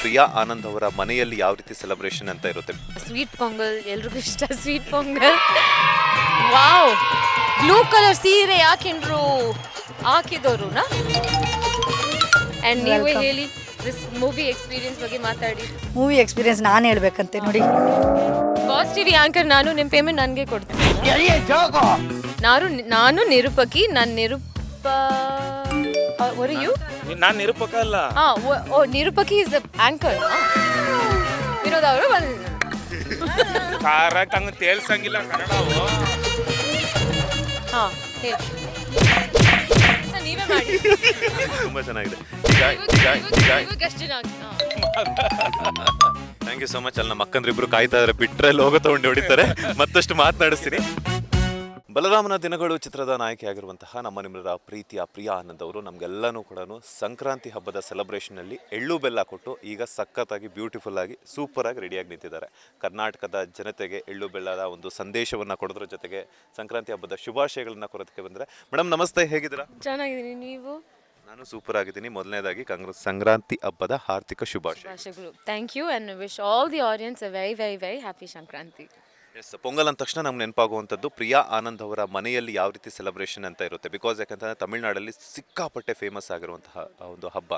ಪ್ರಿಯಾ ಆನಂದ್ ಅವರ ಮನೆಯಲ್ಲಿ ಯಾವ ರೀತಿ ಸೆಲೆಬ್ರೇಷನ್ ಅಂತ ಇರುತ್ತೆ? ಸ್ವೀಟ್ ಪೊಂಗಲ್ ಎಲ್ರಿಗೂ ಇಷ್ಟ. Sweet pongal, wow, blue colour ಸೀರೆ ಹಾಕಿದೋರುನಾ? ಅಂಡ್ ನೀವೇ ಹೇಳಿ, ದಿಸ್ ಮೂವಿ ಎಕ್ಸ್ಪೀರಿಯನ್ಸ್ ಬಗ್ಗೆ ಮಾತಾಡಿ. ಮೂವಿ ಎಕ್ಸ್ಪೀರಿಯನ್ಸ್ ನಾನು ಹೇಳ್ಬೇಕಂತೆ ನೋಡಿ. ಬಾಸ್ ಟಿವಿ ಆಂಕರ್ ನಾನು, ನಿಮ್ಮ ಪೇಮೆಂಟ್ ನನಗೆ ಕೊಡ್ತೀನಿ. ನಾನು ನಿರೂಪಕಿ, ನಾನು ನಿರೂಪಕ ಅಲ್ಲ. ನಿರೂಪಕಿ ಇಸ್ ಆಂಕರ್. ವಿನೋದ್ ಅವರು ಕಾರಾಗ ಹಂಗ ತೇಲ್ಸಂಗಿಲ್ಲ ಕನ್ನಡವು. ನೀವೇ ಮಾಡಿ. ತುಂಬಾ ಚೆನ್ನಾಗಿದೆ. Thank you so much. ಅಲ್ಲಿ ನಮ್ಮ ಅಕ್ಕಂದ್ರಿಬ್ರು ಕಾಯ್ತಾ ಇದಾರೆ, ಬಿಟ್ರೆ ಲೋಗೋ ತಗೊಂಡು ಹೊಡಿತಾರೆ. ಮತ್ತಷ್ಟು ಮಾತನಾಡಿಸ್ತೀನಿ. ಬಲರಾಮನ ದಿನಗಳು ಚಿತ್ರದ ನಾಯಕಿಯಾಗಿರುವಂತಹ ನಿಮ್ಮೆಲ್ಲರ ಪ್ರೀತಿಯ ಪ್ರಿಯಾ ಆನಂದ್ ಅವರು ನಮಗೆಲ್ಲನೂ ಕೂಡ ಸಂಕ್ರಾಂತಿ ಹಬ್ಬದ ಸೆಲೆಬ್ರೇಷನಲ್ಲಿ ಎಳ್ಳು ಬೆಲ್ಲ ಕೊಟ್ಟು ಈಗ ಸಖತ್ತಾಗಿ ಬ್ಯೂಟಿಫುಲ್ ಆಗಿ ಸೂಪರ್ ಆಗಿ ರೆಡಿಯಾಗಿ ನಿಂತಿದ್ದಾರೆ. ಕರ್ನಾಟಕದ ಜನತೆಗೆ ಎಳ್ಳು ಬೆಲ್ಲದ ಒಂದು ಸಂದೇಶವನ್ನು ಕೊಡೋದ್ರ ಜೊತೆಗೆ ಸಂಕ್ರಾಂತಿ ಹಬ್ಬದ ಶುಭಾಶಯಗಳನ್ನು ಕೊಡೋದಕ್ಕೆ ಬಂದರೆ. ಮೇಡಮ್ ನಮಸ್ತೆ, ಹೇಗಿದ್ದೀರಾ? ಚೆನ್ನಾಗಿದ್ದೀನಿ, ನೀವು? ನಾನು ಸೂಪರ್ ಆಗಿದ್ದೀನಿ. ಮೊದಲನೇದಾಗಿ ಸಂಕ್ರಾಂತಿ ಹಬ್ಬದ ಹಾರ್ದಿಕ ಶುಭಾಶಯಗಳು. Thank you and wish all the audience a very very very happy Sankranti. Yes, Pongal ಅಂದ ತಕ್ಷಣ ನಮ್ಗೆ ನೆನಪಾಗುವಂಥದ್ದು ಪ್ರಿಯಾ ಆನಂದ್ ಅವರ ಮನೆಯಲ್ಲಿ ಯಾವ ರೀತಿ ಸೆಲೆಬ್ರೇಷನ್ ಅಂತ ಇರುತ್ತೆ. ಬಿಕಾಸ್ ಯಾಕಂತಂದರೆ ತಮಿಳ್ನಾಡಲ್ಲಿ ಸಿಕ್ಕಾಪಟ್ಟೆ ಫೇಮಸ್ ಆಗಿರುವಂತಹ ಒಂದು ಹಬ್ಬ.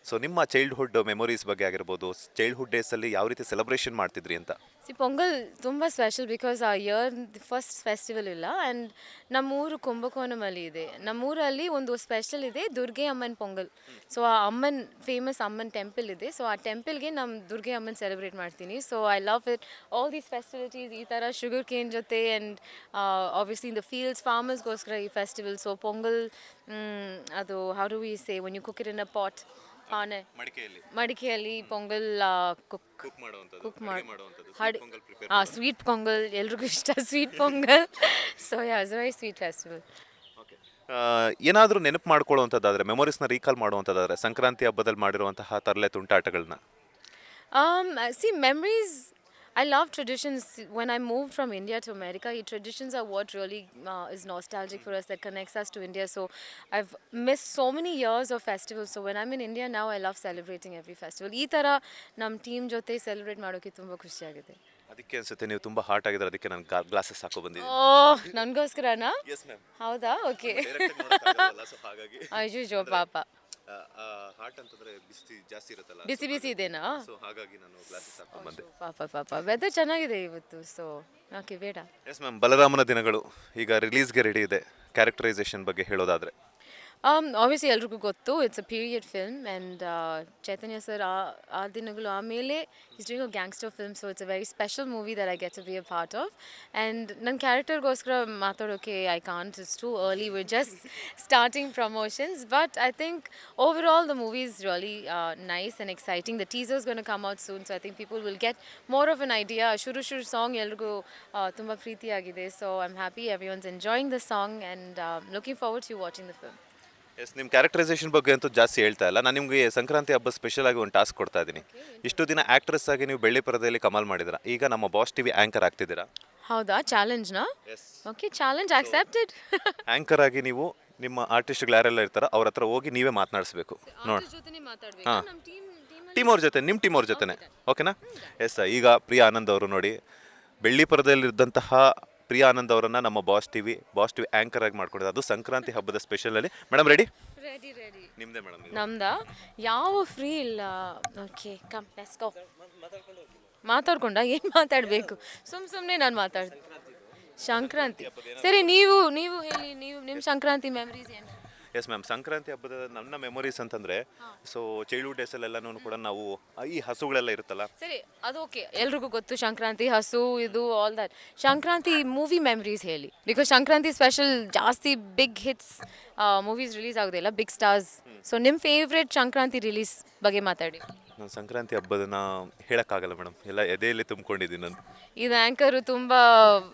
ಸೊ ನಿಮ್ಮ ಚೈಲ್ಡ್ಹುಡ್ ಮೆಮೊರೀಸ್ ಬಗ್ಗೆ ಆಗಿರ್ಬೋದು, ಚೈಲ್ಡ್ಹುಡ್ ಡೇಸಲ್ಲಿ ಯಾವ ರೀತಿ ಸೆಲೆಬ್ರೇಷನ್ ಮಾಡ್ತಿದ್ರಿ ಅಂತ? ಪೊಂಗಲ್ ತುಂಬ ಸ್ಪೆಷಲ್ ಬಿಕಾಸ್ ಆ ಇಯರ್ ಫಸ್ಟ್ ಫೆಸ್ಟಿವಲ್ ಇಲ್ಲ. ಆ್ಯಂಡ್ ನಮ್ಮೂರು ಕುಂಭಕೋಣಮಲ್ಲಿ ಇದೆ. ನಮ್ಮೂರಲ್ಲಿ ಒಂದು ಸ್ಪೆಷಲ್ ಇದೆ, ದುರ್ಗೆ ಅಮ್ಮನ ಪೊಂಗಲ್. ಸೊ ಆ ಅಮ್ಮನ ಫೇಮಸ್ ಅಮ್ಮನ ಟೆಂಪಲ್ ಇದೆ. ಸೊ ಆ ಟೆಂಪಲ್ಗೆ ನಮ್ಮ ದುರ್ಗೆ ಅಮ್ಮನ ಸೆಲೆಬ್ರೇಟ್ ಮಾಡ್ತೀನಿ. So I love it, all these festivities. ಈ ಥರ ಶುಗರ್ ಕೇನ್ ಜೊತೆ and obviously in the fields ಫಾರ್ಮರ್ಸ್ಗೋಸ್ಕರ ಈ ಫೆಸ್ಟಿವಲ್. ಸೊ ಪೊಂಗಲ್, ಅದು how do we say when you cook it in a pot, ಪಾನೆ, ಮಡಿಕೆಯಲ್ಲಿ ಪೊಂಗಲ್ ಕುಕ್ ಸ್ವೀಟ್ ಪೊಂಗಲ್ ಎಲ್ರಿಗೂ ಇಷ್ಟ. Sweet Pongal, so it's very sweet festival. ಏನಾದರೂ ನೆನಪು ಮಾಡ್ಕೊಳ್ಳುವಂಥದ್ದಾದರೆ, ಮೆಮೊರೀಸ್ನ ರೀಕಾಲ್ ಮಾಡುವಂಥದ್ದಾದರೆ ಸಂಕ್ರಾಂತಿ ಹಬ್ಬದಲ್ಲಿ ಮಾಡಿರುವಂತಹ ತರಲೆ ತುಂಟಾಟಗಳನ್ನ? See, memories, I love traditions. When I moved from India to America, traditions are what really is nostalgic for us, that connects us to India. So I've missed so many years of festivals. So when I'm in India now, I love celebrating every festival. ಈ ಥರ ನಮ್ಮ team ಜೊತೆ celebrate ಮಾಡೋಕ್ಕೆ ತುಂಬ ಖುಷಿಯಾಗಿದೆ. ಅದಕ್ಕೆ ಅನ್ಸುತ್ತೆ ನೀವು ತುಂಬ ಹಾಟ್ ಆಗಿದ್ರೆ, ಅದಕ್ಕೆ ನಾನು ಗ್ಲಾಸಸ್ ಹಾಕೋ ಬಂದಿದ್ದೀನಿ. ಓಹ್, ನನಗೋಸ್ಕರನಾ? Yes ma'am. ಹೌದಾ? ಓಕೆ. ಹಾಗಾಗಿ ಅಯ್ಯೋ ಪಾಪ, ಹಾಟ್ ಅಂತಂದ್ರೆ ಬಿಸಿ ಜಾಸ್ತಿ ಇರುತ್ತಲ್ಲ, ಬಿಸಿ ಇದೆನಾ? ಸೊ ಹಾಗಾಗಿ ನಾನು ಗ್ಲಾಸಸ್ ಹಾಕೋ ಬಂದೆ. ಪಾಪ ವೆದರ್ ಚೆನ್ನಾಗಿದೆ ಇವತ್ತು, ಸೊ ಓಕೆ, ಬೇಡ. ಎಸ್ ಮ್ಯಾಮ್, ಬಲರಾಮನ ದಿನಗಳು ಈಗ ರಿಲೀಸ್ಗೆ ರೆಡಿ ಇದೆ. ಕ್ಯಾರೆಕ್ಟರೈಸೇಷನ್ ಬಗ್ಗೆ ಹೇಳೋದಾದ್ರೆ? ಆಬ್ವಿಯಸ್ಲಿ ಎಲ್ರಿಗೂ ಗೊತ್ತು, it's a period film. And Chaitanya sir ಆ ದಿನಗಳು ಆಮೇಲೆ is doing a gangster film. So it's a very special movie that I get to be a part of. And ನನ್ನ ಕ್ಯಾರೆಕ್ಟರ್ಗೋಸ್ಕರ ಮಾತಾಡೋಕ್ಕೆ I can't, it's too early, we're just starting promotions. But I think over all the movie is really nice and exciting. The teasers gonna come out soon. So I think people will get more of an idea. ಶುರು song ಎಲ್ರಿಗೂ ತುಂಬ ಪ್ರೀತಿಯಾಗಿದೆ. So I am happy everyone's enjoying the song and looking forward to watching the film. Yes, ನಿಮ್ಮ characterisation ಬಗ್ಗೆ ಅಂತೂ ಜಾಸ್ತಿ ಹೇಳ್ತಾ ಇಲ್ಲ. ನಾನು ನಿಮಗೆ ಸಂಕ್ರಾಂತಿ ಹಬ್ಬ ಸ್ಪೆಷಲ್ ಆಗಿ ಒಂದು ಟಾಸ್ಕ್ ಕೊಡ್ತಾ ಇದ್ದೀನಿ. ಇಷ್ಟು ದಿನ ಆಕ್ಟ್ರೆಸ್ ಆಗಿ ನೀವು ಬೆಳ್ಳಿ ಪರದೆಯಲ್ಲಿ ಕಮಾಲ್ ಮಾಡಿದ್ದೀರಾ, ಈಗ ನಮ್ಮ ಬಾಸ್ ಟಿವಿ ಆಂಕರ್ ಆಗ್ತಿದ್ದೀರಾ. ಹೌದಾ? ಚಾಲೆಂಜ್ನಾ? Okay, challenge accepted. ಆಂಕರ್ ಆಗಿ ನೀವು ನಿಮ್ಮ ಆರ್ಟಿಸ್ಟ್ಗಳು ಯಾರೆಲ್ಲ ಇರ್ತಾರೋ ಅವ್ರ ಹತ್ರ ಹೋಗಿ ನೀವೇ ಮಾತನಾಡಿಸ್ಬೇಕು ನೋಡಿ. ಹಾಂ, ಟೀಮ್ ಅವ್ರ ಜೊತೆ, ನಿಮ್ಮ ಟೀಮ್ ಅವ್ರ ಜೊತೆನೆ, ಓಕೆನಾ? ಎಸ್, ಈಗ ಪ್ರಿಯಾ ಆನಂದ್ ಅವರು ನೋಡಿ, ಬೆಳ್ಳಿ ಪರದೆಯಲ್ಲಿದ್ದಂತಹ ಪ್ರಿಯಾ ಆನಂದ್ ಅವರನ್ನ ನಮ್ಮ ಬಾಸ್ ಟಿವಿ ಆಂಕರ್ ಆಗಿ ಮಾಡ್ಕೊಂಡಿದ್ದಾರೆ. ಅದು ಸಂಕ್ರಾಂತಿ ಹಬ್ಬದ ಸ್ಪೆಷಲಲ್ಲಿ. Madam ready? ನಿಮ್ದೇ ಮೇಡಮ್. ನಮ್ದಾ? ಯಾವ ಫ್ರೀ ಇಲ್ಲ. Okay, come let's go. ಮಾತಾಡ್ಕೊಂಡ ಏನು ಮಾತಾಡಬೇಕು? ಸುಮ್ಮನೆ ನಾನು ಮಾತಾಡ್ತೀನಿ. ಸಂಕ್ರಾಂತಿ ಸರಿ, ನೀವು ಹೇಳಿ, ನಿಮ್ಮ ಸಂಕ್ರಾಂತಿ ಮೆಮರೀಸ್ ಏನು? ಎಸ್ ಮ್ಯಾಮ್, ಸಂಕ್ರಾಂತಿ ಹಬ್ಬದ ನನ್ನ ಮೆಮೊರೀಸ್ ಅಂತಂದರೆ, ಸೊ ಚೈಲ್ಡ್ಹುಡ್ ಡೇಸಲ್ಲೆಲ್ಲನೂ ಕೂಡ ನಾವು ಈ ಹಸುಗಳೆಲ್ಲ ಇರುತ್ತಲ್ಲ. ಸರಿ, ಅದು ಓಕೆ, ಎಲ್ರಿಗೂ ಗೊತ್ತು ಸಂಕ್ರಾಂತಿ, ಹಸು, ಇದು all that. Sankranti movie memories ಹೇಳಿ, ಬಿಕಾಸ್ ಸಂಕ್ರಾಂತಿ ಸ್ಪೆಷಲ್ ಜಾಸ್ತಿ ಬಿಗ್ ಹಿಟ್ಸ್ ಮೂವೀಸ್ ರಿಲೀಸ್ ಆಗೋದಿಲ್ಲ, ಬಿಗ್ ಸ್ಟಾರ್ಸ್. ಸೊ ನಿಮ್ಮ ಫೇವ್ರೇಟ್ ಸಂಕ್ರಾಂತಿ ರಿಲೀಸ್ ಬಗ್ಗೆ ಮಾತಾಡಿ. ನಾನು ಸಂಕ್ರಾಂತಿ ಹಬ್ಬದನ್ನ ಹೇಳೋಕ್ಕಾಗಲ್ಲ ಮೇಡಮ್, ಎಲ್ಲ ಎದೆಯಲ್ಲಿ ತುಂಬಿಕೊಂಡಿದ್ದೀನಿ ನಾನು. ಇದು ಆ್ಯಂಕರು ತುಂಬ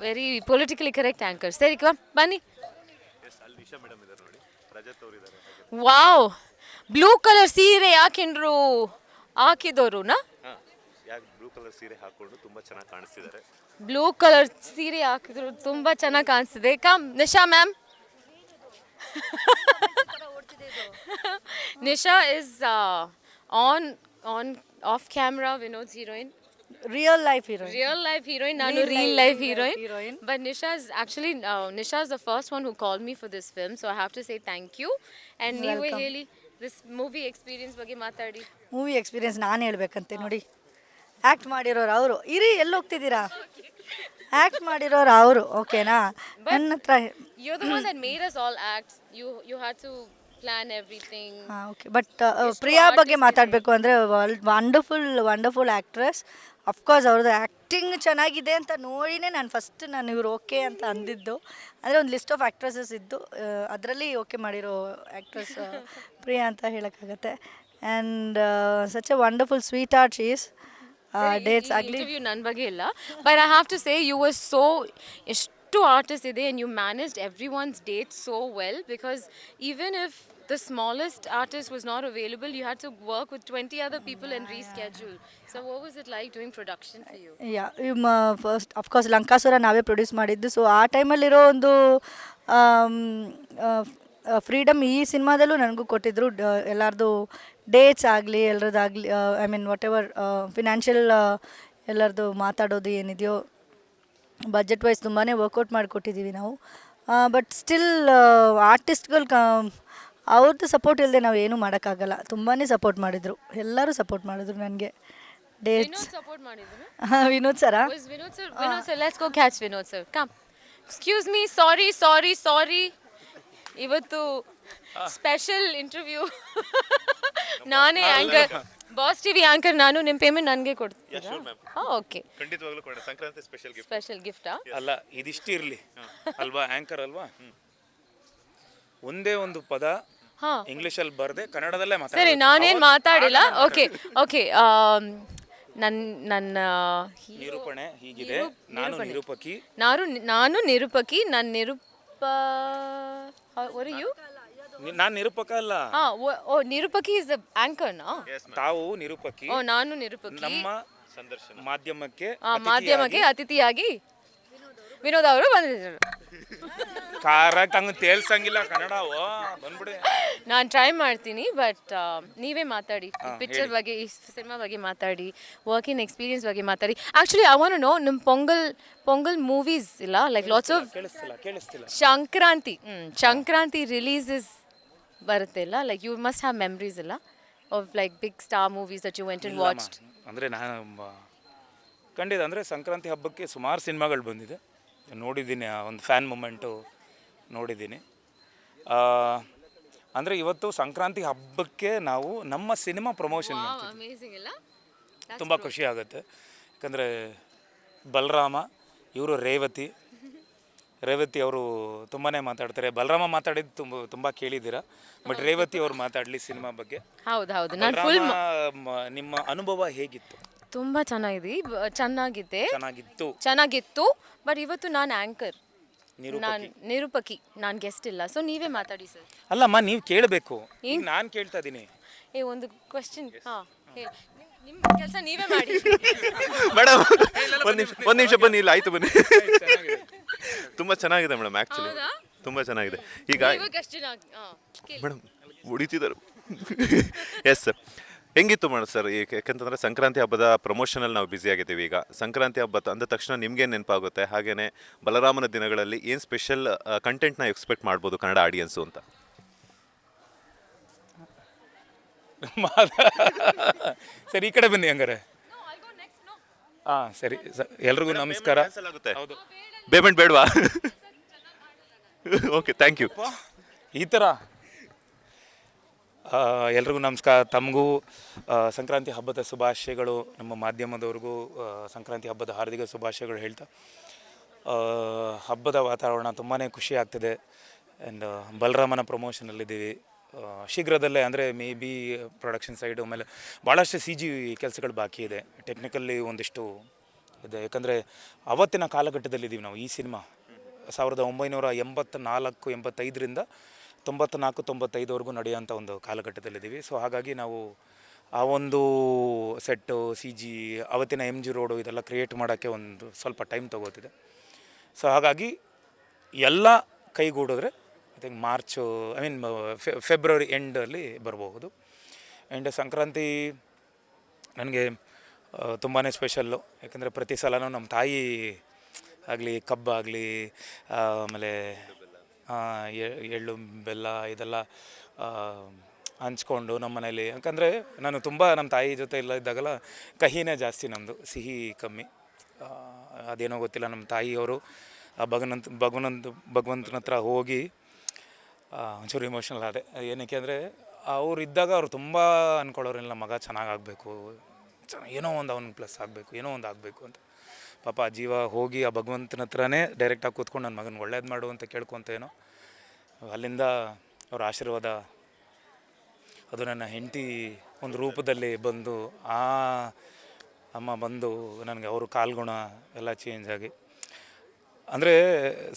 ವೆರಿ ಪೊಲಿಟಿಕಲಿ ಕರೆಕ್ಟ್ ಆ್ಯಂಕರ್. ಸರಿ, ಬನ್ನಿ. ವಾವ್, ಬ್ಲೂ ಕಲರ್ ಸೀರೆ ಹಾಕಿದೋರುನಾ? ಬ್ಲೂ ಕಲರ್ ಸೀರೆ ಹಾಕೊಂಡು ತುಂಬಾ ಚೆನ್ನಾಗಿ ಕಾಣಿಸ್ತಿದ್ದಾರೆ. ಬ್ಲೂ ಕಲರ್ ಸೀರೆ ಹಾಕಿದ್ರು ತುಂಬಾ ಚೆನ್ನಾಗಿ ಕಾಣಿಸ್ತಿದೆ. Come Nisha ma'am. Nisha is on on off camera Vinod's heroine, real life heroine. Real life heroine, ನಾನು Real real life life heroine. Heroine. But Nisha is the first one who called me for this film, so I have to say thank you. And ನೀವೇ Welcome. ಹೇಳಿ this movie experience ಬಗ್ಗೆ ಮಾತಾಡಿ. Movie experience ನಾನು ಹೇಳ್ಬೇಕಂತೆ ನೋಡಿ. Act ಮಾಡಿರೋರು ಅವರು. ಇರಿ ಎಲ್ಲಿ ಹೋಗ್ತಿದ್ದೀರಾ? ಆ್ಯಕ್ಟ್ ಮಾಡಿರೋರು ಅವರು, ಓಕೆನಾ? ನನ್ನ ಹತ್ರ You're the one that made us all act. You had to plan everything. ಹಾಂ ಓಕೆ. ಬಟ್ ಪ್ರಿಯಾ ಬಗ್ಗೆ ಮಾತಾಡಬೇಕು ಅಂದರೆ ವಂಡರ್ಫುಲ್ ಆ್ಯಕ್ಟ್ರೆಸ್. ಅಫ್ಕೋರ್ಸ್ ಅವ್ರದ್ದು ಆ್ಯಕ್ಟಿಂಗ್ ಚೆನ್ನಾಗಿದೆ ಅಂತ ನೋಡಿನೇ ನಾನು ಇವ್ರು ಓಕೆ ಅಂತ ಅಂದಿದ್ದು. ಅಂದರೆ ಒಂದು ಲಿಸ್ಟ್ ಆಫ್ ಆ್ಯಕ್ಟ್ರೆಸಸ್ ಇದ್ದು ಅದರಲ್ಲಿ ಓಕೆ ಮಾಡಿರೋ ಆ್ಯಕ್ಟ್ರೆಸ್ ಪ್ರಿಯಾ ಅಂತ ಹೇಳೋಕ್ಕಾಗತ್ತೆ. And such a wonderful sweetheart she's. Dates ಆಗಲಿ ಇಂಟರ್ವ್ಯೂ ನನ್ನ ಬಗ್ಗೆ ಇಲ್ಲ, but I have to say you were so ಎಷ್ಟು ಆರ್ಟಿಸ್ಟ್ ಇದೆ and you managed everyone's dates so well, because even if the smallest artist was not available, you had to work with 20 other people and reschedule. So what was it like doing production for you? Yeah first of course Lankasura ನಾವೇ produce ಮಾಡಿದ್ದು. So ಆ ಟೈಮಲ್ಲಿರೋ ಒಂದು freedom ಈ ಸಿನಿಮಾದಲ್ಲೂ ನನಗೂ ಕೊಟ್ಟಿದ್ದರು. ಎಲ್ಲರದು dates ಆಗಲಿ ಎಲ್ಲರದ್ದಾಗಲಿ, I mean whatever financial ಎಲ್ಲರದು ಮಾತಾಡೋದು ಏನಿದೆಯೋ ಬಜೆಟ್ ವೈಸ್ ತುಂಬಾ ವರ್ಕೌಟ್ ಮಾಡಿಕೊಟ್ಟಿದ್ದೀವಿ ನಾವು. ಬಟ್ ಸ್ಟಿಲ್ ಆರ್ಟಿಸ್ಟ್ಗಳು ಅವ್ರದ್ದು ಸಪೋರ್ಟ್ ಇಲ್ಲದೆ ನಾವು ಏನೂ ಮಾಡೋಕ್ಕಾಗಲ್ಲ. ತುಂಬಾ ಸಪೋರ್ಟ್ ಮಾಡಿದರು, ಎಲ್ಲರೂ ಸಪೋರ್ಟ್ ಮಾಡಿದ್ರು ನನಗೆ. ಡೇಟ್ಸ್ Vinod support ಮಾಡಿದ್ರು. ವಿನೋದ್ ಸರ Was Vinod sir, let's go catch Vinod sir. Come. Excuse me, sorry. ಇವತ್ತು ಸ್ಪೆಷಲ್ ಇಂಟರ್ವ್ಯೂ. ನಾನೇ ಆಂಕರ್, ಬಾಸ್ ಟಿವಿ ಆಂಕರ್ ನಾನು. ನಿಮ್ಮ ಪೇಮೆಂಟ್ ನನಗೆ ಕೊಡ್ತೀರಾ? ಹಾಂ ಓಕೆ. ಖಂಡಿತವಾಗ್ಲೂ ಕೊಡೋಣ. Sankranti special gift. ಸ್ಪೆಷಲ್ ಗಿಫ್ಟಾ? ಅಲ್ಲ, ಇದಿಷ್ಟು ಇರಲಿ ಅಲ್ವಾ, ಆಂಕರ್ ಅಲ್ವಾ. ಒಂದೇ ಒಂದು ಪದ ಹಾಂ ಇಂಗ್ಲಿಷಲ್ಲಿ ಬರದೆ ಕನ್ನಡದಲ್ಲೇ ಸರಿ, ಮಾತಾಡಿ. ನಾನೇನು ಮಾತಾಡಿಲ್ಲ. ಓಕೆ. ನನ್ನ ನಿರೂಪಣೆ ಹೀಗಿದೆ. ನಾನು ನಿರೂಪಕಿ. ನಾನು ನಿರೂಪಕಿ. what are you? ನಾನು ನಿರೂಪಕ ಅಲ್ಲ. ನಿರೂಪಕಿ is the anchor ನಾ? ತಾವು ನಿರೂಪಕಿ. ನಾನು ನಿರೂಪಕಿ. ನಮ್ಮ ಸಂದರ್ಶನ ಮಾಧ್ಯಮಕ್ಕೆ ಮಾಧ್ಯಮಕ್ಕೆ ಅತಿಥಿಯಾಗಿ ವಿನೋದ್ ಅವರು ಬಂದಿದ್ದರು. ಕಾರಾಗಿ ಹಂಗೆ ತೇಲ್ಸಂಗಿಲ್ಲ ಕನ್ನಡ. ಬಂದ್ಬಿಡಿ. ನಾನು ಟ್ರೈ ಮಾಡ್ತೀನಿ, ಬಟ್ ನೀವೇ ಮಾತಾಡಿ. ಪಿಕ್ಚರ್ ಬಗ್ಗೆ, ಈ ಸಿನಿಮಾ ಬಗ್ಗೆ ಮಾತಾಡಿ, ವರ್ಕಿಂಗ್ ಎಕ್ಸ್ಪೀರಿಯನ್ಸ್ ಬಗ್ಗೆ ಮಾತಾಡಿ. Actually I want to know, ನಿಮ್ಮ ಪೊಂಗಲ್ ಮೂವೀಸ್ ಇಲ್ಲ, ಲೈಕ್ ಲಾಟ್ಸ್ ಆಫ್ ಕೇಳಿಸ್ತಿಲ್ಲ. ಸಂಕ್ರಾಂತಿ ರಿಲೀಸಸ್ ಬರುತ್ತೆ ಇಲ್ಲ, like you must have memories ಇಲ್ಲ of like big star movies that you went and watched. ಅಂದರೆ ನಾನು ಖಂಡಿತ ಅಂದರೆ ಸಂಕ್ರಾಂತಿ ಹಬ್ಬಕ್ಕೆ ಸುಮಾರು ಸಿನಿಮಾಗಳು ಬಂದಿದೆ, ನೋಡಿದ್ದೀನಿ. ಒಂದು ಫ್ಯಾನ್ ಮೂಮೆಂಟು ನೋಡಿದ್ದೀನಿ. ಅಂದರೆ ಇವತ್ತು ಸಂಕ್ರಾಂತಿ ಹಬ್ಬಕ್ಕೆ ನಾವು ನಮ್ಮ ಸಿನಿಮಾ ಪ್ರಮೋಷನ್ ಮಾಡ್ತೀವಿ. ಅಮೇಜಿಂಗ್ ಇಲ್ಲ? ತುಂಬ ಖುಷಿ ಆಗುತ್ತೆ. ಯಾಕಂದರೆ ಬಲರಾಮ, ಇವರು ರೇವತಿ ಅವರು ತುಂಬಾ ಮಾತಾಡ್ತಾರೆ. ಬಲರಾಮ ಮಾತಾಡಿದ್ದು ತುಂಬ ಕೇಳಿದ್ದೀರಾ, ಬಟ್ ರೇವತಿ ಅವ್ರು ಮಾತಾಡಲಿ ಸಿನಿಮಾ ಬಗ್ಗೆ. ಹೌದು. ನಾನು ಫುಲ್ ನಿಮ್ಮ ಅನುಭವ ಹೇಗಿತ್ತು? ತುಂಬ ಚೆನ್ನಾಗಿತ್ತು. ಬಟ್ ಇವತ್ತು ನಾನು ಆಂಕರ್, ನಾನು ನಿರೂಪಕಿ, ನಾನು ಗೆಸ್ಟ್ ಇಲ್ಲ. ಸೊ ನೀವೇ ಮಾತಾಡಿ ಸರ್. ಅಲ್ಲಮ್ಮ, ನೀವು ಕೇಳಬೇಕು. ನಾನು ಕೇಳ್ತಾ ಇದ್ದೀನಿ. ಒಂದು ಕ್ವೆಶ್ಚನ್. ನಿಮ್ಮ ಕೆಲಸ ನೀವೇ ಮಾಡಿ. ಮೇಡಮ್ ಒಂದು ನಿಮಿಷ ಬನ್ನಿ. ಇಲ್ಲ ಆಯ್ತು ಬನ್ನಿ. ತುಂಬ ಚೆನ್ನಾಗಿದೆ ಮೇಡಮ್, ಆ್ಯಕ್ಚುಲಿ ತುಂಬ ಚೆನ್ನಾಗಿದೆ. ಈಗ ಮೇಡಮ್ ಉಳಿತಿದ್ದಾರೆ. ಎಸ್ ಸರ್, ಹೆಂಗಿತ್ತು ಮೇಡಮ್ ಸರ್? ಯಾಕಂತಂದರೆ ಸಂಕ್ರಾಂತಿ ಹಬ್ಬದ ಪ್ರಮೋಷನಲ್ಲಿ ನಾವು ಬ್ಯುಸಿ ಆಗಿದ್ದೀವಿ. ಈಗ ಸಂಕ್ರಾಂತಿ ಹಬ್ಬ ಅಂದ ತಕ್ಷಣ ನಿಮ್ಗೇನು ನೆನಪಾಗುತ್ತೆ? ಹಾಗೆಯೇ ಬಲರಾಮನ ದಿನಗಳಲ್ಲಿ ಏನು ಸ್ಪೆಷಲ್ ಕಂಟೆಂಟ್ನ ಎಕ್ಸ್ಪೆಕ್ಟ್ ಮಾಡ್ಬೋದು ಕನ್ನಡ ಆಡಿಯನ್ಸು ಅಂತ? ಸರಿ, ಈ ಕಡೆ ಬನ್ನಿ ಹಂಗಾರೆ. ಸರಿ, ಎಲ್ರಿಗೂ ನಮಸ್ಕಾರ. ಹೌದು, ಪೇಮೆಂಟ್ ಬೇಡವಾ? Okay, thank you. ಈ ಥರ ಎಲ್ರಿಗೂ ನಮಸ್ಕಾರ. ತಮಗೂ ಸಂಕ್ರಾಂತಿ ಹಬ್ಬದ ಶುಭಾಶಯಗಳು. ನಮ್ಮ ಮಾಧ್ಯಮದವ್ರಿಗೂ ಸಂಕ್ರಾಂತಿ ಹಬ್ಬದ ಹಾರ್ದಿಕ ಶುಭಾಶಯಗಳು ಹೇಳ್ತಾ, ಹಬ್ಬದ ವಾತಾವರಣ ತುಂಬಾ ಖುಷಿ ಆಗ್ತಿದೆ. ಆ್ಯಂಡ್ ಬಲರಾಮನ ಪ್ರಮೋಷನಲ್ಲಿದ್ದೀವಿ. ಶೀಘ್ರದಲ್ಲೇ, ಅಂದರೆ ಮೇ ಬಿ ಪ್ರೊಡಕ್ಷನ್ ಸೈಡು, ಆಮೇಲೆ ಭಾಳಷ್ಟು CG ಕೆಲಸಗಳು ಬಾಕಿ ಇದೆ. ಟೆಕ್ನಿಕಲ್ಲಿ ಒಂದಿಷ್ಟು ಇದೆ. ಯಾಕಂದರೆ ಅವತ್ತಿನ ಕಾಲಘಟ್ಟದಲ್ಲಿದ್ದೀವಿ ನಾವು. ಈ ಸಿನಿಮಾ 1984-85ರಿಂದ 94-95ವರೆಗೂ ನಡೆಯೋಂಥ ಒಂದು ಕಾಲಘಟ್ಟದಲ್ಲಿದ್ದೀವಿ. ಸೊ ಹಾಗಾಗಿ ನಾವು ಆ ಒಂದು ಸೆಟ್ಟು, CG, ಅವತ್ತಿನ MG ರೋಡು ಇದೆಲ್ಲ ಕ್ರಿಯೇಟ್ ಮಾಡೋಕ್ಕೆ ಒಂದು ಸ್ವಲ್ಪ ಟೈಮ್ ತೊಗೋತಿದೆ. ಸೊ ಹಾಗಾಗಿ ಎಲ್ಲ ಕೈಗೂಡಿದ್ರೆ ಐ ಥಿಂಕ್ ಮಾರ್ಚು, ಫೆಬ್ರವರಿ ಎಂಡಲ್ಲಿ ಬರಬಹುದು. ಆ್ಯಂಡ್ ಸಂಕ್ರಾಂತಿ ನನಗೆ ತುಂಬಾ ಸ್ಪೆಷಲ್ಲು. ಯಾಕಂದರೆ ಪ್ರತಿ ಸಲನೂ ನಮ್ಮ ತಾಯಿ ಆಗಲಿ, ಕಬ್ಬಾಗಲಿ, ಆಮೇಲೆ ಎಳ್ಳು ಬೆಲ್ಲ ಇದೆಲ್ಲ ಹಂಚ್ಕೊಂಡು ನಮ್ಮ ಮನೇಲಿ, ಯಾಕಂದರೆ ನಾನು ತುಂಬ ನಮ್ಮ ತಾಯಿ ಜೊತೆ ಎಲ್ಲ ಇದ್ದಾಗೆಲ್ಲ ಕಹಿನೇ ಜಾಸ್ತಿ, ನಮ್ಮದು ಸಿಹಿ ಕಮ್ಮಿ. ಅದೇನೋ ಗೊತ್ತಿಲ್ಲ, ನಮ್ಮ ತಾಯಿಯವರು ಆ ಭಗವಂತನ ಹತ್ರ ಹೋಗಿ ಒಂಚೂರು ಇಮೋಷ್ನಲ್ ಆದೆ. ಏನಕ್ಕೆ ಅಂದರೆ ಅವ್ರು ಇದ್ದಾಗ ಅವ್ರು ತುಂಬ ಅಂದ್ಕೊಳ್ಳೋರಿಲ್ಲ, ಮಗ ಚೆನ್ನಾಗಾಗಬೇಕು, ಏನೋ ಒಂದು ಅವ್ನಿಗೆ ಪ್ಲಸ್ ಆಗಬೇಕು, ಏನೋ ಒಂದು ಆಗಬೇಕು ಅಂತ. ಪಾಪ ಆ ಜೀವ ಹೋಗಿ ಆ ಭಗವಂತನ ಹತ್ರನೇ ಡೈರೆಕ್ಟಾಗಿ ಕೂತ್ಕೊಂಡು ನನ್ನ ಮಗನ ಒಳ್ಳೇದು ಮಾಡು ಅಂತ ಕೇಳ್ಕೊತೇನೋ. ಅಲ್ಲಿಂದ ಅವ್ರ ಆಶೀರ್ವಾದ, ಅದು ನನ್ನ ಹೆಂಡತಿ ಒಂದು ರೂಪದಲ್ಲಿ ಬಂದು, ಆ ಅಮ್ಮ ಬಂದು ನನಗೆ ಅವರು ಕಾಲ್ಗುಣ ಎಲ್ಲ ಚೇಂಜ್ ಆಗಿ, ಅಂದರೆ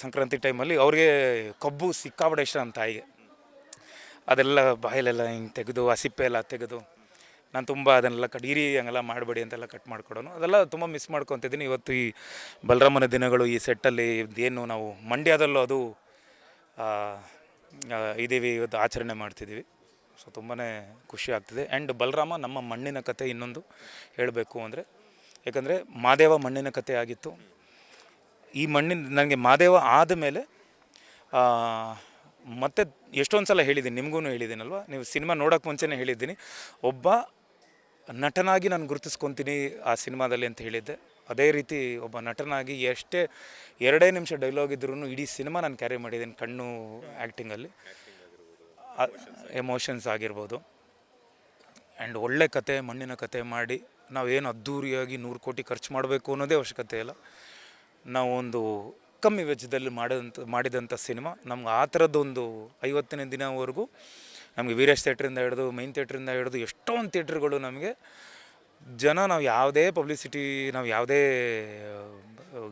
ಸಂಕ್ರಾಂತಿ ಟೈಮಲ್ಲಿ ಅವ್ರಿಗೆ ಕಬ್ಬು ಸಿಕ್ಕಾಬಡೆ ಇಷ್ಟ ನಮ್ಮ ತಾಯಿಗೆ. ಅದೆಲ್ಲ ಬಾಯಲ್ಲೆಲ್ಲ ಹಿಂಗೆ ತೆಗೆದು ಆ ಸಿಪ್ಪೆ ಎಲ್ಲ ತೆಗೆದು ನಾನು ತುಂಬ ಅದನ್ನೆಲ್ಲ ಕಡೀರಿ ಹಂಗೆಲ್ಲ ಮಾಡಬೇಡಿ ಅಂತೆಲ್ಲ ಕಟ್ ಮಾಡಿಕೊಡೋನು. ಅದೆಲ್ಲ ತುಂಬ ಮಿಸ್ ಮಾಡ್ಕೊತಿದ್ದೀನಿ. ಇವತ್ತು ಈ ಬಲರಾಮನ ದಿನಗಳು ಈ ಸೆಟ್ಟಲ್ಲಿ ಏನು ನಾವು ಮಂಡ್ಯದಲ್ಲೂ ಅದು ಇದ್ದೀವಿ, ಇವತ್ತು ಆಚರಣೆ ಮಾಡ್ತಿದ್ದೀವಿ. ಸೊ ತುಂಬಾ ಖುಷಿ ಆಗ್ತಿದೆ. ಆ್ಯಂಡ್ ಬಲರಾಮ ನಮ್ಮ ಮಣ್ಣಿನ ಕತೆ ಇನ್ನೊಂದು ಹೇಳಬೇಕು ಅಂದರೆ, ಯಾಕಂದರೆ ಮಾದೇವ ಮಣ್ಣಿನ ಕತೆ ಆಗಿತ್ತು. ಈ ನನಗೆ ಮಾದೇವ ಆದಮೇಲೆ ಮತ್ತೆ ಎಷ್ಟೊಂದು ಸಲ ಹೇಳಿದ್ದೀನಿ, ನಿಮಗೂ ಹೇಳಿದ್ದೀನಲ್ವ, ನೀವು ಸಿನಿಮಾ ನೋಡೋಕ್ಕೆ ಮುಂಚೆನೇ ಹೇಳಿದ್ದೀನಿ, ಒಬ್ಬ ನಟನಾಗಿ ನಾನು ಗುರುತಿಸ್ಕೊತೀನಿ ಆ ಸಿನಿಮಾದಲ್ಲಿ ಅಂತ ಹೇಳಿದ್ದೆ. ಅದೇ ರೀತಿ ಒಬ್ಬ ನಟನಾಗಿ ಎಷ್ಟೇ 2 ನಿಮಿಷ ಡೈಲಾಗ್ ಇದ್ರೂ ಇಡೀ ಸಿನಿಮಾ ನಾನು ಕ್ಯಾರಿ ಮಾಡಿದ್ದೀನಿ. ಕಣ್ಣು ಆ್ಯಕ್ಟಿಂಗಲ್ಲಿ ಎಮೋಷನ್ಸ್ ಆಗಿರ್ಬೋದು. ಆ್ಯಂಡ್ ಒಳ್ಳೆ ಕತೆ, ಮಣ್ಣಿನ ಕತೆ ಮಾಡಿ ನಾವೇನು ಅದ್ಧೂರಿಯಾಗಿ 100 ಕೋಟಿ ಖರ್ಚು ಮಾಡಬೇಕು ಅನ್ನೋದೇ ಅವಶ್ಯಕತೆ ಇಲ್ಲ. ನಾವು ಒಂದು ಕಮ್ಮಿ ವೆಚ್ಚದಲ್ಲಿ ಮಾಡಿದಂಥ ಸಿನಿಮಾ ನಮ್ಗೆ ಆ ಥರದ್ದೊಂದು 50ನೇ ದಿನವರೆಗೂ ನಮಗೆ ವೀರೇಶ್ ಥಿಯೇಟ್ರಿಂದ ಹಿಡಿದು, ಮೈನ್ ಥಿಯೇಟ್ರಿಂದ ಹಿಡಿದು ಎಷ್ಟೊಂದು ಥಿಯೇಟ್ರ್ಗಳು ನಮಗೆ ನಾವು ಯಾವುದೇ ಪಬ್ಲಿಸಿಟಿ, ನಾವು ಯಾವುದೇ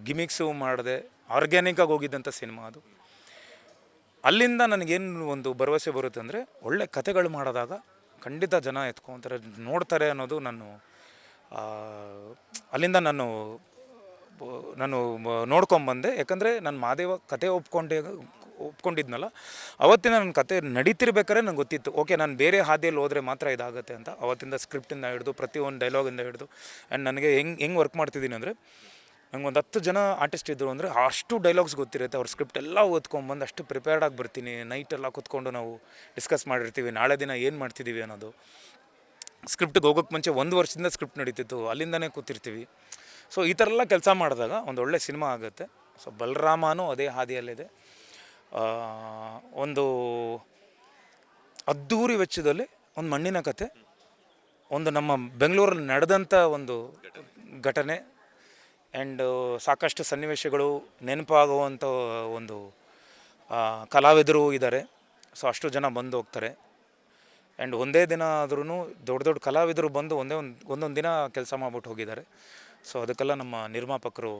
ಗಿಮಿಕ್ಸು ಮಾಡದೆ ಆರ್ಗ್ಯಾನಿಕ್ಕಾಗಿ ಹೋಗಿದ್ದಂಥ ಸಿನಿಮಾ ಅದು. ಅಲ್ಲಿಂದ ನನಗೇನು ಒಂದು ಭರವಸೆ ಬರುತ್ತೆ ಅಂದರೆ, ಒಳ್ಳೆ ಕತೆಗಳು ಮಾಡಿದಾಗ ಖಂಡಿತ ಜನ ಎತ್ಕೊತಾರೆ, ನೋಡ್ತಾರೆ ಅನ್ನೋದು ಅಲ್ಲಿಂದ ನಾನು ನೋಡ್ಕೊಂಬಂದೆ. ಯಾಕಂದರೆ ನಾನು ಮಾದೇವ ಕತೆ ಒಪ್ಕೊಂಡಿದ್ನಲ್ಲ, ಅವತ್ತಿನ ನನ್ನ ಕತೆ ನಡೀತಿರ್ಬೇಕಾದ್ರೆ ನಂಗೆ ಗೊತ್ತಿತ್ತು, ಓಕೆ ನಾನು ಬೇರೆ ಹಾದಿಯಲ್ಲಿ ಹೋದರೆ ಮಾತ್ರ ಇದಾಗುತ್ತೆ ಅಂತ. ಅವತ್ತಿಂದ ಸ್ಕ್ರಿಪ್ಟಿಂದ ಹಿಡಿದು ಪ್ರತಿಯೊಂದು ಡೈಲಾಗಿಂದ ಹಿಡಿದು, ಆ್ಯಂಡ್ ನನಗೆ ಹೆಂಗೆ ವರ್ಕ್ ಮಾಡ್ತಿದ್ದೀನಿ ಅಂದರೆ, ನಂಗೆ ಒಂದು 10 ಜನ ಆರ್ಟಿಸ್ಟ್ ಇದ್ದರು ಅಂದರೆ ಅಷ್ಟು ಡೈಲಾಗ್ಸ್ ಗೊತ್ತಿರುತ್ತೆ. ಅವ್ರ ಸ್ಕ್ರಿಪ್ಟ್ ಎಲ್ಲ ಓದ್ಕೊಂಬಂದು ಅಷ್ಟು ಪ್ರಿಪೇರ್ಡಾಗಿ ಬರ್ತೀನಿ. ನೈಟೆಲ್ಲ ಕೂತ್ಕೊಂಡು ನಾವು ಡಿಸ್ಕಸ್ ಮಾಡಿರ್ತೀವಿ, ನಾಳೆ ದಿನ ಏನು ಮಾಡ್ತಿದ್ದೀವಿ ಅನ್ನೋದು. ಸ್ಕ್ರಿಪ್ಟಿಗೆ ಹೋಗೋಕ್ಕೆ ಮುಂಚೆ 1 ವರ್ಷದಿಂದ ಸ್ಕ್ರಿಪ್ಟ್ ನಡೀತಿತ್ತು, ಅಲ್ಲಿಂದನೇ ಕೂತಿರ್ತೀವಿ. ಸೊ ಈ ಥರ ಎಲ್ಲ ಕೆಲಸ ಮಾಡಿದಾಗ ಒಂದು ಒಳ್ಳೆ ಸಿನಿಮಾ ಆಗುತ್ತೆ. ಸೊ ಬಲರಾಮನೂ ಅದೇ ಹಾದಿಯಲ್ಲಿದೆ. ಒಂದು ಅದ್ಧೂರಿ ವೆಚ್ಚದಲ್ಲಿ ಒಂದು ಮಣ್ಣಿನ ಕತೆ, ಒಂದು ನಮ್ಮ ಬೆಂಗಳೂರಲ್ಲಿ ನಡೆದಂಥ ಒಂದು ಘಟನೆ, ಆ್ಯಂಡ್ ಸಾಕಷ್ಟು ಸನ್ನಿವೇಶಗಳು ನೆನಪಾಗುವಂಥ ಒಂದು ಕಲಾವಿದರು ಇದ್ದಾರೆ. ಸೊ ಅಷ್ಟು ಜನ ಬಂದು ಹೋಗ್ತಾರೆ. ಆ್ಯಂಡ್ ಒಂದೇ ದಿನ ಆದ್ರೂ ದೊಡ್ಡ ಕಲಾವಿದರು ಬಂದು ಒಂದೊಂದು ದಿನ ಕೆಲಸ ಮಾಡ್ಬಿಟ್ಟು ಹೋಗಿದ್ದಾರೆ. ಸೊ ಅದಕ್ಕೆಲ್ಲ ನಮ್ಮ ನಿರ್ಮಾಪಕರು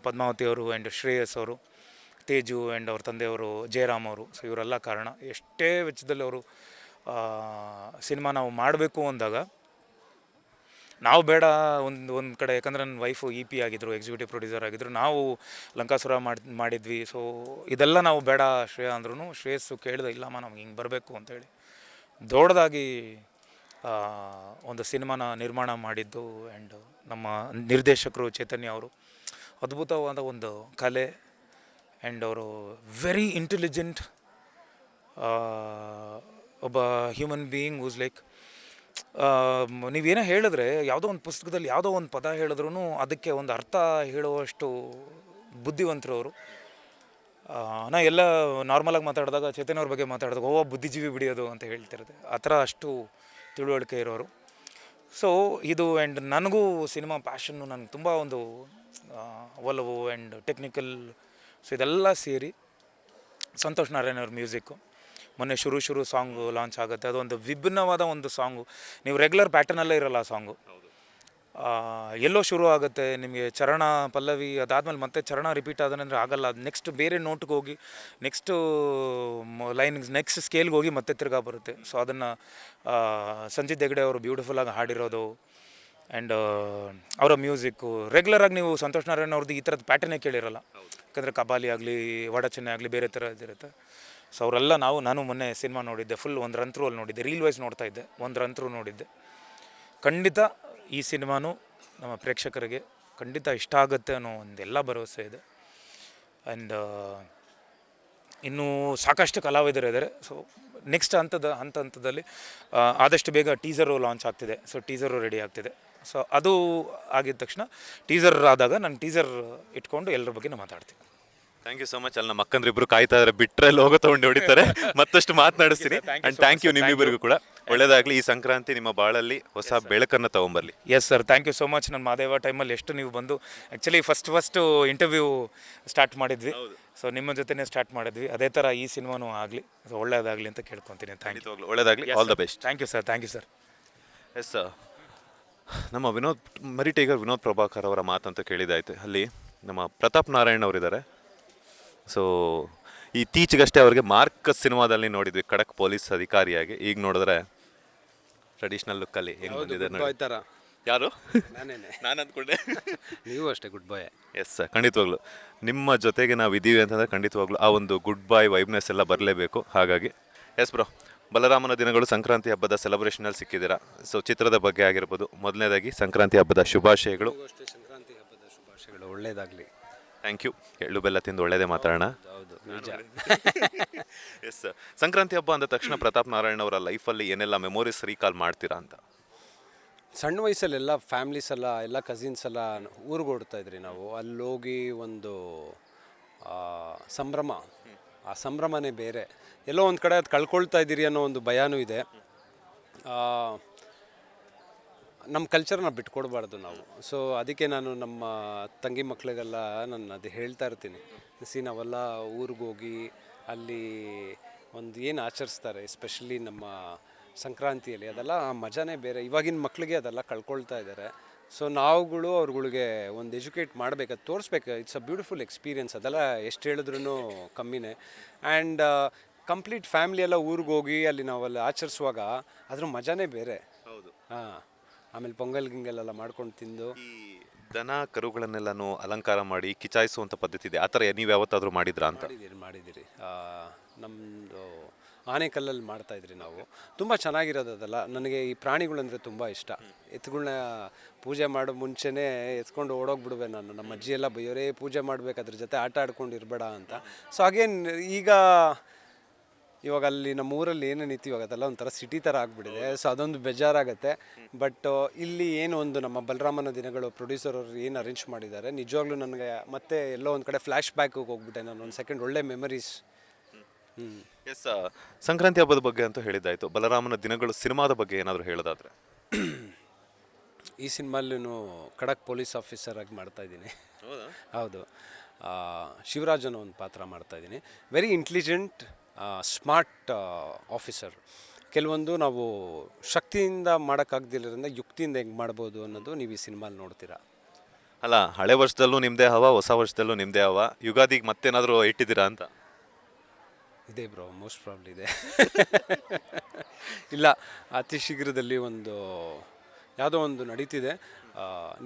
ಪದ್ಮಾವತಿ ಅವರು ಆ್ಯಂಡ್ ಶ್ರೇಯಸ್ ಅವರು, ತೇಜು ಆ್ಯಂಡ್ ಅವ್ರ ತಂದೆಯವರು ಜಯರಾಮ್ ಅವರು, ಸೊ ಇವರೆಲ್ಲ ಕಾರಣ. ಎಷ್ಟೇ ವೆಚ್ಚದಲ್ಲಿ ಅವರು ಸಿನಿಮಾ ನಾವು ಮಾಡಬೇಕು ಅಂದಾಗ ನಾವು ಬೇಡ ಒಂದು ಕಡೆ, ಯಾಕಂದರೆ ನನ್ನ ವೈಫು EP ಆಗಿದ್ದರು, ಎಕ್ಸಿಕ್ಯೂಟಿವ್ ಪ್ರೊಡ್ಯೂಸರ್ ಆಗಿದ್ದರು, ನಾವು ಲಂಕಾಸುರ ಮಾಡಿದ್ವಿ. ಸೊ ಇದೆಲ್ಲ ನಾವು ಬೇಡ ಶ್ರೇಯ ಅಂದ್ರೂ ಶ್ರೇಯಸ್ಸು ಕೇಳಿದೆ, ಇಲ್ಲಮ್ಮ ನಮ್ಗೆ ಹಿಂಗೆ ಬರಬೇಕು ಅಂತೇಳಿ ದೊಡ್ಡದಾಗಿ ಒಂದು ಸಿನಿಮಾನ ನಿರ್ಮಾಣ ಮಾಡಿದ್ದು. ಆ್ಯಂಡ್ ನಮ್ಮ ನಿರ್ದೇಶಕರು ಚೈತನ್ಯ ಅವರು ಅದ್ಭುತವಾದ ಒಂದು ಕಲೆ, ಆ್ಯಂಡ್ ಅವರು ವೆರಿ ಇಂಟೆಲಿಜೆಂಟ್ ಒಬ್ಬ ಹ್ಯೂಮನ್ ಬೀಯಿಂಗ್ ಹೂಸ್ ಲೈಕ್, ನೀವೇನೋ ಹೇಳಿದ್ರೆ, ಯಾವುದೋ ಒಂದು ಪುಸ್ತಕದಲ್ಲಿ ಯಾವುದೋ ಒಂದು ಪದ ಹೇಳಿದ್ರೂ ಅದಕ್ಕೆ ಒಂದು ಅರ್ಥ ಹೇಳುವಷ್ಟು ಬುದ್ಧಿವಂತರು ಅವರು. ನಾ ಎಲ್ಲ ನಾರ್ಮಲಾಗಿ ಮಾತಾಡಿದಾಗ ಚೇತನ್ ಅವ್ರ ಬಗ್ಗೆ ಮಾತಾಡಿದಾಗ ಬುದ್ಧಿಜೀವಿ ಬಿಡಿಯೋದು ಅಂತ ಹೇಳ್ತಿರೋದು, ಆ ಥರ ಅಷ್ಟು ತಿಳುವಳಿಕೆ ಇರೋರು. ಸೊ ಇದು, ಆ್ಯಂಡ್ ನನಗೂ ಸಿನಿಮಾ ಪ್ಯಾಷನ್ನು, ನನಗೆ ತುಂಬ ಒಂದು ಒಲವು ಆ್ಯಂಡ್ ಟೆಕ್ನಿಕಲ್. ಸೊ ಇದೆಲ್ಲ ಸೇರಿ ಸಂತೋಷ್ ನಾರಾಯಣ್ ಅವ್ರ ಮ್ಯೂಸಿಕ್ಕು. ಮೊನ್ನೆ ಶುರು ಸಾಂಗು ಲಾಂಚ್ ಆಗುತ್ತೆ, ಅದೊಂದು ವಿಭಿನ್ನವಾದ ಒಂದು ಸಾಂಗು. ನೀವು ರೆಗ್ಯುಲರ್ ಪ್ಯಾಟರ್ನಲ್ಲೇ ಇರೋಲ್ಲ ಆ ಸಾಂಗು. ಎಲ್ಲೋ ಶುರು ಆಗುತ್ತೆ ನಿಮಗೆ ಚರಣ ಪಲ್ಲವಿ, ಅದಾದಮೇಲೆ ಮತ್ತೆ ಚರಣ ರಿಪೀಟ್ ಆದನಂದರೆ ಆಗಲ್ಲ. ಅದು ನೆಕ್ಸ್ಟ್ ಬೇರೆ ನೋಟ್ಗೆ ಹೋಗಿ, ನೆಕ್ಸ್ಟು ಲೈನ್ಗೆ, ನೆಕ್ಸ್ಟ್ ಸ್ಕೇಲ್ಗೆ ಹೋಗಿ ಮತ್ತೆ ತಿರ್ಗಾ ಬರುತ್ತೆ. ಸೊ ಅದನ್ನು ಸಂಜಿತ್ ಹೆಗ್ಡೆ ಅವರು ಬ್ಯೂಟಿಫುಲ್ಲಾಗಿ ಹಾಡಿರೋದು. ಆ್ಯಂಡ್ ಅವರ ಮ್ಯೂಸಿಕ್ಕು ರೆಗ್ಯುಲರಾಗಿ ನೀವು ಸಂತೋಷ್ ನಾರಾಯಣ್ ಅವ್ರದ್ದು ಈ ಥರದ್ದು ಪ್ಯಾಟರ್ನೇ ಕೇಳಿರಲ್ಲ. ಯಾಕಂದರೆ ಕಬಾಲಿ ಆಗಲಿ, ವಡ ಚೆನ್ನೈ ಆಗಲಿ, ಬೇರೆ ಥರ ಇದಿರುತ್ತೆ. ಸೊ ಅವರೆಲ್ಲ ನಾನು ಮೊನ್ನೆ ಸಿನಿಮಾ ನೋಡಿದ್ದೆ, ಫುಲ್ ಒಂದು ರನ್ ಥ್ರೂ ಅಲ್ಲಿ ನೋಡಿದ್ದೆ, ರೀಲ್ ವೈಸ್ ನೋಡ್ತಾ ಇದ್ದೆ, ಒಂದು ರನ್ ಥ್ರೂ ನೋಡಿದ್ದೆ. ಖಂಡಿತ ಈ ಸಿನಿಮಾನು ನಮ್ಮ ಪ್ರೇಕ್ಷಕರಿಗೆ ಖಂಡಿತ ಇಷ್ಟ ಆಗುತ್ತೆ ಅನ್ನೋ ಒಂದೆಲ್ಲ ಭರವಸೆ ಇದೆ. ಆ್ಯಂಡ್ ಇನ್ನೂ ಸಾಕಷ್ಟು ಕಲಾವಿದರು ಇದ್ದಾರೆ. ಸೊ ನೆಕ್ಸ್ಟ್ ಹಂತದಲ್ಲಿ ಆದಷ್ಟು ಬೇಗ ಟೀಸರು ಲಾಂಚ್ ಆಗ್ತಿದೆ. ಸೊ ಟೀಸರು ರೆಡಿ ಆಗ್ತಿದೆ. ಸೊ ಅದು ಆಗಿದ ತಕ್ಷಣ ಟೀಸರ್ ಆದಾಗ ನಾನು ಟೀಸರ್ ಇಟ್ಕೊಂಡು ಎಲ್ಲರ ಬಗ್ಗೆ ಮಾತಾಡ್ತೀನಿ. Thank you so much. ಅಲ್ಲಿ ನಮ್ಮ ಅಕ್ಕಂದ್ರಿಬ್ರು ಕಾಯ್ತಾ ಇದ್ದಾರೆ, ಬಿಟ್ರೆ ಲೋಗೋ ತಗೊಂಡು ಹೊಡಿತಾರೆ. ಮತ್ತಷ್ಟು ಮಾತನಾಡಿಸ್ತೀನಿ. ಅಂಡ್ ಥ್ಯಾಂಕ್ ಯು ನಿಮ್ಮಿಬ್ಬರಿಗೂ ಕೂಡ. ಒಳ್ಳೇದಾಗಲಿ. ಈ ಸಂಕ್ರಾಂತಿ ನಿಮ್ಮ ಬಾಳಲ್ಲಿ ಹೊಸ ಬೆಳಕನ್ನು ತಗೊಂಬರ್ಲಿ. Yes sir, thank you so much. ನನ್ನ ಮಾದೇವ ಟೈಮಲ್ಲಿ ಎಷ್ಟು ನೀವು ಬಂದು ಆ್ಯಕ್ಚುಲಿ ಫಸ್ಟು ಇಂಟರ್ವ್ಯೂ ಸ್ಟಾರ್ಟ್ ಮಾಡಿದ್ವಿ. ಸೊ ನಿಮ್ಮ ಜೊತೆನೇ ಸ್ಟಾರ್ಟ್ ಮಾಡಿದ್ವಿ. ಅದೇ ಥರ ಈ ಸಿನಿಮಾನೂ ಆಗಲಿ, ಸೊ ಒಳ್ಳೇದಾಗಲಿ ಅಂತ ಕೇಳ್ಕೊತೀನಿ. Thank you. ಒಳ್ಳೇದಾಗಲಿ. All the best. Thank you sir. Thank you sir. Yes, ನಮ್ಮ ಮರಿ ಟೈಗರ್ ವಿನೋದ್ ಪ್ರಭಾಕರ್ ಅವರ ಮಾತಂತ ಕೇಳಿದಾಯ್ತು. ಅಲ್ಲಿ ನಮ್ಮ ಪ್ರತಾಪ್ ನಾರಾಯಣ್ ಅವರಿದ್ದಾರೆ. ಸೊ ಇತ್ತೀಚೆಗಷ್ಟೇ ಅವರಿಗೆ ಮಾರ್ಕಸ್ ಸಿನಿಮಾದಲ್ಲಿ ನೋಡಿದ್ವಿ ಖಡಕ್ ಪೊಲೀಸ್ ಅಧಿಕಾರಿಯಾಗಿ. ಈಗ ನೋಡಿದ್ರೆ ಟ್ರೆಡಿಷನಲ್ ಲುಕ್ಕಲ್ಲಿ ಹೆಂಗೆ ಬಂದಿದೆ ನೋಡಿ. ಯಾರು? ನಾನು ಅಂದ್ಕೊಂಡೆ. ನೀವು ಅಷ್ಟೇ ಗುಡ್ ಬಾಯ್. ಎಸ್ ಸರ್, ಖಂಡಿತವಾಗ್ಲು ನಿಮ್ಮ ಜೊತೆಗೆ ನಾವು ಇದ್ದೀವಿ ಅಂತಂದರೆ ಖಂಡಿತವಾಗ್ಲೂ ಆ ಒಂದು ಗುಡ್ ಬಾಯ್ ವೈಬ್ನೆಸ್ ಎಲ್ಲ ಬರಲೇಬೇಕು. ಹಾಗಾಗಿ ಎಸ್ ಬ್ರೋ, ಬಲರಾಮನ ದಿನಗಳು ಸಂಕ್ರಾಂತಿ ಹಬ್ಬದ ಸೆಲೆಬ್ರೇಷನಲ್ಲಿ ಸಿಕ್ಕಿದ್ದೀರಾ. ಸೊ ಚಿತ್ರದ ಬಗ್ಗೆ ಆಗಿರ್ಬೋದು, ಮೊದಲನೇದಾಗಿ ಸಂಕ್ರಾಂತಿ ಹಬ್ಬದ ಶುಭಾಶಯಗಳು. ಅಷ್ಟೇ ಸಂಕ್ರಾಂತಿ ಹಬ್ಬದ ಶುಭಾಶಯಗಳು. ಒಳ್ಳೇದಾಗಲಿ. Thank you. ಎಳ್ಳು ಬೆಲ್ಲ ತಿಂದು ಒಳ್ಳೇದೇ ಮಾತಾಡೋಣ. ಹೌದು, ನಿಜ. ಎಸ್ ಸರ್, ಸಂಕ್ರಾಂತಿ ಹಬ್ಬ ಅಂದ ತಕ್ಷಣ ಪ್ರತಾಪ್ ನಾರಾಯಣ್ ಅವರ ಲೈಫಲ್ಲಿ ಏನೆಲ್ಲ ಮೆಮೊರೀಸ್ ರೀಕಾಲ್ ಮಾಡ್ತೀರಾ ಅಂತ? ಸಣ್ಣ ವಯಸ್ಸಲ್ಲೆಲ್ಲ ಫ್ಯಾಮ್ಲೀಸ್ ಎಲ್ಲ ಕಸಿನ್ಸ್ ಎಲ್ಲ ಊರಿಗೆ ಓಡ್ತಾ ಇದ್ರಿ ನಾವು. ಅಲ್ಲೋಗಿ ಒಂದು ಸಂಭ್ರಮ, ಆ ಸಂಭ್ರಮನೇ ಬೇರೆ. ಎಲ್ಲೋ ಒಂದು ಕಡೆ ಅದು ಕಳ್ಕೊಳ್ತಾ ಇದ್ದೀರಿ ಅನ್ನೋ ಒಂದು ಭಯನೂ ಇದೆ. ನಮ್ಮ ಕಲ್ಚರ್ನ ಬಿಟ್ಕೊಡ್ಬಾರ್ದು ನಾವು. ಸೊ ಅದಕ್ಕೆ ನಾನು ನಮ್ಮ ತಂಗಿ ಮಕ್ಕಳಿಗೆಲ್ಲ ನಾನು ಅದು ಹೇಳ್ತಾ ಇರ್ತೀನಿ. ನಾವೆಲ್ಲ ಊರಿಗೆ ಹೋಗಿ ಅಲ್ಲಿ ಒಂದು ಏನು ಆಚರಿಸ್ತಾರೆ, ಎಸ್ಪೆಷಲಿ ನಮ್ಮ ಸಂಕ್ರಾಂತಿಯಲ್ಲಿ, ಅದೆಲ್ಲ ಮಜಾನೇ ಬೇರೆ. ಇವಾಗಿನ ಮಕ್ಕಳಿಗೆ ಅದೆಲ್ಲ ಕಳ್ಕೊಳ್ತಾ ಇದ್ದಾರೆ. ಸೊ ನಾವುಗಳು ಅವ್ರುಗಳಿಗೆ ಒಂದು ಎಜುಕೇಟ್ ಮಾಡಬೇಕು, ಅದು ತೋರಿಸ್ಬೇಕು. It's a beautiful experience. ಅದೆಲ್ಲ ಎಷ್ಟು ಹೇಳಿದ್ರೂ ಕಮ್ಮಿನೇ. ಆ್ಯಂಡ್ ಕಂಪ್ಲೀಟ್ ಫ್ಯಾಮ್ಲಿ ಎಲ್ಲ ಊರಿಗೆ ಹೋಗಿ ಅಲ್ಲಿ ನಾವೆಲ್ಲ ಆಚರಿಸುವಾಗ ಅದ್ರ ಮಜಾನೇ ಬೇರೆ. ಹೌದು. ಹಾಂ, ಆಮೇಲೆ ಪೊಂಗಲ್ ಗಿಂಗಲೆಲ್ಲ ಮಾಡ್ಕೊಂಡು ತಿಂದು ಈ ದನ ಕರುಗಳನ್ನೆಲ್ಲನೂ ಅಲಂಕಾರ ಮಾಡಿ ಕಿಚಾಯಿಸುವಂಥ ಪದ್ಧತಿ ಇದೆ. ಆ ಥರ ನೀವು ಯಾವತ್ತಾದರೂ ಮಾಡಿದ್ರಾ ಅಂತ? ಮಾಡಿದ್ದೀರಿ. ನಮ್ಮದು ಆನೆಕಲ್ಲಲ್ಲಿ ಮಾಡ್ತಾಯಿದ್ರಿ ನಾವು. ತುಂಬ ಚೆನ್ನಾಗಿರೋದು ಅದೆಲ್ಲ. ನನಗೆ ಈ ಪ್ರಾಣಿಗಳಂದರೆ ತುಂಬ ಇಷ್ಟ. ಎತ್ತುಗಳನ್ನ ಪೂಜೆ ಮಾಡೋ ಮುಂಚೆನೇ ಎತ್ಕೊಂಡು ಓಡೋಗ್ಬಿಡುವೆ ನಾನು. ನಮ್ಮ ಅಜ್ಜಿ ಎಲ್ಲ ಬೈಯೋರೇ, ಪೂಜೆ ಮಾಡಬೇಕು, ಅದ್ರ ಜೊತೆ ಆಟ ಆಡ್ಕೊಂಡು ಇರಬೇಡ ಅಂತ. ಸೊ ಹಾಗೇನು ಇವಾಗ ಅಲ್ಲಿ ನಮ್ಮ ಊರಲ್ಲಿ ಏನೇನು ಇತ್ತು ಇವಾಗ ಅದೆಲ್ಲ ಒಂಥರ ಸಿಟಿ ಥರ ಆಗಿಬಿಟ್ಟಿದೆ. ಸೊ ಅದೊಂದು ಬೇಜಾರಾಗುತ್ತೆ. ಬಟ್ ಇಲ್ಲಿ ಏನು ಒಂದು ನಮ್ಮ ಬಲರಾಮನ ದಿನಗಳು ಪ್ರೊಡ್ಯೂಸರ್ ಅವರು ಏನು ಅರೇಂಜ್ ಮಾಡಿದ್ದಾರೆ, ನಿಜವಾಗ್ಲೂ ನನಗೆ ಮತ್ತೆ ಎಲ್ಲೋ ಒಂದು ಕಡೆ ಫ್ಲ್ಯಾಶ್ ಬ್ಯಾಕಿಗೆ ಹೋಗ್ಬಿಟ್ಟೆ ನಾನು. ಒಂದು ಸೆಕೆಂಡ್ ಒಳ್ಳೆ ಮೆಮರೀಸ್. ಎಸ್, ಸಂಕ್ರಾಂತಿ ಹಬ್ಬದ ಬಗ್ಗೆ ಅಂತೂ ಹೇಳಿದ್ದಾಯಿತು. ಬಲರಾಮನ ದಿನಗಳು ಸಿನಿಮಾದ ಬಗ್ಗೆ ಏನಾದರೂ ಹೇಳೋದಾದ್ರೆ? ಈ ಸಿನಿಮಾಲ್ಲೂ ಖಡಕ್ ಪೊಲೀಸ್ ಆಫೀಸರ್ ಆಗಿ ಮಾಡ್ತಾಯಿದ್ದೀನಿ. ಹೌದು, ಶಿವರಾಜ್ ಅನ್ನೋ ಒಂದು ಪಾತ್ರ ಮಾಡ್ತಾಯಿದ್ದೀನಿ. Very intelligent, smart officer. ಕೆಲವೊಂದು ನಾವು ಶಕ್ತಿಯಿಂದ ಮಾಡೋಕ್ಕಾಗ್ದಿಲ್ಲದ್ರಿಂದ ಯುಕ್ತಿಯಿಂದ ಹೆಂಗೆ ಮಾಡ್ಬೋದು ಅನ್ನೋದು ನೀವು ಈ ಸಿನಿಮಾಲ್ಲಿ ನೋಡ್ತೀರಾ. ಅಲ್ಲ, ಹಳೆ ವರ್ಷದಲ್ಲೂ ನಿಮ್ಮದೇ ಹವಾ, ಹೊಸ ವರ್ಷದಲ್ಲೂ ನಿಮ್ಮದೇ ಹವಾ. ಯುಗಾದಿಗೆ ಮತ್ತೇನಾದರೂ ಇಟ್ಟಿದ್ದೀರಾ ಅಂತ? ಇದೆ ಬ್ರೋ, ಮೋಸ್ಟ್ ಪ್ರಾಬ್ಲಿ ಇದೆ. ಇಲ್ಲ, ಅತಿ ಶೀಘ್ರದಲ್ಲಿ ಒಂದು ಯಾವುದೋ ಒಂದು ನಡೀತಿದೆ.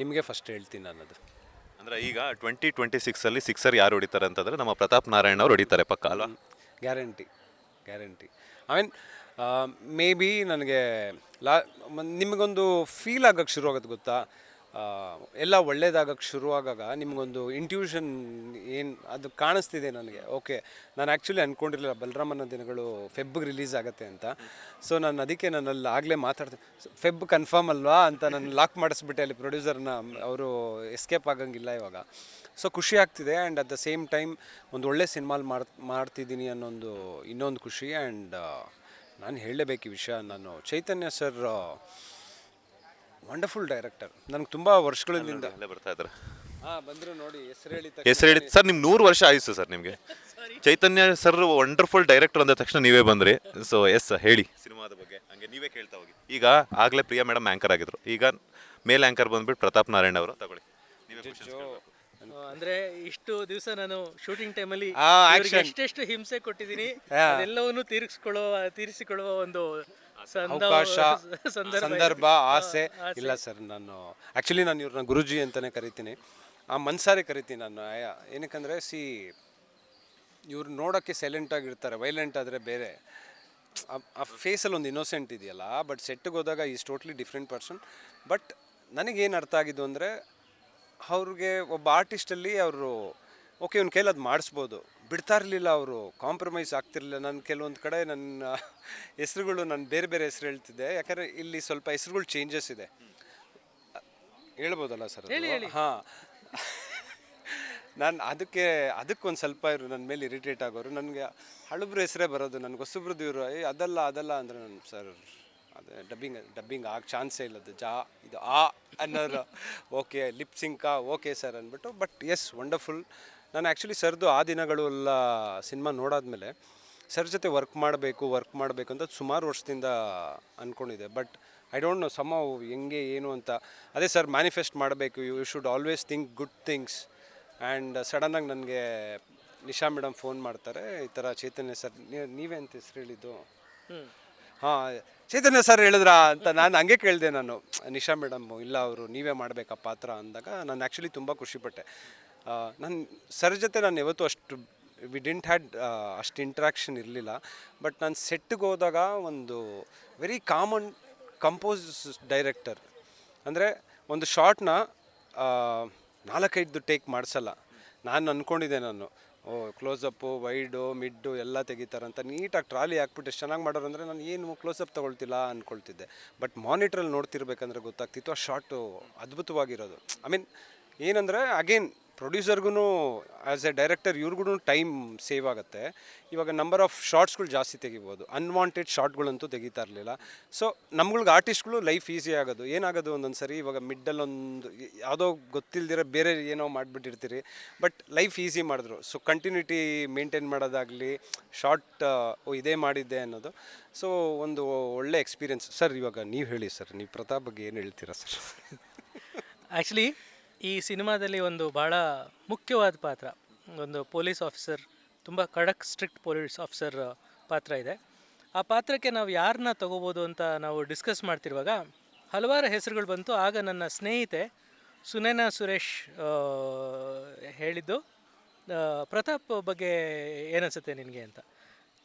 ನಿಮಗೆ ಫಸ್ಟ್ ಹೇಳ್ತೀನಿ ಅನ್ನೋದು. ಅಂದರೆ ಈಗ 2026 ಸಿಕ್ಸರ್ ಯಾರು ಹೊಡಿತಾರೆ ಅಂತಂದರೆ ನಮ್ಮ ಪ್ರತಾಪ್ ನಾರಾಯಣ್ ಅವರು ಹೊಡಿತಾರೆ ಪಕ್ಕ ಅಲ್ವಾ? Guarantee. I mean may be ನನಗೆ ನಿಮಗೊಂದು ಫೀಲ್ ಆಗೋಕ್ಕೆ ಶುರು ಆಗೋದು ಗೊತ್ತಾ. ಎಲ್ಲ ಒಳ್ಳೇದಾಗಕ್ಕೆ ಶುರುವಾಗಾಗ ನಿಮಗೊಂದು ಇಂಟ್ಯೂಷನ್ ಏನು ಅದು ಕಾಣಿಸ್ತಿದೆ ನನಗೆ. ಓಕೆ, ನಾನು ಆ್ಯಕ್ಚುಲಿ ಅಂದ್ಕೊಂಡಿರಲಿಲ್ಲ ಬಲರಾಮನ ದಿನಗಳು ಫೆಬ್ಗೆ ರಿಲೀಸ್ ಆಗುತ್ತೆ ಅಂತ. ಸೊ ನಾನು ಅದಕ್ಕೆ ಅಲ್ಲಿ ಆಗಲೇ ಮಾತಾಡ್ತೀನಿ, ಫೆಬ್ ಕನ್ಫರ್ಮ್ ಅಲ್ವಾ ಅಂತ ನಾನು ಲಾಕ್ ಮಾಡಿಸ್ಬಿಟ್ಟೆ ಅಲ್ಲಿ ಪ್ರೊಡ್ಯೂಸರ್ನ. ಅವರು ಎಸ್ಕೇಪ್ ಆಗಂಗಿಲ್ಲ ಇವಾಗ. ಸೊ ಖುಷಿ ಆಗ್ತಿದೆ. And at the same time ಒಂದು ಒಳ್ಳೆ ಸಿನಿಮಾಲ್ ಮಾಡ್ತಿದ್ದೀನಿ ಅನ್ನೊಂದು ಇನ್ನೊಂದು ಖುಷಿ. ಆ್ಯಂಡ್ ನಾನು ಹೇಳಲೇಬೇಕು ಈ ವಿಷಯ. ನಾನು ಚೈತನ್ಯ ಸರ್ ವಂಡರ್ಫುಲ್ ಡೈರೆಕ್ಟರ್. ನನಗೆ ತುಂಬ ವರ್ಷಗಳಿಂದ ಬರ್ತಾ ಇದ್ದಾರೆ. ಬಂದರು ನೋಡಿ, ಹೆಸರು ಹೇಳಿ ಸರ್. ನಿಮ್ಗೆ 100 ವರ್ಷ ಆಯಿತು ಸರ್ ನಿಮಗೆ. ಚೈತನ್ಯ ಸರ್ ವಂಡರ್ಫುಲ್ ಡೈರೆಕ್ಟರ್ ಅಂದ ತಕ್ಷಣ ನೀವೇ ಬಂದ್ರಿ. ಸೊ ಎಸ್, ಹೇಳಿ ಸಿನಿಮಾದ ಬಗ್ಗೆ. ಹಂಗೆ ನೀವೇ ಕೇಳ್ತಾ ಹೋಗಿ. ಈಗ ಆಗಲೇ ಪ್ರಿಯಾ ಮೇಡಮ್ ಆ್ಯಂಕರ್ ಆಗಿದ್ರು. ಈಗ ಮೇಲ್ ಆ್ಯಂಕರ್ ಬಂದ್ಬಿಟ್ಟು ಪ್ರತಾಪ್ ನಾರಾಯಣ್ ಅವರು. ತಗೊಳ್ಳಿ, ಅಂದ್ರೆ ಇಷ್ಟು ದಿವಸ ನಾನು ಶೂಟಿಂಗ್ ಟೈಮಲ್ಲಿ ಎಷ್ಟೆಷ್ಟು ಹಿಂಸೆ ಕೊಟ್ಟಿದ್ದೀನಿ ಅದೆಲ್ಲವನ್ನು ತೀರಿಸಿಕೊಳ್ಳುವ ಒಂದು ಅವಕಾಶ, ಸಂದರ್ಭ, ಆಸೆ ಇಲ್ಲ ಸರ್. ನಾನು ಆ್ಯಕ್ಚುಲಿ ನಾನು ಇವ್ರನ್ನ ಗುರುಜಿ ಅಂತಲೇ ಕರಿತೀನಿ. ಆ ಮನ್ಸಾರೆ ಕರಿತೀನಿ ನಾನು. ಏನಕ್ಕಂದರೆ ಇವ್ರು ನೋಡೋಕ್ಕೆ ಸೈಲೆಂಟ್ ಆಗಿರ್ತಾರೆ, ವೈಲೆಂಟ್ ಆದರೆ ಬೇರೆ. ಆ ಫೇಸಲ್ಲಿ ಒಂದು ಇನ್ನೋಸೆಂಟ್ ಇದೆಯಲ್ಲ, ಬಟ್ ಸೆಟ್ಟಿಗೆ ಹೋದಾಗ is totally different person. But ನನಗೇನು ಅರ್ಥ ಆಗಿದ್ದು ಅಂದರೆ, ಅವ್ರಿಗೆ ಒಬ್ಬ ಆರ್ಟಿಸ್ಟಲ್ಲಿ ಅವರು ಓಕೆ ಇವ್ನ ಕೈಲಿ ಅದು ಮಾಡಿಸ್ಬೋದು, ಬಿಡ್ತಾ ಇರಲಿಲ್ಲ, ಅವರು ಕಾಂಪ್ರಮೈಸ್ ಆಗ್ತಿರಲಿಲ್ಲ. ನನ್ನ ಕೆಲವೊಂದು ಕಡೆ ನನ್ನ ಹೆಸ್ರುಗಳು ನಾನು ಬೇರೆ ಬೇರೆ ಹೆಸ್ರು ಹೇಳ್ತಿದ್ದೆ, ಯಾಕಂದರೆ ಇಲ್ಲಿ ಸ್ವಲ್ಪ ಹೆಸ್ರುಗಳು ಚೇಂಜಸ್ ಇದೆ, ಹೇಳ್ಬೋದಲ್ಲ ಸರ್? ಹಾಂ, ನಾನು ಅದಕ್ಕೊಂದು ಸ್ವಲ್ಪ ಇವರು ನನ್ನ ಮೇಲೆ ಇರಿಟೇಟ್ ಆಗೋರು. ನನಗೆ ಹಳಬ್ರ ಹೆಸರೇ ಬರೋದು, ನನಗೆ ಹೊಸಬ್ರದ್ದು ಇವರು ಅದಲ್ಲ ಅಂದರೆ ನಾನು ಸರ್ ಅದೇ ಡಬ್ಬಿಂಗ್ ಆಗ ಚಾನ್ಸೇ ಇಲ್ಲದು, ಇದು ಅನ್ನೋರು. ಓಕೆ ಲಿಪ್ ಸಿಂಕಾ, ಓಕೆ ಸರ್ ಅಂದ್ಬಿಟ್ಟು. But yes, wonderful. ನಾನು ಆ್ಯಕ್ಚುಲಿ ಸರ್ದು ಆ ದಿನಗಳು ಎಲ್ಲ ಸಿನಿಮಾ ನೋಡಾದ್ಮೇಲೆ ಸರ್ ಜೊತೆ ವರ್ಕ್ ಮಾಡಬೇಕು ಅಂತ ಸುಮಾರು ವರ್ಷದಿಂದ ಅಂದ್ಕೊಂಡಿದ್ದೆ. ಬಟ್ ಐ ಡೋಂಟ್ ನೋ ಹೆಂಗೆ ಏನು ಅಂತ. ಅದೇ ಸರ್ ಮ್ಯಾನಿಫೆಸ್ಟ್ ಮಾಡಬೇಕು, you should always think good things. And ಸಡನ್ನಾಗಿ ನನಗೆ ನಿಶಾ ಮೇಡಮ್ ಫೋನ್ ಮಾಡ್ತಾರೆ, ಈ ಥರ ಚೈತನ್ಯ ಸರ್ ನೀವೇ ಅಂತ ಹೆಸ್ರು ಹೇಳಿದ್ದು. ಹಾಂ, ಚೈತನ್ಯ ಸರ್ ಹೇಳಿದ್ರಾ ಅಂತ ನಾನು ಹಂಗೆ ಕೇಳಿದೆ. ನಾನು ನಿಶಾ ಮೇಡಮ್ ಇಲ್ಲ ಅವರು ನೀವೇ ಮಾಡಬೇಕಾ ಪಾತ್ರ ಅಂದಾಗ ನಾನು ಆ್ಯಕ್ಚುಲಿ ತುಂಬ ಖುಷಿಪಟ್ಟೆ. ನಾನು ಸರ್ ಜೊತೆ ನಾನು ಯಾವತ್ತೂ ಅಷ್ಟು ವಿ ಡಿಂಟ್ ಹ್ಯಾಡ್ ಅಷ್ಟು ಇಂಟ್ರ್ಯಾಕ್ಷನ್ ಇರಲಿಲ್ಲ. ಬಟ್ ನಾನು ಸೆಟ್ಟಿಗೆ ಹೋದಾಗ ಒಂದು ವೆರಿ ಕಾಮನ್ ಕಂಪೋಸ್ ಡೈರೆಕ್ಟರ್. ಅಂದರೆ ಒಂದು ಶಾರ್ಟ್ನ 4-5 ಟೇಕ್ ಮಾಡಿಸಲ್ಲ. ನಾನು ಅಂದ್ಕೊಂಡಿದ್ದೆ, ಕ್ಲೋಸಪ್ಪು, ವೈಡು, ಮಿಡ್ಡು ಎಲ್ಲ ತೆಗಿತಾರಂತ, ನೀಟಾಗಿ ಟ್ರಾಲಿ ಹಾಕ್ಬಿಟ್ಟು ಎಷ್ಟು ಚೆನ್ನಾಗಿ ಮಾಡೋರು ಅಂದರೆ ನಾನು ಏನು ಕ್ಲೋಸಪ್ ತೊಗೊಳ್ತಿಲ್ಲ ಅಂದ್ಕೊಳ್ತಿದ್ದೆ. ಬಟ್ ಮಾನಿಟ್ರಲ್ಲಿ ನೋಡ್ತಿರ್ಬೇಕಂದ್ರೆ ಗೊತ್ತಾಗ್ತಿತ್ತು ಆ ಶಾರ್ಟು ಅದ್ಭುತವಾಗಿರೋದು. ಐ ಮೀನ್ ಏನಂದರೆ ಅಗೇನ್ ಪ್ರೊಡ್ಯೂಸರ್ಗೂ ಆ್ಯಸ್ ಎ ಡೈರೆಕ್ಟರ್ ಇವ್ರಿಗೂ ಟೈಮ್ ಸೇವ್ ಆಗುತ್ತೆ. ಇವಾಗ ನಂಬರ್ ಆಫ್ ಶಾರ್ಟ್ಸ್ಗಳು ಜಾಸ್ತಿ ತೆಗಿಬೋದು, ಅನ್ವಾಂಟೆಡ್ ಶಾರ್ಟ್ಗಳಂತೂ ತೆಗಿತಾ ಇರಲಿಲ್ಲ. ಸೊ ನಮ್ಗಳ್ಗೆ ಆರ್ಟಿಸ್ಟ್ಗಳು ಲೈಫ್ ಈಸಿ ಆಗೋದು. ಏನಾಗೋದು ಒಂದೊಂದು ಸರಿ ಇವಾಗ ಮಿಡ್ಡಲ್ಲೊಂದು ಯಾವುದೋ ಗೊತ್ತಿಲ್ದಿರೋ ಬೇರೆ ಏನೋ ಮಾಡಿಬಿಟ್ಟಿರ್ತೀರಿ, ಬಟ್ ಲೈಫ್ ಈಸಿ ಮಾಡಿದ್ರು. ಸೊ ಕಂಟಿನ್ಯೂಟಿ ಮೇಂಟೈನ್ ಮಾಡೋದಾಗಲಿ, ಶಾರ್ಟ್ ಇದೇ ಮಾಡಿದ್ದೆ ಅನ್ನೋದು. ಸೊ ಒಂದು ಒಳ್ಳೆ ಎಕ್ಸ್ಪೀರಿಯನ್ಸ್. ಸರ್ ಇವಾಗ ನೀವು ಹೇಳಿ ಸರ್, ನೀವು ಪ್ರತಾಪ್ ಬಗ್ಗೆ ಏನು ಹೇಳ್ತೀರಾ ಸರ್? ಆ್ಯಕ್ಚುಲಿ ಈ ಸಿನಿಮಾದಲ್ಲಿ ಒಂದು ಭಾಳ ಮುಖ್ಯವಾದ ಪಾತ್ರ, ಒಂದು ಪೊಲೀಸ್ ಆಫೀಸರ್, ತುಂಬ ಖಡಕ್ ಸ್ಟ್ರಿಕ್ಟ್ ಪೊಲೀಸ್ ಆಫೀಸರ್ ಪಾತ್ರ ಇದೆ. ಆ ಪಾತ್ರಕ್ಕೆ ನಾವು ಯಾರನ್ನ ತಗೋಬೋದು ಅಂತ ನಾವು ಡಿಸ್ಕಸ್ ಮಾಡ್ತಿರುವಾಗ ಹಲವಾರು ಹೆಸರುಗಳು ಬಂತು. ಆಗ ನನ್ನ ಸ್ನೇಹಿತೆ ಸುನೈನಾ ಸುರೇಶ್ ಹೇಳಿದ್ದು, ಪ್ರತಾಪ್ ಬಗ್ಗೆ ಏನನ್ಸುತ್ತೆ ನಿನಗೆ ಅಂತ.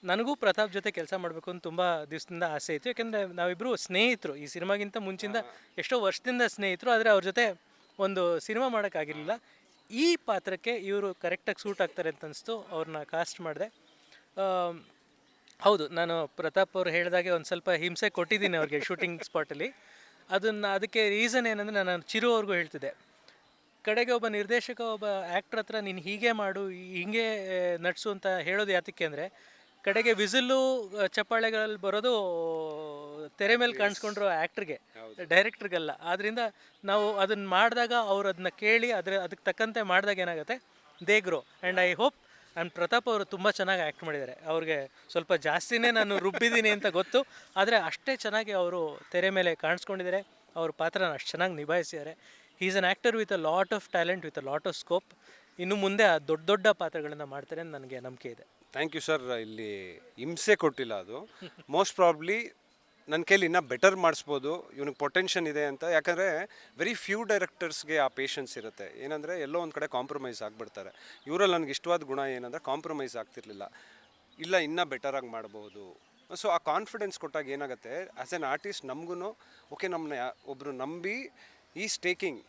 ನನಗೂ ಪ್ರತಾಪ್ ಜೊತೆ ಕೆಲಸ ಮಾಡಬೇಕು ಅಂತ ತುಂಬ ದಿವಸದಿಂದ ಆಸೆ ಇತ್ತು. ಯಾಕೆಂದರೆ ನಾವಿಬ್ಬರು ಸ್ನೇಹಿತರು, ಈ ಸಿನಿಮಾಗಿಂತ ಮುಂಚಿಂದ ಎಷ್ಟೋ ವರ್ಷದಿಂದ ಸ್ನೇಹಿತರು. ಆದರೆ ಅವ್ರ ಜೊತೆ ಒಂದು ಸಿನಿಮಾ ಮಾಡೋಕ್ಕಾಗಿರಲಿಲ್ಲ. ಈ ಪಾತ್ರಕ್ಕೆ ಇವರು ಕರೆಕ್ಟಾಗಿ ಸೂಟ್ ಆಗ್ತಾರೆ ಅಂತ ಅನಿಸ್ತು, ಅವ್ರನ್ನ ಕಾಸ್ಟ್ ಮಾಡಿದೆ. ಹೌದು, ನಾನು ಪ್ರತಾಪ್ ಅವ್ರು ಹೇಳಿದಾಗೆ ಒಂದು ಸ್ವಲ್ಪ ಹಿಂಸೆ ಕೊಟ್ಟಿದ್ದೀನಿ ಅವ್ರಿಗೆ ಶೂಟಿಂಗ್ ಸ್ಪಾಟಲ್ಲಿ. ಅದಕ್ಕೆ ರೀಸನ್ ಏನಂದರೆ ನಾನು ಚಿರು ಅವ್ರಿಗೂ ಹೇಳ್ತಿದ್ದೆ, ಕಡೆಗೆ ಒಬ್ಬ ನಿರ್ದೇಶಕ ಒಬ್ಬ ಆ್ಯಕ್ಟ್ರ್ ಹತ್ರ ನೀನು ಹೀಗೆ ಮಾಡು, ಹಿಂಗೆ ನಡ್ಸು ಅಂತ ಹೇಳೋದು ಯಾತಕ್ಕೆ ಅಂದರೆ, ಕಡೆಗೆ ವಿಸಿಲ್ಲು ಚಪ್ಪಾಳೆಗಳಲ್ಲಿ ಬರೋದು ತೆರೆ ಮೇಲೆ ಕಾಣಿಸ್ಕೊಂಡ್ರು ಆ್ಯಕ್ಟ್ರಿಗೆ, ಡೈರೆಕ್ಟ್ರಿಗಲ್ಲ. ಆದ್ದರಿಂದ ನಾವು ಅದನ್ನು ಮಾಡಿದಾಗ ಅವ್ರು ಅದನ್ನ ಕೇಳಿ ಅದಕ್ಕೆ ತಕ್ಕಂತೆ ಮಾಡಿದಾಗ ಏನಾಗುತ್ತೆ, they grow. And I hope Pratap ಅವರು ತುಂಬ ಚೆನ್ನಾಗಿ ಆ್ಯಕ್ಟ್ ಮಾಡಿದ್ದಾರೆ. ಅವ್ರಿಗೆ ಸ್ವಲ್ಪ ಜಾಸ್ತಿನೇ ನಾನು ರುಬ್ಬಿದ್ದೀನಿ ಅಂತ ಗೊತ್ತು, ಆದರೆ ಅಷ್ಟೇ ಚೆನ್ನಾಗಿ ಅವರು ತೆರೆ ಮೇಲೆ ಕಾಣಿಸ್ಕೊಂಡಿದ್ದಾರೆ. ಅವ್ರ ಪಾತ್ರನ ಅಷ್ಟು ಚೆನ್ನಾಗಿ ನಿಭಾಯಿಸಿದ್ದಾರೆ. He is an actor with a lot of talent, with a lot of scope. ಇನ್ನು ಮುಂದೆ ಆ ದೊಡ್ಡ ದೊಡ್ಡ ಪಾತ್ರಗಳನ್ನು ಮಾಡ್ತಾರೆ ಅಂತ ನನಗೆ ನಂಬಿಕೆ ಇದೆ. Thank you sir. ಇಲ್ಲಿ ಹಿಂಸೆ ಕೊಟ್ಟಿಲ್ಲ, ಅದು ಮೋಸ್ಟ್ ಪ್ರಾಬ್ಲಿ ನನ್ನ ಕೈಲಿ ಇನ್ನೂ ಬೆಟರ್ ಮಾಡಿಸ್ಬೋದು, ಇವನಿಗೆ ಪೊಟೆನ್ಷನ್ ಇದೆ ಅಂತ. ಯಾಕಂದರೆ ವೆರಿ ಫ್ಯೂ ಡೈರೆಕ್ಟರ್ಸ್ಗೆ ಆ ಪೇಷನ್ಸ್ ಇರುತ್ತೆ. ಏನಂದರೆ ಎಲ್ಲೋ ಒಂದು ಕಡೆ ಕಾಂಪ್ರಮೈಸ್ ಆಗಿಬಿಡ್ತಾರೆ. ಇವರಲ್ಲಿ ನನಗೆ ಇಷ್ಟವಾದ ಗುಣ ಏನಂದರೆ ಕಾಂಪ್ರಮೈಸ್ ಆಗ್ತಿರ್ಲಿಲ್ಲ, ಇಲ್ಲ ಇನ್ನೂ ಬೆಟರಾಗಿ ಮಾಡ್ಬೋದು. ಸೊ ಆ ಕಾನ್ಫಿಡೆನ್ಸ್ ಕೊಟ್ಟಾಗ ಏನಾಗುತ್ತೆ, ಆ್ಯಸ್ ಎನ್ ಆರ್ಟಿಸ್ಟ್ ನಮಗೂ ಓಕೆ, ನಮ್ಮನ್ನ ಒಬ್ಬರು ನಂಬಿ ಈಸ್ ಟೇಕಿಂಗ್.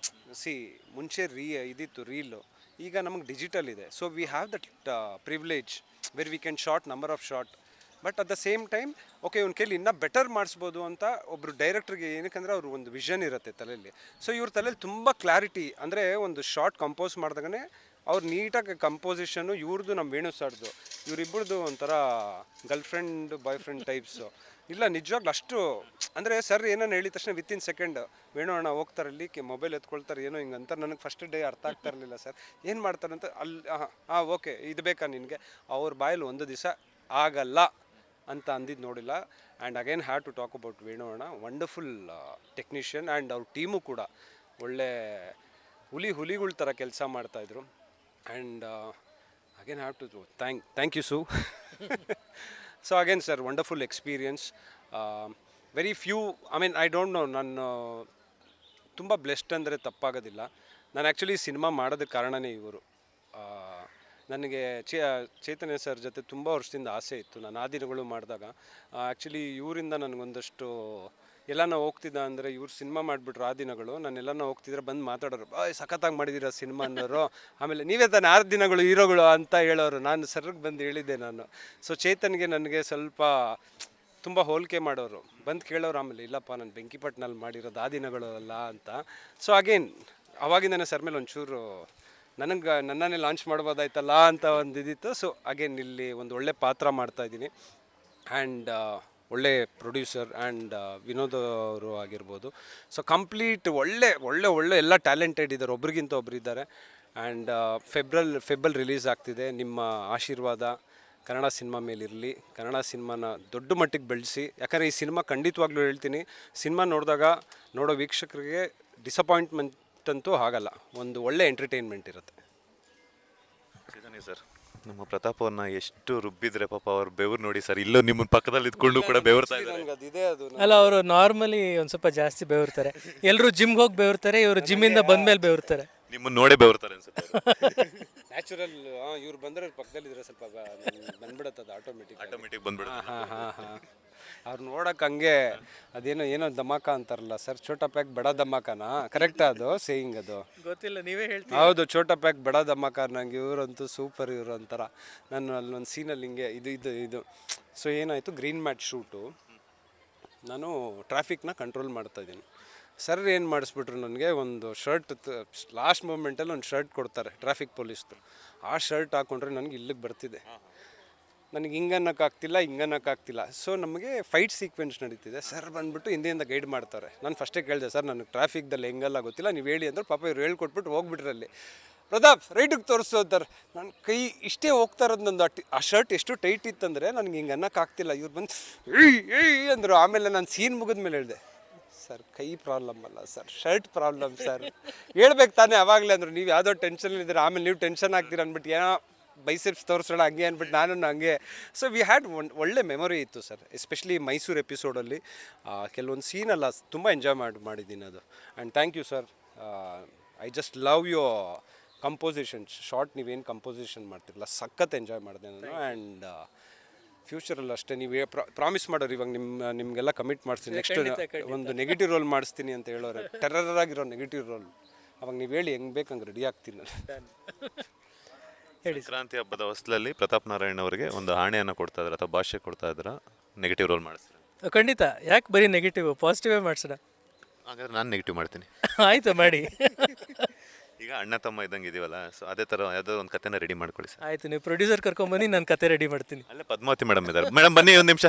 ಮುಂಚೆ ಇದಿತ್ತು ರೀಲು, ಈಗ ನಮಗೆ ಡಿಜಿಟಲ್ ಇದೆ. So we have that privilege where we can short number of short. But at the same time okay ಇವ್ನ ಕೈಲಿ ಇನ್ನೂ ಬೆಟರ್ ಮಾಡಿಸ್ಬೋದು ಅಂತ ಒಬ್ಬರು ಡೈರೆಕ್ಟ್ರಿಗೆ, ಏನಕ್ಕಂದರೆ ಅವ್ರು ಒಂದು ವಿಷನ್ ಇರುತ್ತೆ ತಲೆಯಲ್ಲಿ. ಸೊ ಇವ್ರ ತಲೆಯಲ್ಲಿ ತುಂಬ ಕ್ಲಾರಿಟಿ, ಅಂದರೆ ಒಂದು ಶಾರ್ಟ್ ಕಂಪೋಸ್ ಮಾಡಿದಾಗನೇ ಅವ್ರು ನೀಟಾಗಿ ಕಂಪೋಸಿಷನ್ನು ಇವ್ರದ್ದು, ನಮ್ಮ ವೇಣು ಸರ್ದು, ಇವರಿಬ್ಬರದು ಒಂಥರ ಗರ್ಲ್ಫ್ರೆಂಡ್ ಬಾಯ್ ಫ್ರೆಂಡ್ ಟೈಪ್ಸು. ಇಲ್ಲ ನಿಜವಾಗ್ಲೂ ಅಷ್ಟು, ಅಂದರೆ ಸರ್ ಏನೋ ಹೇಳಿದ ತಕ್ಷಣ ವಿತಿನ್ ಸೆಕೆಂಡ್ ವೇಣು ಅಣ್ಣ ಹೋಗ್ತಾರೆ ಇಲ್ಲಿ ಮೊಬೈಲ್ ಎತ್ಕೊಳ್ತಾರೆ, ಏನೋ ಹಿಂಗೆ ಅಂತ. ನನಗೆ ಫಸ್ಟ್ ಡೇ ಅರ್ಥ ಆಗ್ತಾ ಇರಲಿಲ್ಲ ಸರ್ ಏನು ಮಾಡ್ತಾರಂತ. ಅಲ್ಲಿ ಹಾಂ ಓಕೆ ಇದು ಬೇಕಾ ನಿನಗೆ, ಅವ್ರ ಬಾಯಲ್ಲಿ ಒಂದು ದಿವಸ ಆಗಲ್ಲ ಅಂತ ಅಂದಿದ್ದು ನೋಡಿಲ್ಲ. And again have to talk about Venu ಅಣ್ಣ, ವಂಡರ್ಫುಲ್ ಟೆಕ್ನಿಷಿಯನ್. ಆ್ಯಂಡ್ ಅವ್ರ ಟೀಮು ಕೂಡ ಒಳ್ಳೆ ಹುಲಿಗಳ ಥರ ಕೆಲಸ ಮಾಡ್ತಾಯಿದ್ರು. And again have to thank you ಸು. So again sir wonderful experience. Very few, I mean I don't know, ನಾನು ತುಂಬ ಬ್ಲೆಸ್ಡ್ ಅಂದರೆ ತಪ್ಪಾಗೋದಿಲ್ಲ. ನಾನು ಆ್ಯಕ್ಚುಲಿ ಸಿನಿಮಾ ಮಾಡೋದಕ್ಕೆ ಕಾರಣನೇ ಇವರು. ನನಗೆ ಚೈತನ್ಯ ಸರ್ ಜೊತೆ ತುಂಬ ವರ್ಷದಿಂದ ಆಸೆ ಇತ್ತು. ನಾನು ಆ ದಿನಗಳು ಮಾಡಿದಾಗ ಆ್ಯಕ್ಚುಲಿ ಇವರಿಂದ ನನಗೊಂದಷ್ಟು ಎಲ್ಲಾನ ಹೋಗ್ತಿದ್ದ ಅಂದರೆ ಇವ್ರು ಸಿನಿಮಾ ಮಾಡಿಬಿಟ್ರು ಆ ದಿನಗಳು. ನಾನು ಎಲ್ಲಾನ ಹೋಗ್ತಿದ್ರೆ ಬಂದು ಮಾತಾಡೋರು, ಬಾಯ್ ಸಖತ್ತಾಗಿ ಮಾಡಿದ್ದೀರಾ ಸಿನಿಮಾ ಅನ್ನೋರು. ಆಮೇಲೆ ನೀವೇ ತಾನೇ 6 ದಿನಗಳು ಹೀರೋಗಳು ಅಂತ ಹೇಳೋರು. ನಾನು ಸರ್ಗೆ ಬಂದು ಹೇಳಿದ್ದೆ ನಾನು. ಸೊ ಚೇತನ್ಗೆ ನನಗೆ ಸ್ವಲ್ಪ ತುಂಬ ಹೋಲಿಕೆ ಮಾಡೋರು, ಬಂದು ಕೇಳೋರು. ಆಮೇಲೆ ಇಲ್ಲಪ್ಪ ನಾನು ಬೆಂಕಿಪಟ್ಟಣಲ್ಲಿ ಮಾಡಿರೋದು ಆ ದಿನಗಳು ಅಲ್ಲ ಅಂತ. ಸೊ ಅಗೇನ್ ಅವಾಗಿಂದನೇ ಸರ್ ಮೇಲೆ ಒಂಚೂರು ನನ್ನನ್ನೇ ಲಾಂಚ್ ಮಾಡ್ಬೋದಾಯ್ತಲ್ಲ ಅಂತ ಒಂದು ಇದಿತ್ತು. ಸೊ ಅಗೇನ್ ಇಲ್ಲಿ ಒಂದು ಒಳ್ಳೆ ಪಾತ್ರ ಮಾಡ್ತಾಯಿದ್ದೀನಿ. ಆ್ಯಂಡ್ ಒಳ್ಳೆ ಪ್ರೊಡ್ಯೂಸರ್ ಆ್ಯಂಡ್ ವಿನೋದ್ ಅವರು ಆಗಿರ್ಬೋದು. ಸೊ ಕಂಪ್ಲೀಟ್ ಒಳ್ಳೆ ಎಲ್ಲ ಟ್ಯಾಲೆಂಟೆಡ್ ಇದ್ದಾರೆ, ಒಬ್ರಿಗಿಂತ ಒಬ್ರು ಇದ್ದಾರೆ. ಆ್ಯಂಡ್ ಫೆಬ್ರಲ್ ರಿಲೀಸ್ ಆಗ್ತಿದೆ. ನಿಮ್ಮ ಆಶೀರ್ವಾದ ಕನ್ನಡ ಸಿನಿಮಾ ಮೇಲಿರಲಿ. ಕನ್ನಡ ಸಿನಿಮಾನ ದೊಡ್ಡ ಮಟ್ಟಿಗೆ ಬೆಳೆಸಿ. ಯಾಕಂದರೆ ಈ ಸಿನಿಮಾ ಖಂಡಿತವಾಗ್ಲೂ ಹೇಳ್ತೀನಿ, ಸಿನಿಮಾ ನೋಡೋ ವೀಕ್ಷಕರಿಗೆ ಡಿಸಪಾಯಿಂಟ್ಮೆಂಟ್ ಅಂತೂ ಆಗಲ್ಲ. ಒಂದು ಒಳ್ಳೆ ಎಂಟರ್ಟೈನ್ಮೆಂಟ್ ಇರುತ್ತೆ. ಚೈತನ್ಯ ಸರ್, ನಮ್ಮ ಪ್ರತಾಪ್ ಅವ್ರನ್ನ ಎಷ್ಟು ರುಬ್ಬಿದ್ರೆ ಪಾಪ ಅವ್ರ ಬೆವರು ನೋಡಿ ಸರ್. ಇಲ್ಲೋ ನಿಮ್ಮ ಪಕ್ಕದಲ್ಲಿ ಇದ್ಕೊಂಡು ಕೂಡ ಬೆವರ್ತಾ ಇದ್ದಾರೆ. ನನಗೆ ಅದಿದೆ ಅದು ಅಲ್ಲ, ಅವರು ನಾರ್ಮಲಿ ಒಂದು ಸ್ವಲ್ಪ ಜಾಸ್ತಿ ಬೆವರ್ತಾರೆ. ಎಲ್ಲರೂ ಜಿಮ್ಗೆ ಹೋಗಿ ಬೆವರ್ತಾರೆ, ಇವರು ಜಿಮ್ಮಿಂದ ಬಂದ್ಮೇಲೆ ಬೆವರ್ತಾರೆ. ನಿಮ್ಮನ್ನ ನೋಡೇ ಬೆವರ್ತಾರೆ ಅನ್ಸುತ್ತೆ. ನ್ಯಾಚುರಲ್. ಇವ್ರು ಬಂದರೆ ಪಕ್ಕದಲ್ಲಿದ್ರೆ ಸ್ವಲ್ಪ ಬಂದ್ಬಿಡುತ್ತೆ, ಅದು ಆಟೋಮೆಟಿಕ್ ಬಂದ್ಬಿಡುತ್ತೆ. ಹಾಂ ಅವ್ರು ನೋಡಕ್ಕೆ ಹಂಗೆ ಏನೋ ಧಮಾಕ ಅಂತಾರಲ್ಲ ಸರ್, ಛೋಟಾ ಪ್ಯಾಕ್ ಬಡ ಧಮಾಕನಾ? ಕರೆಕ್ಟಾ ಅದು ಸೇಯಿಂಗ್? ಅದು ಗೊತ್ತಿಲ್ಲ, ನೀವೇ ಹೇಳ್ತೀವಿ. ಹೌದು, ಛೋಟಾ ಪ್ಯಾಕ್ ಬಡ ಧಮಾಕ. ನಂಗೆ ಇವರಂತೂ ಸೂಪರ್, ಇವರು ಅಂತಾರ. ನಾನು ಅಲ್ಲೊಂದು ಸೀನಲ್ಲಿ ಹಿಂಗೆ ಇದು ಸೊ ಏನಾಯಿತು, ಗ್ರೀನ್ ಮ್ಯಾಟ್ ಶೂಟು. ನಾನು ಟ್ರಾಫಿಕ್ನ ಕಂಟ್ರೋಲ್ ಮಾಡ್ತಾಯಿದ್ದೀನಿ. ಸರ್ ಏನು ಮಾಡಿಸ್ಬಿಟ್ರು ನನಗೆ, ಒಂದು ಶರ್ಟ್ ಲಾಸ್ಟ್ ಮೂಮೆಂಟಲ್ಲಿ ಒಂದು ಶರ್ಟ್ ಕೊಡ್ತಾರೆ ಟ್ರಾಫಿಕ್ ಪೊಲೀಸ್ದು. ಆ ಶರ್ಟ್ ಹಾಕ್ಕೊಂಡ್ರೆ ನನಗೆ ಇಲ್ಲಿಗೆ ಬರ್ತಿದೆ. ನನಗೆ ಹಿಂಗನ್ನಕ್ಕಾಗ್ತಿಲ್ಲ. ಸೊ ನಮಗೆ ಫೈಟ್ ಸೀಕ್ವೆನ್ಸ್ ನಡೀತಿದೆ. ಸರ್ ಬಂದುಬಿಟ್ಟು ಹಿಂದೆಯಿಂದ ಗೈಡ್ ಮಾಡ್ತಾರೆ. ನಾನು ಫಸ್ಟೇ ಕೇಳಿದೆ, ಸರ್ ನನಗೆ ಟ್ರಾಫಿಕ್ದಲ್ಲಿ ಹೆಂಗೆಲ್ಲ ಗೊತ್ತಿಲ್ಲ, ನೀವು ಹೇಳಿ ಅಂದ್ರೆ. ಪಾಪ ಇವ್ರು ಹೇಳ್ಕೊಟ್ಬಿಟ್ಟು ಹೋಗ್ಬಿಟ್ರೆ ಅಲ್ಲಿ, ಪ್ರತಾಪ್ ರೈಟಿಗೆ ತೋರಿಸು ಅಂತಾರೆ. ನನ್ನ ಕೈ ಇಷ್ಟೇ ಹೋಗ್ತಾ ಇರೋದು. ನಂದು ಆ ಶರ್ಟ್ ಎಷ್ಟು ಟೈಟ್ ಇತ್ತಂದರೆ ನನಗೆ ಹಿಂಗೆ ಅನ್ನೋಕ್ಕಾಗ್ತಿಲ್ಲ. ಇವ್ರು ಬಂದು ಏಯ್ ಅಂದರು. ಆಮೇಲೆ ನಾನು ಸೀನ್ ಮುಗಿದ್ಮೇಲೆ ಹೇಳಿದೆ, ಸರ್ ಕೈ ಪ್ರಾಬ್ಲಮ್ ಅಲ್ಲ ಸರ್, ಶರ್ಟ್ ಪ್ರಾಬ್ಲಮ್ ಸರ್. ಹೇಳ್ಬೇಕು ತಾನೇ ಅವಾಗಲೇ ಅಂದರು. ನೀವು ಯಾವುದೋ ಟೆನ್ಷನಲ್ಲಿದ್ದೀರ, ಆಮೇಲೆ ನೀವು ಟೆನ್ಷನ್ ಆಗ್ತೀರ ಅಂದ್ಬಿಟ್ಟು ಏನೋ ಬೈಸೆಪ್ಸ್ ತೋರಿಸೋಣ ಹಂಗೆ ಅಂದ್ಬಿಟ್ಟು ನಾನು ಹಂಗೆ. ಸೊ ವಿ ಹ್ಯಾಡ್ ಒಳ್ಳೆ ಮೆಮೊರಿ ಇತ್ತು ಸರ್. ಎಸ್ಪೆಷಲಿ ಮೈಸೂರು ಎಪಿಸೋಡಲ್ಲಿ ಕೆಲವೊಂದು ಸೀನೆಲ್ಲ ತುಂಬ ಎಂಜಾಯ್ ಮಾಡಿದ್ದೀನಿ ಅದು. And thank you sir. I just love your composition. Short ನೀವೇನು ಕಂಪೋಸಿಷನ್ ಮಾಡ್ತಿರಲ್ಲ, ಸಖತ್ ಎಂಜಾಯ್ ಮಾಡಿದೆ ನಾನು. ಆ್ಯಂಡ್ ಫ್ಯೂಚರಲ್ಲಿ ಅಷ್ಟೇ ನೀವು ಪ್ರಾಮಿಸ್ ಮಾಡೋರು. ಇವಾಗ ನಿಮಗೆಲ್ಲ ಕಮಿಟ್ ಮಾಡಿಸ್ತೀನಿ. ನೆಕ್ಸ್ಟ್ ಒಂದು ನೆಗೆಟಿವ್ ರೋಲ್ ಮಾಡಿಸ್ತೀನಿ ಅಂತ ಹೇಳೋರು, ಟೆರರ್ ಆಗಿರೋ ನೆಗೆಟಿವ್ ರೋಲ್. ಅವಾಗ ನೀವು ಹೇಳಿ ಹೆಂಗೆ ಬೇಕಂಗೆ ರೆಡಿ ಆಗ್ತೀನಿ ನಾನು. ಸಂಕ್ರಾಂತಿ ಹಬ್ಬದ ಹೊಸಲಲ್ಲಿ ಪ್ರತಾಪ್ ನಾರಾಯಣ್ ಅವರಿಗೆ ಒಂದು ಆಣೆಯನ್ನು ಕೊಡ್ತಾ ಇದ್ದಾರೆ ಅಥವಾ ಭಾಷೆ ಕೊಡ್ತಾ ಇದ್ದಾರೆ, ನೆಗೆಟಿವ್ ರೋಲ್ ಮಾಡಿಸ್ತಾರೆ. ಖಂಡಿತ. ಯಾಕೆ ಬರೀ ನೆಗೆಟಿವ್, ಪಾಸಿಟಿವೇ ಮಾಡಿಸೋಣ. ಹಾಗಾದ್ರೆ ನಾನು ನೆಗೆಟಿವ್ ಮಾಡ್ತೀನಿ. ಆಯಿತು, ಮಾಡಿ. ಈಗ ಅಣ್ಣ ತಮ್ಮ ಇದ್ದಂಗೆ ಇದೀವಲ್ಲ, ಸೊ ಅದೇ ಥರ ಯಾವುದೋ ಒಂದು ಕಥೆನ ರೆಡಿ ಮಾಡ್ಕೊಳ್ಳಿ ಸರ್. ಆಯಿತು, ನೀವು ಪ್ರೊಡ್ಯೂಸರ್ ಕರ್ಕೊಂಬನ್ನಿ, ನಾನು ಕತೆ ರೆಡಿ ಮಾಡ್ತೀನಿ. ಅಲ್ಲೇ ಪದ್ಮಾವತಿ ಮೇಡಮ್ ಇದ್ದಾರೆ. ಮೇಡಮ್ ಬನ್ನಿ ಒಂದು ನಿಮಿಷ.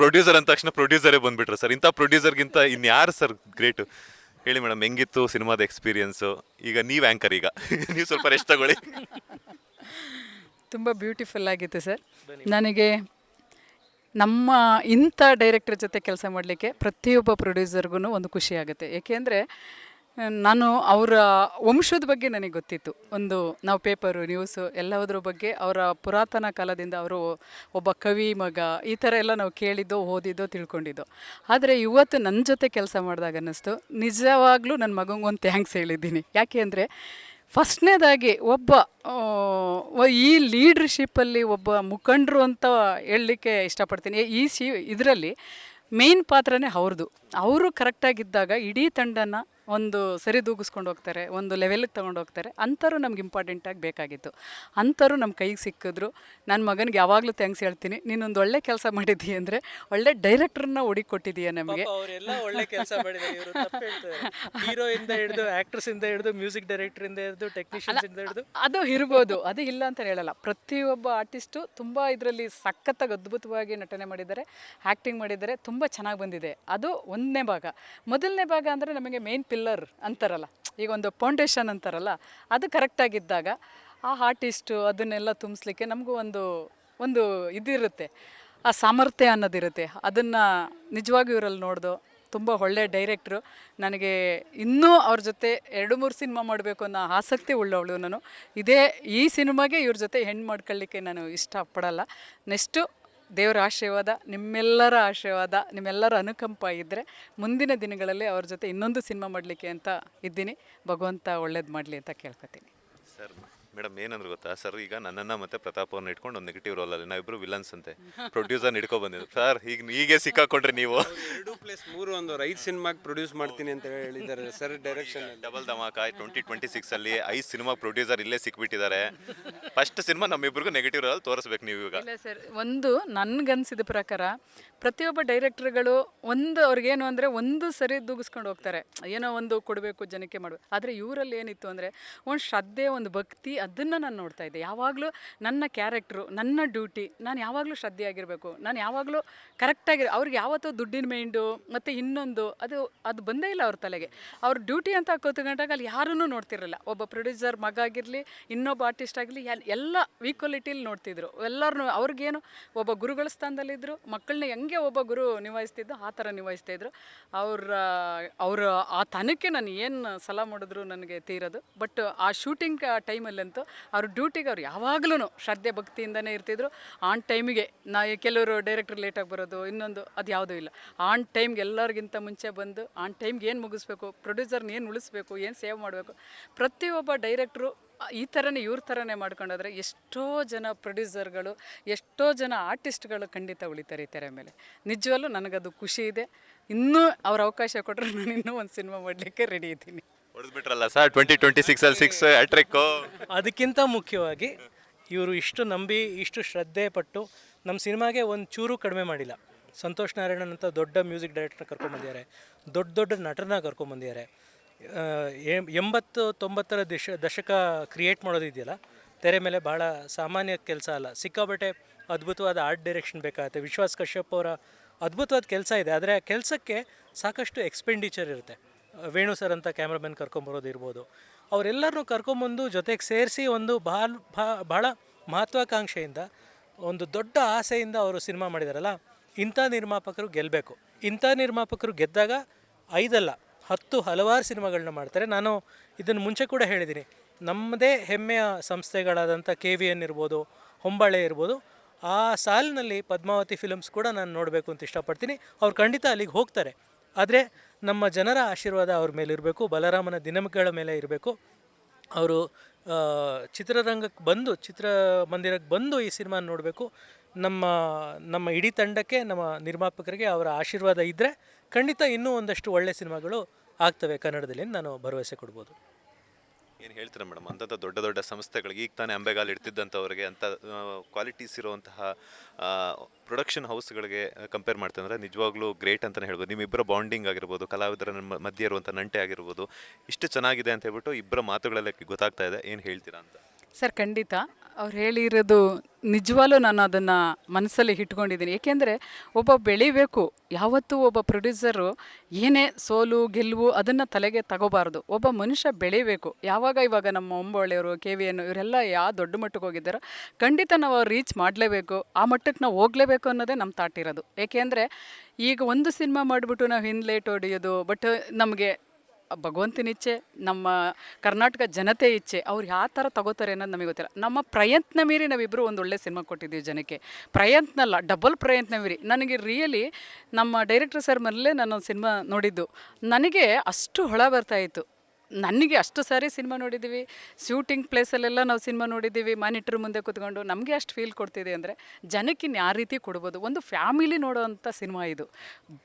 ಪ್ರೊಡ್ಯೂಸರ್ ಅಂದ ತಕ್ಷಣ ಪ್ರೊಡ್ಯೂಸರೇ ಬಂದ್ಬಿಟ್ರು ಸರ್. ಇಂಥ ಪ್ರೊಡ್ಯೂಸರ್ಗಿಂತ ಇನ್ಯಾರು ಸರ್ ಗ್ರೇಟು? ಹೇಳಿ ಮೇಡಮ್, ಹೆಂಗಿತ್ತು ಸಿನಿಮಾದ ಎಕ್ಸ್ಪೀರಿಯನ್ಸು? ಈಗ ನೀವು ಆ್ಯಂಕರ್, ಈಗ ನೀವು ಸ್ವಲ್ಪ ರೆಸ್ಟ್ ತಗೊಳ್ಳಿ. ತುಂಬ ಬ್ಯೂಟಿಫುಲ್ ಆಗಿತ್ತು ಸರ್. ನನಗೆ ನಮ್ಮ ಇಂಥ ಡೈರೆಕ್ಟರ್ ಜೊತೆ ಕೆಲಸ ಮಾಡಲಿಕ್ಕೆ ಪ್ರತಿಯೊಬ್ಬ ಪ್ರೊಡ್ಯೂಸರ್ಗೂ ಒಂದು ಖುಷಿ ಆಗುತ್ತೆ. ಏಕೆಂದರೆ ನಾನು ಅವರ ವಂಶದ ಬಗ್ಗೆ ನನಗೆ ಗೊತ್ತಿತ್ತು. ಒಂದು ನಾವು ಪೇಪರು, ನ್ಯೂಸು ಎಲ್ಲದರ ಬಗ್ಗೆ ಅವರ ಪುರಾತನ ಕಾಲದಿಂದ ಅವರು ಒಬ್ಬ ಕವಿ ಮಗ, ಈ ಥರ ಎಲ್ಲ ನಾವು ಕೇಳಿದ್ದೋ ಓದಿದ್ದೋ ತಿಳ್ಕೊಂಡಿದ್ದೋ. ಆದರೆ ಇವತ್ತು ನನ್ನ ಜೊತೆ ಕೆಲಸ ಮಾಡಿದಾಗ ಅನ್ನಿಸ್ತು, ನಿಜವಾಗ್ಲೂ ನನ್ನ ಮಗಂಗೆ ಒಂದು ಥ್ಯಾಂಕ್ಸ್ ಹೇಳಿದ್ದೀನಿ. ಯಾಕೆ ಅಂದರೆ ಫಸ್ಟ್ನೇದಾಗಿ ಈ ಲೀಡ್ರ್ಶಿಪ್ಪಲ್ಲಿ ಒಬ್ಬ ಮುಖಂಡರು ಅಂತ ಹೇಳಲಿಕ್ಕೆ ಇಷ್ಟಪಡ್ತೀನಿ. ಇದರಲ್ಲಿ ಮೇನ್ ಪಾತ್ರನೇ ಅವ್ರದ್ದು. ಅವರು ಕರೆಕ್ಟಾಗಿದ್ದಾಗ ಇಡೀ ತಂಡನ ಒಂದು ಸರಿದೂಗಿಸ್ಕೊಂಡು ಹೋಗ್ತಾರೆ, ಒಂದು ಲೆವೆಲ್ಗೆ ತೊಗೊಂಡು ಹೋಗ್ತಾರೆ. ಅಂಥವ್ರು ನಮ್ಗೆ ಇಂಪಾರ್ಟೆಂಟಾಗಿ ಬೇಕಾಗಿತ್ತು. ಅಂಥವ್ರು ನಮ್ಮ ಕೈಗೆ ಸಿಕ್ಕಿದ್ರು. ನನ್ನ ಮಗನಿಗೆ ಯಾವಾಗಲೂ ಥ್ಯಾಂಕ್ಸ್ ಹೇಳ್ತೀನಿ. ನೀನೊಂದು ಒಳ್ಳೆ ಕೆಲಸ ಮಾಡಿದ್ದೀಯ ಅಂದರೆ, ಒಳ್ಳೆ ಡೈರೆಕ್ಟ್ರನ್ನ ಹುಡುಕೊಟ್ಟಿದ್ದೀಯ ನಮಗೆ. ಅವರೆಲ್ಲ ಒಳ್ಳೆ ಕೆಲಸ ಮಾಡಿದ್ದಾರೆ. ಇವರು ತಪ್ಪು ಹೇಳ್ತಾರೆ. ಹೀರೋಯಿಂದ ಹಿಡಿದು, ಆ್ಯಕ್ಟ್ರಸ್ಸಿಂದ ಹಿಡಿದು, ಮ್ಯೂಸಿಕ್ ಡೈರೆಕ್ಟ್ರಿಂದ ಹಿಡಿದು, ಟೆಕ್ನಿಷಿಯನ್ಸಿಂದ ಹಿಡಿದು. ಅದು ಇರ್ಬೋದು, ಅದು ಇಲ್ಲ ಅಂತ ಹೇಳಲ್ಲ. ಪ್ರತಿಯೊಬ್ಬ ಆರ್ಟಿಸ್ಟು ತುಂಬ ಇದರಲ್ಲಿ ಸಖತ್ತಾಗಿ ಅದ್ಭುತವಾಗಿ ನಟನೆ ಮಾಡಿದ್ದಾರೆ, ಆ್ಯಕ್ಟಿಂಗ್ ಮಾಡಿದ್ದಾರೆ, ತುಂಬ ಚೆನ್ನಾಗಿ ಬಂದಿದೆ. ಅದು ಒಂದನೇ ಭಾಗ. ಮೊದಲನೇ ಭಾಗ ಅಂದರೆ ನಮಗೆ ಮೇನ್ ಪಿಲ್ಲರ್ ಅಂತಾರಲ್ಲ, ಈಗ ಒಂದು ಫೌಂಡೇಶನ್ ಅಂತಾರಲ್ಲ, ಅದು ಕರೆಕ್ಟಾಗಿದ್ದಾಗ ಆ ಆರ್ಟಿಸ್ಟು ಅದನ್ನೆಲ್ಲ ತುಂಬಿಸ್ಲಿಕ್ಕೆ ನಮಗೂ ಒಂದು ಇದಿರುತ್ತೆ, ಆ ಸಾಮರ್ಥ್ಯ ಅನ್ನೋದಿರುತ್ತೆ. ಅದನ್ನು ನಿಜವಾಗಿ ಇವರಲ್ಲಿ ನೋಡ್ದು. ತುಂಬ ಒಳ್ಳೆಯ ಡೈರೆಕ್ಟ್ರು. ನನಗೆ ಇನ್ನೂ ಅವ್ರ ಜೊತೆ 2-3 ಸಿನಿಮಾ ಮಾಡಬೇಕು ಅನ್ನೋ ಆಸಕ್ತಿ ಉಳ್ಳವಳು ನಾನು. ಈ ಸಿನಿಮಾಗೆ ಇವ್ರ ಜೊತೆ ಹೆಣ್ಣು ಮಾಡ್ಕೊಳ್ಳಿಕ್ಕೆ ನಾನು ಇಷ್ಟಪಡಲ್ಲ. ನೆಕ್ಸ್ಟು ದೇವರ ಆಶೀರ್ವಾದ, ನಿಮ್ಮೆಲ್ಲರ ಆಶೀರ್ವಾದ, ನಿಮ್ಮೆಲ್ಲರ ಅನುಕಂಪ ಇದ್ದರೆ ಮುಂದಿನ ದಿನಗಳಲ್ಲಿ ಅವ್ರ ಜೊತೆ ಇನ್ನೊಂದು ಸಿನಿಮಾ ಮಾಡಲಿಕ್ಕೆ ಅಂತ ಇದ್ದೀನಿ. ಭಗವಂತ ಒಳ್ಳೇದು ಮಾಡಲಿ ಅಂತ ಕೇಳ್ಕೊತೀನಿ ಸರ್. ಮೇಡಮ್ ಏನಂದ್ರೆ ಗೊತ್ತಾ ಸರ್, ಈಗ ನನ್ನನ್ನು ಮತ್ತೆ ಪ್ರತಾಪ್ ಅವ್ರನ್ನ ಇಟ್ಕೊಂಡು ಒಂದು ನೆಗೆಟಿವ್ ರೋಲಲ್ಲಿ ನಾವಿಬ್ರು ವಿಲನ್ಸ್ ಅಂತೆ ಪ್ರೊಡ್ಯೂಸರ್ ಹಿಡ್ಕೊ ಬಂದಿದ್ದು ಸರ್. ಹೀಗೆ ಸಿಕ್ಕಾಕೊಂಡ್ರಿ ನೀವು. 2+3 ಒಂದು 5 ಸಿನಿಮಾಗೆ ಪ್ರೊಡ್ಯೂಸ್ ಮಾಡ್ತೀನಿ ಅಂತ ಹೇಳಿದ್ದಾರೆ ಸರ್ ಡೈರೆಕ್ಷನ್. ಡಬಲ್ ಧಮಾಕ 2026 ಅಲ್ಲಿ 5 ಸಿನಿಮಾ ಪ್ರೊಡ್ಯೂಸರ್ ಇಲ್ಲೇ ಸಿಕ್ಬಿಟ್ಟಿದ್ದಾರೆ. ಫಸ್ಟ್ ಸಿನಿಮಾ ನಮ್ಮಿಬ್ರಿಗೂ ನೆಗೆಟಿವ್ ರೋಲ್ ತೋರಿಸ್ಬೇಕು ನೀವು ಈಗ. ಇಲ್ಲ ಸರ್, ಒಂದು ನನ್ಗನ್ಸಿದ ಪ್ರಕಾರ ಪ್ರತಿಯೊಬ್ಬ ಡೈರೆಕ್ಟರ್ಗಳು ಅವ್ರಿಗೇನು ಅಂದರೆ ಒಂದು ಸರಿ ದೂಗಿಸ್ಕೊಂಡು ಹೋಗ್ತಾರೆ, ಏನೋ ಒಂದು ಕೊಡಬೇಕು ಜನಕ್ಕೆ ಮಾಡಬೇಕು. ಆದರೆ ಇವರಲ್ಲಿ ಏನಿತ್ತು ಅಂದರೆ ಒಂದು ಶ್ರದ್ಧೆ, ಒಂದು ಭಕ್ತಿ, ಅದನ್ನು ನಾನು ನೋಡ್ತಾ ಇದ್ದೆ. ಯಾವಾಗಲೂ ನನ್ನ ಕ್ಯಾರೆಕ್ಟ್ರು, ನನ್ನ ಡ್ಯೂಟಿ, ನಾನು ಯಾವಾಗಲೂ ಶ್ರದ್ಧೆಯಾಗಿರಬೇಕು, ನಾನು ಯಾವಾಗಲೂ ಕರೆಕ್ಟಾಗಿ. ಅವ್ರಿಗೆ ಯಾವತ್ತೂ ದುಡ್ಡಿನ ಮೈಂಡು ಮತ್ತು ಇನ್ನೊಂದು ಅದು ಬಂದೇ ಇಲ್ಲ ಅವ್ರ ತಲೆಗೆ. ಅವ್ರ ಡ್ಯೂಟಿ ಅಂತ ಕೂತ್ಕೊಂಡಾಗ ಅಲ್ಲಿ ಯಾರೂ ನೋಡ್ತಿರಲಿಲ್ಲ. ಒಬ್ಬ ಪ್ರೊಡ್ಯೂಸರ್ ಮಗ ಆಗಿರಲಿ, ಇನ್ನೊಬ್ಬ ಆರ್ಟಿಸ್ಟ್ ಆಗಲಿ, ಎಲ್ಲ ಈಕ್ವಾಲಿಟಿಲಿ ನೋಡ್ತಿದ್ರು ಎಲ್ಲರೂ. ಅವ್ರಿಗೇನು ಒಬ್ಬ ಗುರುಗಳ ಸ್ಥಾನದಲ್ಲಿದ್ದರು, ಮಕ್ಕಳನ್ನ ಹೆಂಗೆ ಒಬ್ಬ ಗುರು ನಿಭಾಯಿಸ್ತಿದ್ದು ಆ ಥರ ನಿಭಾಯಿಸ್ತಾಯಿದ್ರು. ಅವ್ರ ಆ ತನಕ್ಕೆ ನಾನು ಏನು ಸಲ ಮಾಡಿದ್ರು ನನಗೆ ತೀರೋದು. ಬಟ್ ಆ ಶೂಟಿಂಗ್ ಟೈಮಲ್ಲಂತೂ ಅವ್ರ ಡ್ಯೂಟಿಗೆ ಅವ್ರು ಯಾವಾಗಲೂ ಶ್ರದ್ಧೆ ಭಕ್ತಿಯಿಂದನೇ ಇರ್ತಿದ್ರು. ಆನ್ ಟೈಮಿಗೆ ಕೆಲವರು ಡೈರೆಕ್ಟರ್ ಲೇಟಾಗಿ ಬರೋದು, ಇನ್ನೊಂದು ಅದು ಯಾವುದೂ ಇಲ್ಲ. ಆನ್ ಟೈಮ್ಗೆ ಎಲ್ಲರಿಗಿಂತ ಮುಂಚೆ ಬಂದು ಆನ್ ಟೈಮ್ಗೆ ಏನು ಮುಗಿಸ್ಬೇಕು, ಪ್ರೊಡ್ಯೂಸರ್ನ ಏನು ಉಳಿಸ್ಬೇಕು, ಏನು ಸೇವ್ ಮಾಡಬೇಕು, ಪ್ರತಿಯೊಬ್ಬ ಡೈರೆಕ್ಟ್ರು ಈ ಥರನೇ ಇವ್ರ ಥರನೇ ಮಾಡ್ಕೊಂಡೋದ್ರೆ ಎಷ್ಟೋ ಜನ ಪ್ರೊಡ್ಯೂಸರ್ಗಳು, ಎಷ್ಟೋ ಜನ ಆರ್ಟಿಸ್ಟ್ಗಳು ಖಂಡಿತ ಉಳಿತಾರೆ ಈ ತೆರೆ ಮೇಲೆ. ನಿಜವಲ್ಲೂ ನನಗದು ಖುಷಿ ಇದೆ. ಇನ್ನೂ ಅವ್ರ ಅವಕಾಶ ಕೊಟ್ಟರೆ ನಾನು ಇನ್ನೂ ಒಂದು ಸಿನಿಮಾ ಮಾಡಲಿಕ್ಕೆ ರೆಡಿ ಇದ್ದೀನಿ. ಹೊಡೆದ್ಬಿಟ್ರಲ್ಲ ಸರ್ 2026 ಅಲ್ಲಿ 6 ಹ್ಯಾಟ್ರಿಕ್ಕು. ಅದಕ್ಕಿಂತ ಮುಖ್ಯವಾಗಿ ಇವರು ಇಷ್ಟು ನಂಬಿ, ಇಷ್ಟು ಶ್ರದ್ಧೆ ಪಟ್ಟು ನಮ್ಮ ಸಿನಿಮಾಗೆ ಒಂದು ಚೂರು ಕಡಿಮೆ ಮಾಡಿಲ್ಲ. ಸಂತೋಷ್ ನಾರಾಯಣನ್ ಅಂತ ದೊಡ್ಡ ಮ್ಯೂಸಿಕ್ ಡೈರೆಕ್ಟರ್ನ ಕರ್ಕೊಂಬಂದಿದ್ದಾರೆ, ದೊಡ್ಡ ನಟರನ್ನ ಕರ್ಕೊಂಬಂದಿದ್ದಾರೆ. 80-90ರ ದಶಕ ಕ್ರಿಯೇಟ್ ಮಾಡೋದಿದೆಯಲ್ಲ ತೆರೆ ಮೇಲೆ, ಭಾಳ ಸಾಮಾನ್ಯ ಕೆಲಸ ಅಲ್ಲ. ಸಿಕ್ಕಾಬಟ್ಟೆ ಅದ್ಭುತವಾದ ಆರ್ಟ್ ಡೈರೆಕ್ಷನ್ ಬೇಕಾಗುತ್ತೆ. ವಿಶ್ವಾಸ್ ಕಶ್ಯಪ್ ಅವರ ಅದ್ಭುತವಾದ ಕೆಲಸ ಇದೆ, ಆದರೆ ಆ ಕೆಲಸಕ್ಕೆ ಸಾಕಷ್ಟು ಎಕ್ಸ್ಪೆಂಡಿಚರ್ ಇರುತ್ತೆ. ವೇಣು ಸರ್ ಅಂತ ಕ್ಯಾಮ್ರಾಮನ್ ಕರ್ಕೊಂಬರೋದು ಇರ್ಬೋದು. ಅವರೆಲ್ಲರನ್ನೂ ಕರ್ಕೊಂಬಂದು ಜೊತೆಗೆ ಸೇರಿಸಿ ಒಂದು ಭಾಳ ಮಹತ್ವಾಕಾಂಕ್ಷೆಯಿಂದ, ಒಂದು ದೊಡ್ಡ ಆಸೆಯಿಂದ ಅವರು ಸಿನಿಮಾ ಮಾಡಿದಾರಲ್ಲ. ಇಂಥ ನಿರ್ಮಾಪಕರು ಗೆಲ್ಲಬೇಕು. ಇಂಥ ನಿರ್ಮಾಪಕರು ಗೆದ್ದಾಗ 5 ಅಲ್ಲ 10 ಹಲವಾರು ಸಿನಿಮಾಗಳನ್ನ ಮಾಡ್ತಾರೆ. ನಾನು ಇದನ್ನು ಮುಂಚೆ ಕೂಡ ಹೇಳಿದ್ದೀನಿ. ನಮ್ಮದೇ ಹೆಮ್ಮೆಯ ಸಂಸ್ಥೆಗಳಾದಂಥ KVN ಇರ್ಬೋದು, ಹೊಂಬಾಳೆ ಇರ್ಬೋದು, ಆ ಸಾಲಿನಲ್ಲಿ ಪದ್ಮಾವತಿ ಫಿಲಮ್ಸ್ ಕೂಡ ನಾನು ನೋಡಬೇಕು ಅಂತ ಇಷ್ಟಪಡ್ತೀನಿ. ಅವ್ರು ಖಂಡಿತ ಅಲ್ಲಿಗೆ ಹೋಗ್ತಾರೆ. ಆದರೆ ನಮ್ಮ ಜನರ ಆಶೀರ್ವಾದ ಅವ್ರ ಮೇಲೆ ಇರಬೇಕು, ಬಲರಾಮನ ದಿನಗಳ ಮೇಲೆ ಇರಬೇಕು. ಅವರು ಚಿತ್ರರಂಗಕ್ಕೆ ಬಂದು, ಚಿತ್ರಮಂದಿರಕ್ಕೆ ಬಂದು ಈ ಸಿನಿಮಾ ನೋಡಬೇಕು. ನಮ್ಮ ಇಡೀ ತಂಡಕ್ಕೆ, ನಮ್ಮ ನಿರ್ಮಾಪಕರಿಗೆ ಅವರ ಆಶೀರ್ವಾದ ಇದ್ದರೆ ಖಂಡಿತ ಇನ್ನೂ ಒಂದಷ್ಟು ಒಳ್ಳೆಯ ಸಿನಿಮಾಗಳು ಆಗ್ತವೆ ಕನ್ನಡದಲ್ಲಿ, ನಾನು ಭರವಸೆ ಕೊಡ್ಬೋದು. ಏನು ಹೇಳ್ತೀರಾ ಮೇಡಮ್, ಅಂಥದ್ದು ದೊಡ್ಡ ಸಂಸ್ಥೆಗಳಿಗೆ ಈಗ ತಾನೇ ಅಂಬೆಗಾಲು ಇಡ್ತಿದ್ದಂಥವ್ರಿಗೆ, ಅಂಥ ಕ್ವಾಲಿಟೀಸ್ ಇರುವಂತಹ ಪ್ರೊಡಕ್ಷನ್ ಹೌಸ್ಗಳಿಗೆ ಕಂಪೇರ್ ಮಾಡ್ತಂದ್ರೆ ನಿಜವಾಗ್ಲೂ ಗ್ರೇಟ್ ಅಂತಲೇ ಹೇಳ್ಬೋದು. ನಿಮ್ಮಿಬ್ಬರ ಬಾಂಡಿಂಗ್ ಆಗಿರ್ಬೋದು, ಕಲಾವಿದರ ಮಧ್ಯೆ ಇರುವಂಥ ನಂಟೆ ಆಗಿರ್ಬೋದು, ಇಷ್ಟು ಚೆನ್ನಾಗಿದೆ ಅಂತ ಹೇಳ್ಬಿಟ್ಟು ಇಬ್ಬರ ಮಾತುಗಳೆಲ್ಲ ಗೊತ್ತಾಗ್ತಾ ಇದೆ. ಏನು ಹೇಳ್ತೀರಾ ಅಂತ ಸರ್? ಖಂಡಿತ ಅವ್ರು ಹೇಳಿರೋದು ನಿಜವಾಗ್ಲೂ ನಾನು ಅದನ್ನು ಮನಸ್ಸಲ್ಲಿ ಇಟ್ಕೊಂಡಿದ್ದೀನಿ. ಏಕೆಂದರೆ ಒಬ್ಬ ಬೆಳಿಬೇಕು, ಯಾವತ್ತೂ ಒಬ್ಬ ಪ್ರೊಡ್ಯೂಸರು ಏನೇ ಸೋಲು ಗೆಲುವು ಅದನ್ನು ತಲೆಗೆ ತಗೋಬಾರ್ದು. ಒಬ್ಬ ಮನುಷ್ಯ ಬೆಳಿಬೇಕು. ಇವಾಗ ನಮ್ಮ ಹೊಂಬಾಳೆಯವರು, KVN ಇವರೆಲ್ಲ ಯಾವ ದೊಡ್ಡ ಮಟ್ಟಕ್ಕೆ ಹೋಗಿದ್ದಾರೋ ಖಂಡಿತ ನಾವು ಅವ್ರು ರೀಚ್ ಮಾಡಲೇಬೇಕು, ಆ ಮಟ್ಟಕ್ಕೆ ನಾವು ಹೋಗಲೇಬೇಕು ಅನ್ನೋದೇ ನಮ್ಮ ಥಾಟ್ ಇರೋದು. ಏಕೆಂದರೆ ಈಗ ಒಂದು ಸಿನಿಮಾ ಮಾಡಿಬಿಟ್ಟು ನಾವು ಲೇಟ್ ಹೊಡೆಯೋದು, ಬಟ್ ನಮಗೆ ಭಗವಂತನ ಇಚ್ಛೆ, ನಮ್ಮ ಕರ್ನಾಟಕ ಜನತೆ ಇಚ್ಛೆ, ಅವ್ರು ಯಾವ ಥರ ತಗೋತಾರೆ ಅನ್ನೋದು ನಮಗೆ ಗೊತ್ತಿಲ್ಲ. ನಮ್ಮ ಪ್ರಯತ್ನ ಮೀರಿ ನಾವಿಬ್ಬರು ಒಂದು ಒಳ್ಳೆ ಸಿನಿಮಾ ಕೊಟ್ಟಿದ್ದೀವಿ ಜನಕ್ಕೆ. ಪ್ರಯತ್ನ ಅಲ್ಲ, ಡಬಲ್ ಪ್ರಯತ್ನ ಮೀರಿ. ನನಗೆ ರಿಯಲಿ ನಮ್ಮ ಡೈರೆಕ್ಟರ್ ಸರ್ ಮನೇಲೇ ನಾನು ಸಿನಿಮಾ ನೋಡಿದ್ದು, ನನಗೆ ಅಷ್ಟು ಹೊಳ ಬರ್ತಾಯಿತ್ತು. ನನಗೆ ಅಷ್ಟು ಸಾರಿ ಸಿನಿಮಾ ನೋಡಿದ್ದೀವಿ, ಶೂಟಿಂಗ್ ಪ್ಲೇಸಲ್ಲೆಲ್ಲ ನಾವು ಸಿನಿಮಾ ನೋಡಿದ್ದೀವಿ, ಮಾನಿಟ್ರ್ ಮುಂದೆ ಕೂತ್ಕೊಂಡು. ನಮಗೆ ಅಷ್ಟು ಫೀಲ್ ಕೊಡ್ತಿದೆ ಅಂದರೆ ಜನಕ್ಕೆ ಇನ್ನು ಯಾವ ರೀತಿ ಕೊಡ್ಬೋದು. ಒಂದು ಫ್ಯಾಮಿಲಿ ನೋಡೋವಂಥ ಸಿನಿಮಾ ಇದು.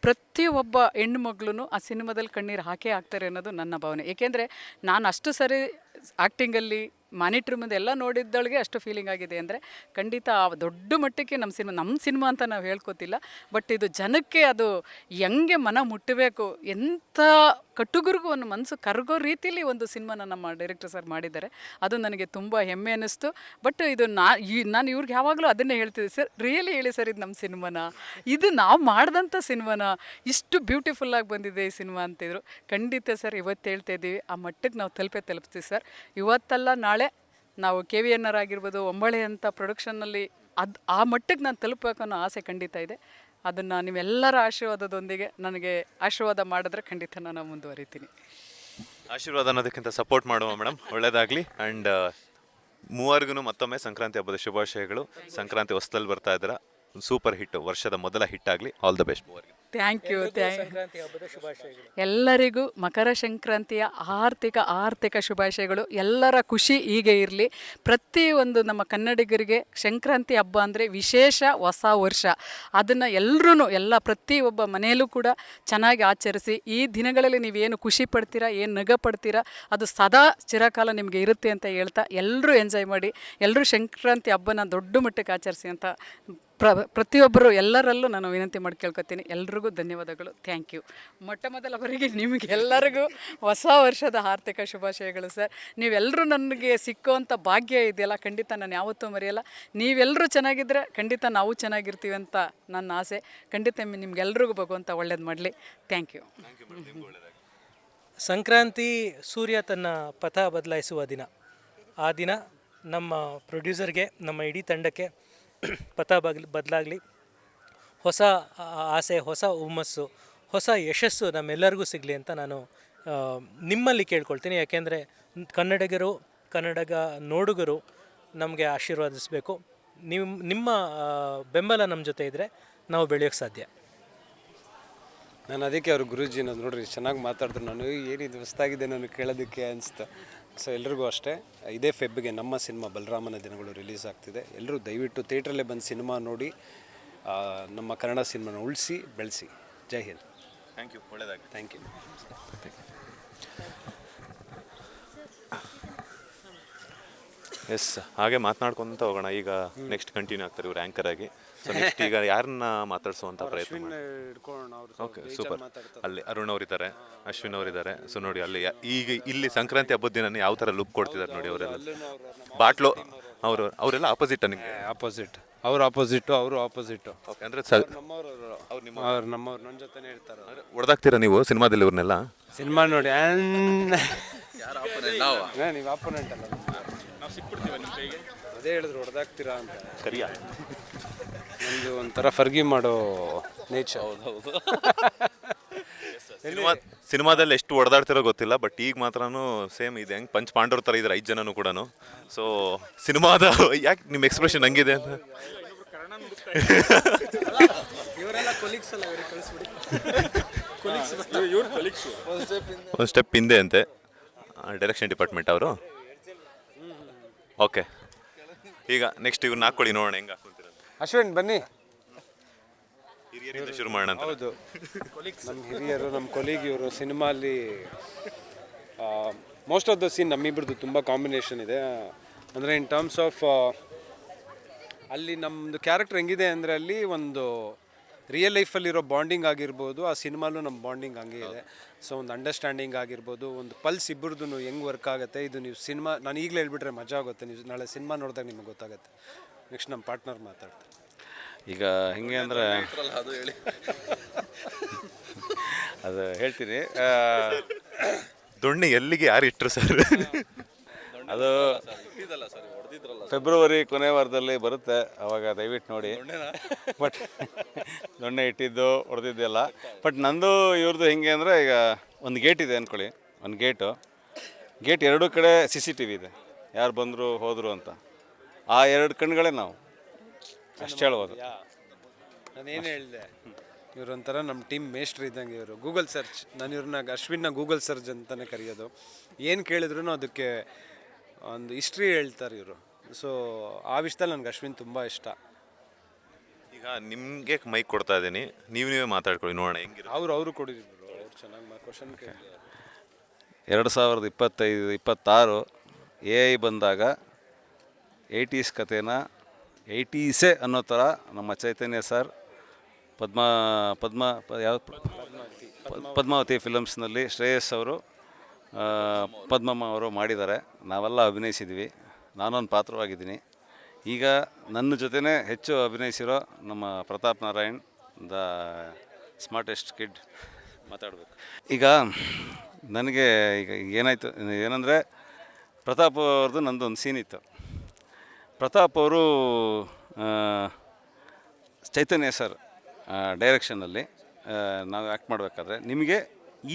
ಪ್ರತಿಯೊಬ್ಬ ಹೆಣ್ಣು ಮಗಳೂ ಆ ಸಿನಿಮಾದಲ್ಲಿ ಕಣ್ಣೀರು ಹಾಕೇ ಹಾಕ್ತಾರೆ ಅನ್ನೋದು ನನ್ನ ಭಾವನೆ. ಏಕೆಂದರೆ ನಾನು ಅಷ್ಟು ಸಾರಿ ಆ್ಯಕ್ಟಿಂಗಲ್ಲಿ, ಮಾನಿಟ್ರ್ ಮುಂದೆ ಎಲ್ಲ ನೋಡಿದ್ದೊಳಗೆ ಅಷ್ಟು ಫೀಲಿಂಗ್ ಆಗಿದೆ ಅಂದರೆ ಖಂಡಿತ ಆ ದೊಡ್ಡ ಮಟ್ಟಕ್ಕೆ ನಮ್ಮ ಸಿನಿಮಾ ಅಂತ ನಾವು ಹೇಳ್ಕೊತಿಲ್ಲ. ಬಟ್ ಇದು ಜನಕ್ಕೆ ಅದು ಹೆಂಗೆ ಮನ ಮುಟ್ಟಬೇಕು, ಎಂಥ ಕಟ್ಟುಗುರಿಗೂ ಒಂದು ಮನಸ್ಸು ಕರಗೋ ರೀತಿಯಲ್ಲಿ ಒಂದು ಸಿನಿಮಾನ ನಮ್ಮ ಡೈರೆಕ್ಟರ್ ಸರ್ ಮಾಡಿದ್ದಾರೆ. ಅದು ನನಗೆ ತುಂಬ ಹೆಮ್ಮೆ ಅನ್ನಿಸ್ತು. ಬಟ್ ಇದು ನಾನು ಇವ್ರಿಗೆ ಯಾವಾಗಲೂ ಅದನ್ನೇ ಹೇಳ್ತಿದ್ದೆ, ಸರ್ ರಿಯಲಿ ಹೇಳಿ ಸರ್, ಇದು ನಮ್ಮ ಸಿನಿಮಾನ, ಇದು ನಾವು ಮಾಡಿದಂಥ ಸಿನಿಮಾನ, ಇಷ್ಟು ಬ್ಯೂಟಿಫುಲ್ಲಾಗಿ ಬಂದಿದೆ ಈ ಸಿನಿಮಾ ಅಂತಿದ್ರು. ಖಂಡಿತ ಸರ್, ಇವತ್ತು ಹೇಳ್ತಾ ಇದ್ದೀವಿ, ಆ ಮಟ್ಟಕ್ಕೆ ನಾವು ತಲುಪಿಸ್ತೀವಿ ಸರ್. ಇವತ್ತಲ್ಲ ನಾಳೆ ನಾವು KVN ಆಗಿರ್ಬೋದು, ಹೊಂಬಾಳೆ ಅಂತ ಪ್ರೊಡಕ್ಷನ್ನಲ್ಲಿ ಆ ಮಟ್ಟಕ್ಕೆ ನಾನು ತಲುಪಬೇಕು ಅನ್ನೋ ಆಸೆ ಖಂಡಿತ ಇದೆ. ಅದನ್ನು ನಿಮ್ಮೆಲ್ಲರ ಆಶೀರ್ವಾದದೊಂದಿಗೆ ನನಗೆ ಆಶೀರ್ವಾದ ಮಾಡಿದ್ರೆ ಖಂಡಿತ ನಾನು ಮುಂದುವರಿತೀನಿ. ಆಶೀರ್ವಾದ ಅನ್ನೋದಕ್ಕಿಂತ ಸಪೋರ್ಟ್ ಮಾಡುವ ಮೇಡಮ್, ಒಳ್ಳೆಯದಾಗಲಿ. ಆ್ಯಂಡ್ ಮೂವರಿಗೂ ಮತ್ತೊಮ್ಮೆ ಸಂಕ್ರಾಂತಿ ಹಬ್ಬದ ಶುಭಾಶಯಗಳು. ಸಂಕ್ರಾಂತಿ ಹೊಸದಲ್ಲಿ ಬರ್ತಾ ಇದ್ದೀರಾ, ಸೂಪರ್ ಹಿಟ್, ವರ್ಷದ ಮೊದಲ ಹಿಟ್ ಆಗಲಿ. ಆಲ್ ದ ಬೆಸ್ಟ್ ಮೂವರಿಗೆ. ಥ್ಯಾಂಕ್ ಯು ಸಂಕ್ರಾಂತಿ ಹಬ್ಬದ ಶುಭಾಶಯಗಳು. ಎಲ್ಲರಿಗೂ ಮಕರ ಸಂಕ್ರಾಂತಿಯ ಆರ್ಥಿಕ ಶುಭಾಶಯಗಳು. ಎಲ್ಲರ ಖುಷಿ ಹೀಗೆ ಇರಲಿ. ಪ್ರತಿಯೊಂದು ನಮ್ಮ ಕನ್ನಡಿಗರಿಗೆ ಸಂಕ್ರಾಂತಿ ಹಬ್ಬ ಅಂದರೆ ವಿಶೇಷ ಹೊಸ ವರ್ಷ. ಅದನ್ನು ಎಲ್ಲ ಪ್ರತಿಯೊಬ್ಬ ಮನೆಯಲ್ಲೂ ಕೂಡ ಚೆನ್ನಾಗಿ ಆಚರಿಸಿ. ಈ ದಿನಗಳಲ್ಲಿ ನೀವೇನು ಖುಷಿ ಪಡ್ತೀರಾ, ಏನು ನಗ ಪಡ್ತೀರಾ, ಅದು ಸದಾ ಚಿರಕಾಲ ನಿಮಗೆ ಇರುತ್ತೆ ಅಂತ ಹೇಳ್ತಾ ಎಲ್ಲರೂ ಎಂಜಾಯ್ ಮಾಡಿ, ಎಲ್ಲರೂ ಸಂಕ್ರಾಂತಿ ಹಬ್ಬನ ದೊಡ್ಡ ಮಟ್ಟಕ್ಕೆ ಆಚರಿಸಿ ಅಂತ ಪ್ರತಿಯೊಬ್ಬರು ಎಲ್ಲರಲ್ಲೂ ನಾನು ವಿನಂತಿ ಮಾಡಿ ಕೇಳ್ಕೊತೀನಿ. ಎಲ್ರಿಗೂ ಧನ್ಯವಾದಗಳು. Thank you. ಮೊದಲ ಬಾರಿಗೆ ನಿಮಗೆಲ್ಲರಿಗೂ ಹೊಸ ವರ್ಷದ ಆರ್ಥಿಕ ಶುಭಾಶಯಗಳು ಸರ್. ನೀವೆಲ್ಲರೂ ನನಗೆ ಸಿಕ್ಕುವಂಥ ಭಾಗ್ಯ ಇದೆಯಲ್ಲ, ಖಂಡಿತ ನಾನು ಯಾವತ್ತೂ ಮರೆಯಲ್ಲ. ನೀವೆಲ್ಲರೂ ಚೆನ್ನಾಗಿದ್ದರೆ ಖಂಡಿತ ನಾವು ಚೆನ್ನಾಗಿರ್ತೀವಿ ಅಂತ ನನ್ನ ಆಸೆ. ಖಂಡಿತ ನಿಮ್ಗೆಲ್ರಿಗೂ ಭಗವಂತ ಒಳ್ಳೇದು ಮಾಡಲಿ. Thank you. ಸಂಕ್ರಾಂತಿ ಸೂರ್ಯ ತನ್ನ ಪಥ ಬದಲಾಯಿಸುವ ದಿನ. ಆ ದಿನ ನಮ್ಮ ಪ್ರೊಡ್ಯೂಸರ್ಗೆ, ನಮ್ಮ ಇಡೀ ತಂಡಕ್ಕೆ ಪಥ ಬದಲಾಗಲಿ, ಹೊಸ ಆಸೆ, ಹೊಸ ಹುಮ್ಮಸ್ಸು, ಹೊಸ ಯಶಸ್ಸು ನಮ್ಮೆಲ್ಲರಿಗೂ ಸಿಗಲಿ ಅಂತ ನಾನು ನಿಮ್ಮಲ್ಲಿ ಕೇಳ್ಕೊಳ್ತೀನಿ. ಯಾಕೆಂದರೆ ಕನ್ನಡ ನೋಡುಗರು ನಮಗೆ ಆಶೀರ್ವಾದಿಸಬೇಕು. ನಿಮ್ಮ ಬೆಂಬಲ ನಮ್ಮ ಜೊತೆ ಇದ್ದರೆ ನಾವು ಬೆಳೆಯೋಕ್ಕೆ ಸಾಧ್ಯ. ನಾನು ಅದಕ್ಕೆ ಅವ್ರು ಗುರೂಜಿ ಅನ್ನೋದು ನೋಡ್ರಿ ಚೆನ್ನಾಗಿ ಮಾತಾಡಿದ್ರು. ನಾನು ಏನಿದು ಹೊಸ್ತಾಗಿದೆ ನಾನು ಕೇಳೋದಕ್ಕೆ ಅನಿಸ್ತು. ಸೊ ಎಲ್ರಿಗೂ ಅಷ್ಟೇ, ಇದೇ ಫೆಬ್ಗೆ ನಮ್ಮ ಸಿನಿಮಾ ಬಲರಾಮನ ದಿನಗಳು ರಿಲೀಸ್ ಆಗ್ತಿದೆ. ಎಲ್ಲರೂ ದಯವಿಟ್ಟು ಥಿಯೇಟ್ರಲ್ಲೇ ಬಂದು ಸಿನಿಮಾ ನೋಡಿ ನಮ್ಮ ಕನ್ನಡ ಸಿನಿಮಾನ ಉಳಿಸಿ ಬೆಳೆಸಿ. ಜೈ ಹಿಂದ್. Thank you. ಒಳ್ಳೆಯದಾಗಿ. Thank you. ಎಸ್, ಹಾಗೆ ಮಾತನಾಡ್ಕೊಂತ ಹೋಗೋಣ. ಈಗ ನೆಕ್ಸ್ಟ್ ಕಂಟಿನ್ಯೂ ಆಗ್ತಾರೆ ಇವ್ರು ಆ್ಯಂಕರ್ ಆಗಿ. ಸೊ ನೆಕ್ಸ್ಟ್ ಈಗ ಯಾರನ್ನ ಮಾತಾಡಿಸುವಂಥ ಪ್ರಯತ್ನ ಮಾಡಿ. Okay, super. ಅಲ್ಲಿ ಅರುಣ್ ಅವರಿದ್ದಾರೆ, ಅಶ್ವಿನ್ ಅವರಿದ್ದಾರೆ. ಸೊ ನೋಡಿ ಅಲ್ಲಿ ಈಗ ಇಲ್ಲಿ ಸಂಕ್ರಾಂತಿ ಹಬ್ಬದ ದಿನ ಯಾವ ಥರ ಲುಕ್ ಕೊಡ್ತಿದ್ದಾರೆ ನೋಡಿ ಅವರೆಲ್ಲ. ಬಾಟ್ಲು ಅವರೆಲ್ಲ ಆಪೋಸಿಟ್ ನಿಮಗೆ? ಆಪೋಸಿಟ್. ಅವರು ಆಪೋಸಿಟ್ಟು, ಅವರು ಆಪೋಸಿಟ್ಟು. ಓಕೆ, ಅಂದರೆ ಅವ್ರು ನಮ್ಮವ್ರು ನನ್ನ ಜೊತೆನೇ ಇರ್ತಾರೆ. ಹೊಡೆದಾಗ್ತೀರಾ ನೀವು ಸಿನಿಮಾದಲ್ಲಿ ಇವ್ರನ್ನೆಲ್ಲ? ಸಿನಿಮಾ ನೋಡಿ ನೀವು ಆಪೋನೆಂಟ್ ಅಲ್ಲ, ಅದೇ ಹೇಳಿದ್ರು ಹೊಡೆದಾಗ್ತೀರಾ ಅಂತ. ಸರಿಯಾ? ನಮ್ಮದು ಒಂಥರ ಫರ್ಗಿ ಮಾಡೋ ನೇಚರ್. ಹೌದು. ಸಿನಿಮಾದಲ್ಲಿ ಎಷ್ಟು ಹೊಡೆದಾಡ್ತಿರೋ ಗೊತ್ತಿಲ್ಲ, ಬಟ್ ಈಗ ಮಾತ್ರನೂ ಸೇಮ್ ಇದೆ. ಹೆಂಗೆ ಪಂಚ್ ಪಾಂಡವ್ರ ಥರ ಇದ್ದಾರೆ 5 ಜನನು ಕೂಡ. ಸೊ ಸಿನಿಮಾದ ಯಾಕೆ ನಿಮ್ಮ ಎಕ್ಸ್ಪ್ರೆಷನ್ ಹಂಗಿದೆ ಅಂತ? ಒಂದು ಸ್ಟೆಪ್ ಹಿಂದೆ ಅಂತೆ ಡೈರೆಕ್ಷನ್ ಡಿಪಾರ್ಟ್ಮೆಂಟ್ ಅವರು. ಓಕೆ, ಈಗ ನೆಕ್ಸ್ಟ್ ಇವ್ರನ್ನ ಹಾಕ್ಕೊಳ್ಳಿ, ನೋಡೋಣ ಹೆಂಗೆ ಹಾಕ್ಕೊಂತೀರ. ಅಶ್ವಿನ್ ಬನ್ನಿ. ಹಿರಿಯರಿಂದ ಶುರು ಮಾಡೋಣ. ಹೌದು, ನಮ್ಮ ಹಿರಿಯರು, ನಮ್ಮ ಕೊಲೀಗ್ ಇವರು. ಸಿನಿಮಾಲಿ ಮೋಸ್ಟ್ ಆಫ್ ದ ಸೀನ್ ನಮ್ಮಿಬ್ರದ್ದು ತುಂಬ ಕಾಂಬಿನೇಷನ್ ಇದೆ. ಅಂದರೆ ಇನ್ ಟರ್ಮ್ಸ್ ಆಫ್ ಅಲ್ಲಿ ನಮ್ಮದು ಕ್ಯಾರೆಕ್ಟರ್ ಹೆಂಗಿದೆ ಅಂದರೆ ಅಲ್ಲಿ ಒಂದು ರಿಯಲ್ ಲೈಫಲ್ಲಿರೋ ಬಾಂಡಿಂಗ್ ಆಗಿರ್ಬೋದು, ಆ ಸಿನಿಮಾಲೂ ನಮ್ಮ ಬಾಂಡಿಂಗ್ ಹಂಗೆ ಇದೆ. ಸೊ ಒಂದು ಅಂಡರ್ಸ್ಟ್ಯಾಂಡಿಂಗ್ ಆಗಿರ್ಬೋದು, ಒಂದು ಪಲ್ಸ್ ಇಬ್ಬರದ್ದು ಹೆಂಗೆ ವರ್ಕ್ ಆಗುತ್ತೆ. ಇದು ನೀವು ಸಿನಿಮಾ ನಾನು ಈಗಲೇ ಹೇಳ್ಬಿಟ್ರೆ ಮಜಾ ಆಗುತ್ತೆ. ನೀವು ನಾಳೆ ಸಿನಿಮಾ ನೋಡಿದಾಗ ನಿಮಗೆ ಗೊತ್ತಾಗುತ್ತೆ. ನೆಕ್ಸ್ಟ್ ನಮ್ಮ ಪಾರ್ಟ್ನರ್ ಮಾತಾಡ್ತಾರೆ. ಈಗ ಹೆಂಗೆ ಅಂದರೆ ಅದು ಹೇಳ್ತೀನಿ. ದೊಣ್ಣೆ ಎಲ್ಲಿಗೆ ಯಾರು ಇಟ್ಟರು ಸರ್? ಅದು ಫೆಬ್ರವರಿ ಕೊನೆ ವಾರದಲ್ಲಿ ಬರುತ್ತೆ, ಅವಾಗ ದಯವಿಟ್ಟು ನೋಡಿ. ಬಟ್ ದೊಣ್ಣೆ ಇಟ್ಟಿದ್ದು ಹೊಡೆದಿದ್ದೆಲ್ಲ. ಬಟ್ ನಂದು ಇವ್ರದ್ದು ಹೆಂಗೆ ಅಂದರೆ, ಈಗ ಒಂದು ಗೇಟ್ ಇದೆ ಅಂದ್ಕೊಳ್ಳಿ, ಒಂದು ಗೇಟ್ ಎರಡೂ ಕಡೆ CCTV ಇದೆ, ಯಾರು ಬಂದರು ಹೋದರು ಅಂತ. ಆ 2 ಕಣ್ಗಳೇ ನಾವು, ಅಷ್ಟು ಹೇಳ್ಬೋದು. ನಾನೇನು ಹೇಳಿದೆ, ಇವರೊಂಥರ ನಮ್ಮ ಟೀಮ್ ಮೇಸ್ಟ್ರ್ ಇದ್ದಂಗೆ. ಇವರು ಗೂಗಲ್ ಸರ್ಚ್, ನಾನು ಇವ್ರನ್ನ ಅಶ್ವಿನ್ನ ಗೂಗಲ್ ಸರ್ಚ್ ಅಂತಲೇ ಕರೆಯೋದು. ಏನು ಕೇಳಿದ್ರು ಅದಕ್ಕೆ ಒಂದು ಹಿಸ್ಟ್ರಿ ಹೇಳ್ತಾರೆ ಇವರು. ಸೊ ಆ ವಿಷಯದಲ್ಲಿ ನನಗೆ ಅಶ್ವಿನ್ ತುಂಬ ಇಷ್ಟ. ಈಗ ನಿಮಗೆ ಮೈಕ್ ಕೊಡ್ತಾ ಇದ್ದೀನಿ, ನೀವೇ ಮಾತಾಡ್ಕೊಳ್ಳಿ, ನೋಡೋಣ ಹೆಂಗಿರೋ. ಅವರು ಕೊಡಿದ್ರು, ಅವ್ರು ಚೆನ್ನಾಗಿ ಕ್ವಶನ್ ಕೇಳಿ. 2025-26 AI ಬಂದಾಗ 80s ಕಥೆನ 80ಸೇ ಅನ್ನೋ ಥರ ನಮ್ಮ ಚೈತನ್ಯ ಸರ್ ಪದ್ಮಾವತಿ ಫಿಲಮ್ಸ್ನಲ್ಲಿ ಶ್ರೇಯಸ್ ಅವರು, ಪದ್ಮಮ್ಮ ಅವರು ಮಾಡಿದ್ದಾರೆ. ನಾವೆಲ್ಲ ಅಭಿನಯಿಸಿದ್ವಿ, ನಾನೊಂದು ಪಾತ್ರವಾಗಿದ್ದೀನಿ. ಈಗ ನನ್ನ ಜೊತೆನೇ ಹೆಚ್ಚು ಅಭಿನಯಿಸಿರೋ ನಮ್ಮ Pratap Narayan, the smartest kid ಮಾತಾಡಬೇಕು. ಈಗ ನನಗೆ ಏನಾಯಿತು ಏನಂದರೆ, ಪ್ರತಾಪ್ ಅವ್ರದ್ದು ನಂದೊಂದು ಸೀನ್ ಇತ್ತು. ಪ್ರತಾಪ್ ಅವರು ಚೈತನ್ಯ ಸರ್ ಡೈರೆಕ್ಷನಲ್ಲಿ ನಾವು ಆ್ಯಕ್ಟ್ ಮಾಡಬೇಕಾದ್ರೆ ನಿಮಗೆ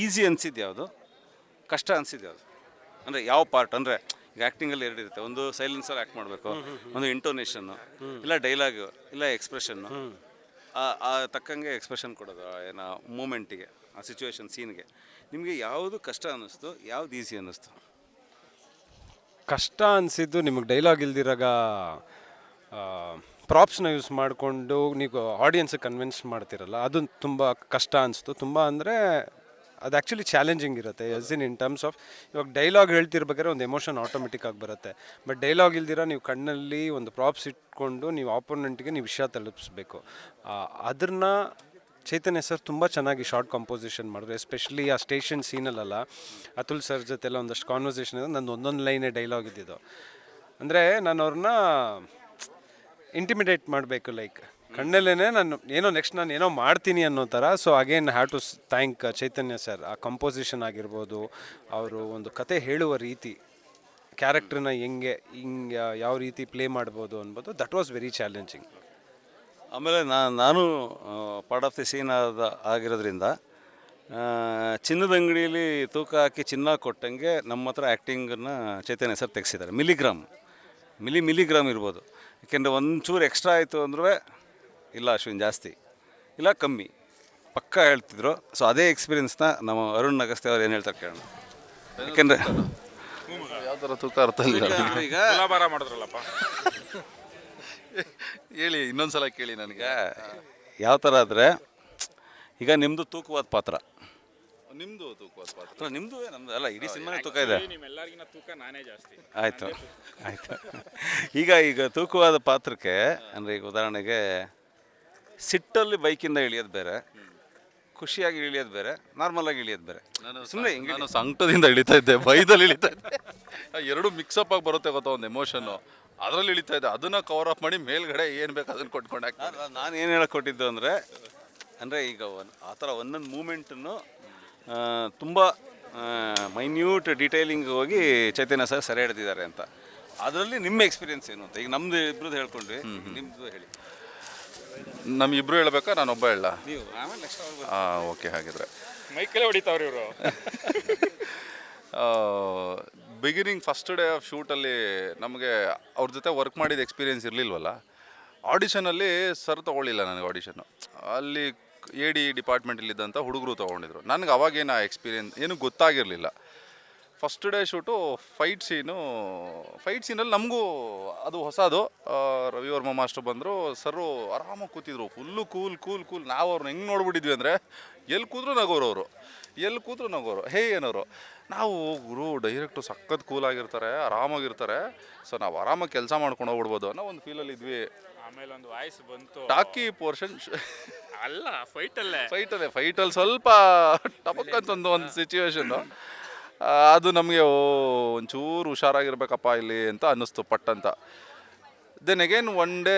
ಈಸಿ ಅನಿಸಿದ್ದು ಯಾವುದು, ಕಷ್ಟ ಅನಿಸಿದ್ದು ಯಾವುದು? ಅಂದರೆ ಯಾವ ಪಾರ್ಟ್? ಅಂದರೆ ಈಗ ಆ್ಯಕ್ಟಿಂಗಲ್ಲಿ 2 ಇರುತ್ತೆ, ಒಂದು ಸೈಲೆನ್ಸಲ್ಲಿ ಆ್ಯಕ್ಟ್ ಮಾಡಬೇಕು, ಒಂದು ಇಂಟೋನೇಷನ್ನು, ಇಲ್ಲ ಡೈಲಾಗು, ಇಲ್ಲ ಎಕ್ಸ್ಪ್ರೆಷನ್ನು. ಆ ತಕ್ಕಂಗೆ ಎಕ್ಸ್ಪ್ರೆಷನ್ ಕೊಡೋದು ಏನೋ ಮೂಮೆಂಟಿಗೆ, ಆ ಸಿಚುವೇಶನ್ ಸೀನ್ಗೆ. ನಿಮಗೆ ಯಾವುದು ಕಷ್ಟ ಅನ್ನಿಸ್ತು, ಯಾವ್ದು ಈಸಿ ಅನ್ನಿಸ್ತು? ಕಷ್ಟ ಅನಿಸಿದ್ದು ನಿಮಗೆ ಡೈಲಾಗ್ ಇಲ್ದಿರಾಗ ಪ್ರಾಪ್ಸ್ನ ಯೂಸ್ ಮಾಡಿಕೊಂಡು ನೀವು ಆಡಿಯನ್ಸಿಗೆ ಕನ್ವಿನ್ಸ್ ಮಾಡ್ತಿರಲ್ಲ, ಅದು ತುಂಬ ಕಷ್ಟ ಅನಿಸ್ತು. ತುಂಬ ಅಂದರೆ ಅದು ಆ್ಯಕ್ಚುಲಿ ಚಾಲೆಂಜಿಂಗ್ ಇರುತ್ತೆ ಇನ್ ಟರ್ಮ್ಸ್ ಆಫ್ ಇವಾಗ ಡೈಲಾಗ್ ಹೇಳ್ತಿರ್ಬೇಕಾದ್ರೆ ಒಂದು ಎಮೋಷನ್ ಆಟೋಮೆಟಿಕ್ ಆಗಿ ಬರುತ್ತೆ. ಬಟ್ ಡೈಲಾಗ್ ಇಲ್ದಿರ ನೀವು ಕಣ್ಣಲ್ಲಿ ಒಂದು ಪ್ರಾಪ್ಸ್ ಇಟ್ಕೊಂಡು ನೀವು ಆಪೋನೆಂಟ್ಗೆ ನೀವು ವಿಷಯ ತಲುಪಿಸ್ಬೇಕು. ಅದನ್ನ ಚೈತನ್ಯ ಸರ್ ತುಂಬ ಚೆನ್ನಾಗಿ ಶಾರ್ಟ್ ಕಂಪೋಸಿಷನ್ ಮಾಡಿದ್ರು. ಎಸ್ಪೆಷಲಿ ಆ ಸ್ಟೇಷನ್ ಸೀನಲ್ಲ ಅತುಲ್ ಸರ್ ಜೊತೆಲ್ಲ ಒಂದಷ್ಟು ಕಾನ್ವರ್ಸೇಷನ್ ಇದೆ. ನಂದು ಒಂದೊಂದು ಲೈನೇ ಡೈಲಾಗ್ ಇದ್ದಿದ್ದು. ಅಂದರೆ ನಾನು ಅವ್ರನ್ನ ಇಂಟಿಮಿಡೇಟ್ ಮಾಡಬೇಕು, ಲೈಕ್ ಕಣ್ಣಲ್ಲೇ ನಾನು ಏನೋ ಮಾಡ್ತೀನಿ ಅನ್ನೋ ಥರ. So again have to thank Chaitanya sir. ಆ ಕಂಪೋಸಿಷನ್ ಆಗಿರ್ಬೋದು, ಅವರು ಒಂದು ಕತೆ ಹೇಳುವ ರೀತಿ, ಕ್ಯಾರೆಕ್ಟ್ರನ್ನ ಹಿಂಗೆ ಯಾವ ರೀತಿ ಪ್ಲೇ ಮಾಡ್ಬೋದು ಅನ್ಬೋದು, ದಟ್ ವಾಸ್ ವೆರಿ ಚಾಲೆಂಜಿಂಗ್. ಆಮೇಲೆ ನಾನು ಪಾರ್ಟ್ ಆಫ್ ದಿ ಸೀನ್ ಆಗಿರೋದ್ರಿಂದ ಚಿನ್ನದ ಅಂಗಡಿಯಲ್ಲಿ ತೂಕ ಹಾಕಿ ಚಿನ್ನ ಕೊಟ್ಟಂಗೆ ನಮ್ಮ ಹತ್ರ ಆ್ಯಕ್ಟಿಂಗನ್ನು ಚೈತನ್ಯ ಸರ್ ತೆಗೆಸಿದ್ದಾರೆ. ಮಿಲಿಗ್ರಾಮ್ ಇರ್ಬೋದು. ಯಾಕೆಂದರೆ ಒಂಚೂರು ಎಕ್ಸ್ಟ್ರಾ ಆಯಿತು ಅಂದ್ರೂ ಇಲ್ಲ ಅಶ್ವಿನ್ ಜಾಸ್ತಿ, ಇಲ್ಲ ಕಮ್ಮಿ, ಪಕ್ಕ ಹೇಳ್ತಿದ್ರು. ಸೊ ಅದೇ ಎಕ್ಸ್ಪೀರಿಯನ್ಸ್ನ ನಮ್ಮ ಅರುಣ್ ನಗಸ್ತೆ ಅವ್ರು ಏನು ಹೇಳ್ತಾರೆ ಕೇಳೋಣ. ಯಾಕೆಂದರೆ ಯಾವ ಥರ ತೂಕ ಅರ್ಥ ಇಲ್ಲ ಈಗ ಮಾಡಿದ್ರಲ್ಲಪ್ಪ, ಹೇಳಿ ಇನ್ನೊಂದ್ಸಲ ಕೇಳಿ ನನಗೆ. ಯಾವ ಥರ ಆದರೆ ಈಗ ನಿಮ್ಮದು ತೂಕವಾದ ಪಾತ್ರ, ನಿಮ್ಮದು ತೂಕವಾದ ಪಾತ್ರ ನಿಮ್ಮದು ನಮ್ಮದು ಅಲ್ಲ, ಇಡೀ ಸಿನಿಮಾನೇ ತೂಕ ಇದೆ. ನಿಮ್ಮೆಲ್ಲರಿಗಿನ ತೂಕ ನಾನೇ ಜಾಸ್ತಿ. ಆಯಿತು. ಈಗ ತೂಕವಾದ ಪಾತ್ರಕ್ಕೆ ಅಂದರೆ ಈಗ ಉದಾಹರಣೆಗೆ ಸಿಟ್ಟಲ್ಲಿ ಬೈಕಿಂದ ಇಳಿಯೋದು ಬೇರೆ, ಖುಷಿಯಾಗಿ ಇಳಿಯೋದು ಬೇರೆ, ನಾರ್ಮಲಾಗಿ ಇಳಿಯೋದು ಬೇರೆ. ಸುಮ್ಮನೆ ನಾನು ಸಂಕಟದಿಂದ ಇಳಿತಾ ಇದ್ದೆ, ಬೈದಲ್ಲಿ ಇಳಿತಾ ಇದ್ದೆ. ಎರಡು ಮಿಕ್ಸಪ್ ಆಗಿ ಬರುತ್ತೆ ಗೊತ್ತಾ, ಒಂದು ಎಮೋಷನ್ನು, ಅದರಲ್ಲಿ ಇಳಿತಾ ಇದ್ದೆ. ಅದನ್ನು ಕವರ್ ಅಪ್ ಮಾಡಿ ಮೇಲ್ಗಡೆ ಏನು ಬೇಕು ಅದನ್ನು ಕೊಟ್ಕೊಂಡು ನಾನು ಏನು ಹೇಳಕ್ಕೆ ಕೊಟ್ಟಿದ್ದು ಅಂದರೆ ಈಗ ಆ ಥರ ಒಂದೊಂದು ಮೂಮೆಂಟನ್ನು ತುಂಬ ಮೈನ್ಯೂಟ್ ಡೀಟೇಲಿಂಗ್ ಹೋಗಿ ಚೈತನ್ಯ ಸರ್ ಸೆರೆ ಹಿಡಿದಿದ್ದಾರೆ ಅಂತ. ಅದರಲ್ಲಿ ನಿಮ್ಮ ಎಕ್ಸ್ಪೀರಿಯನ್ಸ್ ಏನು ಅಂತ ಈಗ ನಮ್ಮದು ಇಬ್ಬರದ್ದು ಹೇಳ್ಕೊಂಡ್ವಿ, ನಿಮ್ಮದು ಹೇಳಿ. ನಮ್ಮಿಬ್ರು ಹೇಳ್ಬೇಕಾ, ನಾನೊಬ್ಬ ಹೇಳ? ನೀವು ಆಮೇಲೆ ನೆಕ್ಸ್ಟ್ ಓಕೆ. ಹಾಗಿದ್ರೆ ಮೈಕೆಲ್ಲ ಹೊಡಿತಾವ್ರಿ ಇವರು. ಬಿಗಿನಿಂಗ್ ಫಸ್ಟ್ ಡೇ ಆಫ್ ಶೂಟಲ್ಲಿ ನಮಗೆ ಅವ್ರ ಜೊತೆ ವರ್ಕ್ ಮಾಡಿದ ಎಕ್ಸ್ಪೀರಿಯೆನ್ಸ್ ಇರಲಿಲ್ವಲ್ಲ. ಆಡಿಷನಲ್ಲಿ ಸರ್ ತೊಗೊಳ್ಳಿಲ್ಲ ನನಗೆ ಆಡಿಷನ್ನು. ಅಲ್ಲಿ AD ಡಿಪಾರ್ಟ್ಮೆಂಟಲ್ಲಿದ್ದಂಥ ಹುಡುಗರು ತೊಗೊಂಡಿದ್ರು. ನನಗೆ ಅವಾಗೇನು ಆ ಎಕ್ಸ್ಪೀರಿಯೆನ್ಸ್ ಏನೂ ಗೊತ್ತಾಗಿರಲಿಲ್ಲ. ಫಸ್ಟ್ ಡೇ ಶೂಟು ಫೈಟ್ ಸೀನಲ್ಲಿ ನಮಗೂ ಅದು ಹೊಸದು. ರವಿವರ್ಮ ಮಾಸ್ಟರ್ ಬಂದರು, ಸರು ಆರಾಮಾಗಿ ಕೂತಿದ್ರು, ಫುಲ್ಲು ಕೂಲ್. ನಾವು ಅವ್ರನ್ನ ಹೆಂಗೆ ನೋಡ್ಬಿಟ್ಟಿದ್ವಿ ಅಂದರೆ ಎಲ್ಲಿ ಕೂತ್ರು ನಗೋರು, ಹೇ ಏನೋರು. ನಾವು ಗುರು ಡೈರೆಕ್ಟು ಸಖತ್ ಕೂಲಾಗಿರ್ತಾರೆ, ಆರಾಮಾಗಿರ್ತಾರೆ, ಸೊ ನಾವು ಆರಾಮಾಗಿ ಕೆಲಸ ಮಾಡ್ಕೊಂಡು ಹೋಗ್ಬಿಡ್ಬೋದು ಅನ್ನೋ ಒಂದು ಫೀಲಲ್ಲಿ ಇದ್ವಿ. ಆಮೇಲೆ ಒಂದು ವಾಯ್ಸ್ ಬಂತು, ಟಾಕಿ ಪೋರ್ಷನ್ ಅಲ್ಲ ಫೈಟಲ್ಲಿ ಸ್ವಲ್ಪ ಟಪಕ್ ಅಂತ ಒಂದು ಸಿಚುವೇಶನ್ನು. ಅದು ನಮಗೆ ಒಂಚೂರು ಹುಷಾರಾಗಿರ್ಬೇಕಪ್ಪ ಇಲ್ಲಿ ಅಂತ ಅನ್ನಿಸ್ತು ಪಟ್ಟಂತ. Then again one day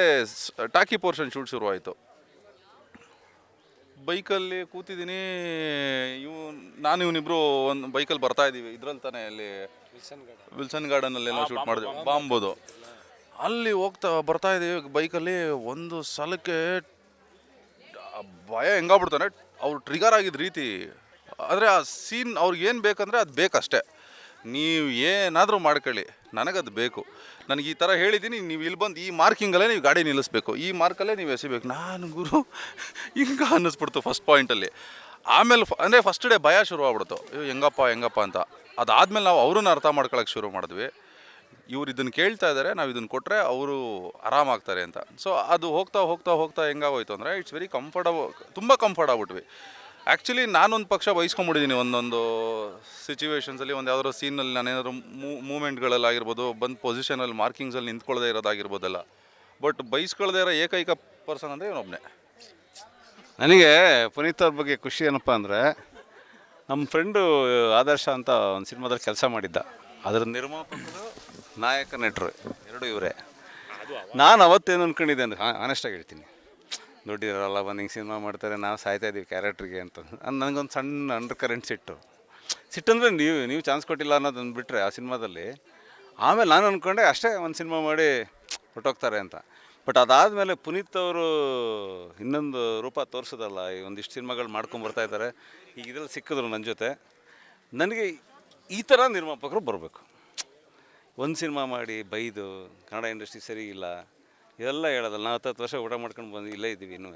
talkie portion shoot ಶುರುವಾಯಿತು. ಬೈಕಲ್ಲಿ ಕೂತಿದ್ದೀನಿ, ಇವನಿಬ್ರು ಒಂದು ಬೈಕಲ್ಲಿ ಬರ್ತಾ ಇದ್ದೀವಿ. ಇದ್ರಲ್ಲಿ ತಾನೇ ಅಲ್ಲಿ ವಿಲ್ಸನ್ ಗಾರ್ಡನಲ್ಲೆಲ್ಲ ಶೂಟ್ ಮಾಡಿದ್ವಿ, ಬಾಂಬೋದು. ಅಲ್ಲಿ ಬರ್ತಾ ಇದ್ದೀವಿ ಬೈಕಲ್ಲಿ. ಒಂದು ಸಲಕ್ಕೆ ಭಯ ಹೆಂಗಾಗ್ಬಿಡ್ತಾನೆ, ಅವ್ರು ಟ್ರಿಗರ್ ಆಗಿದ್ದ ರೀತಿ. ಆದರೆ ಆ ಸೀನ್ ಅವ್ರಿಗೆ ಏನು ಬೇಕಂದರೆ ಅದು ಬೇಕಷ್ಟೇ. ನೀವು ಏನಾದರೂ ಮಾಡ್ಕೊಳ್ಳಿ, ನನಗದು ಬೇಕು. ನನಗೆ ಈ ಥರ ಹೇಳಿದ್ದೀನಿ, ನೀವು ಇಲ್ಲಿ ಬಂದು ಈ ಮಾರ್ಕಿಂಗಲ್ಲೇ ನೀವು ಗಾಡಿ ನಿಲ್ಲಿಸ್ಬೇಕು, ಈ ಮಾರ್ಕಲ್ಲೇ ನೀವು ಎಸಿಬೇಕು. ನಾನು ಗುರು ಹಿಂಗೆ ಅನ್ನಿಸ್ಬಿಡ್ತು ಫಸ್ಟ್ ಪಾಯಿಂಟಲ್ಲಿ. ಆಮೇಲೆ ಅಂದರೆ ಫಸ್ಟ್ ಡೇ ಭಯ ಶುರು ಆಗ್ಬಿಡ್ತು, ಹೆಂಗಪ್ಪ ಅಂತ. ಅದಾದಮೇಲೆ ನಾವು ಅವ್ರನ್ನ ಅರ್ಥ ಮಾಡ್ಕೊಳಕ್ಕೆ ಶುರು ಮಾಡಿದ್ವಿ. ಇವ್ರು ಇದನ್ನು ಕೇಳ್ತಾ ಇದ್ದಾರೆ, ನಾವು ಇದನ್ನು ಕೊಟ್ಟರೆ ಅವರು ಆರಾಮಾಗ್ತಾರೆ ಅಂತ. ಸೊ ಅದು ಹೋಗ್ತಾ ಹೆಂಗಾಗೋಯ್ತು ಅಂದರೆ ಇಟ್ಸ್ ವೆರಿ ತುಂಬ ಕಂಫರ್ಟ್ ಆಗ್ಬಿಟ್ವಿ. ಆ್ಯಕ್ಚುಲಿ ನಾನೊಂದು ಪಕ್ಷ ಬಯಸ್ಕೊಂಬಿಟ್ಟಿದ್ದೀನಿ ಒಂದೊಂದು ಸಿಚುವೇಶನ್ಸಲ್ಲಿ. ಒಂದು ಯಾವ್ದಾದ್ರು ಸೀನಲ್ಲಿ ನಾನೇನಾದ್ರು ಮೂಮೆಂಟ್ಗಳಲ್ಲಾಗಿರ್ಬೋದು, ಬಂದು ಪೊಸಿಷನಲ್ಲಿ ಮಾರ್ಕಿಂಗ್ಸಲ್ಲಿ ನಿಂತ್ಕೊಳ್ಳದೆ ಇರೋದಾಗಿರ್ಬೋದಲ್ಲ. ಬಟ್ ಬೈಸ್ಕೊಳ್ಳದೆ ಇರೋ ಏಕೈಕ ಪರ್ಸನ್ ಅಂದರೆ ಇವನೊಬ್ಬನೇ. ನನಗೆ ಪುನೀತ್ ಅವ್ರ ಬಗ್ಗೆ ಖುಷಿ ಏನಪ್ಪ ಅಂದರೆ, ನಮ್ಮ ಫ್ರೆಂಡು ಆದರ್ಶ ಅಂತ ಒಂದು ಸಿನಿಮಾದಲ್ಲಿ ಕೆಲಸ ಮಾಡಿದ್ದ. ಅದರ ನಿರ್ಮಾಪಕರು, ನಾಯಕ ನಟರು ಎರಡು ಇವರೇ. ನಾನು ಅವತ್ತೇನು ಅಂದ್ಕೊಂಡಿದ್ದೆ ಅಂದರೆ, ಆನೆಸ್ಟಾಗಿ ಹೇಳ್ತೀನಿ, ದೊಡ್ಡಿರಲ್ಲ ಬಂದು ಹಿಂಗೆ ಸಿನಿಮಾ ಮಾಡ್ತಾರೆ, ನಾವು ಸಾಯ್ತಾ ಇದ್ದೀವಿ ಕ್ಯಾರೆಕ್ಟ್ರಿಗೆ ಅಂತ. ನನಗೊಂದು ಸಣ್ಣ ಅಂಡರ್ ಕರೆಂಟ್ ಸಿಟ್ಟಂದರೆ ನೀವು ಚಾನ್ಸ್ ಕೊಟ್ಟಿಲ್ಲ ಅನ್ನೋದನ್ನು ಬಿಟ್ಟರೆ ಆ ಸಿನಿಮಾದಲ್ಲಿ. ಆಮೇಲೆ ನಾನು ಅಂದ್ಕೊಂಡೆ ಅಷ್ಟೇ, ಒಂದು ಸಿನಿಮಾ ಮಾಡಿ ಹೊರಟೋಗ್ತಾರೆ ಅಂತ. ಬಟ್ ಅದಾದಮೇಲೆ ಪುನೀತ್ ಅವರು ಇನ್ನೊಂದು ರೂಪ ತೋರಿಸೋದಲ್ಲ, ಈ ಒಂದಿಷ್ಟು ಸಿನಿಮಾಗಳು ಮಾಡ್ಕೊಂಬರ್ತಾಯಿದ್ದಾರೆ. ಈಗ ಇದ್ರಲ್ಲಿ ಸಿಕ್ಕಿದ್ರು ನನ್ನ ಜೊತೆ. ನನಗೆ ಈ ಥರ ನಿರ್ಮಾಪಕರು ಬರಬೇಕು. ಒಂದು ಸಿನಿಮಾ ಮಾಡಿ ಬೈದು ಕನ್ನಡ ಇಂಡಸ್ಟ್ರಿ ಸರಿ ಇಲ್ಲ ಇದೆಲ್ಲ ಹೇಳೋದಲ್ಲ. ನಾವು 10 ವರ್ಷ ಊಟ ಮಾಡ್ಕೊಂಡು ಬಂದು ಇಲ್ಲೇ ಇದ್ದೀವಿ ಇನ್ನೂ.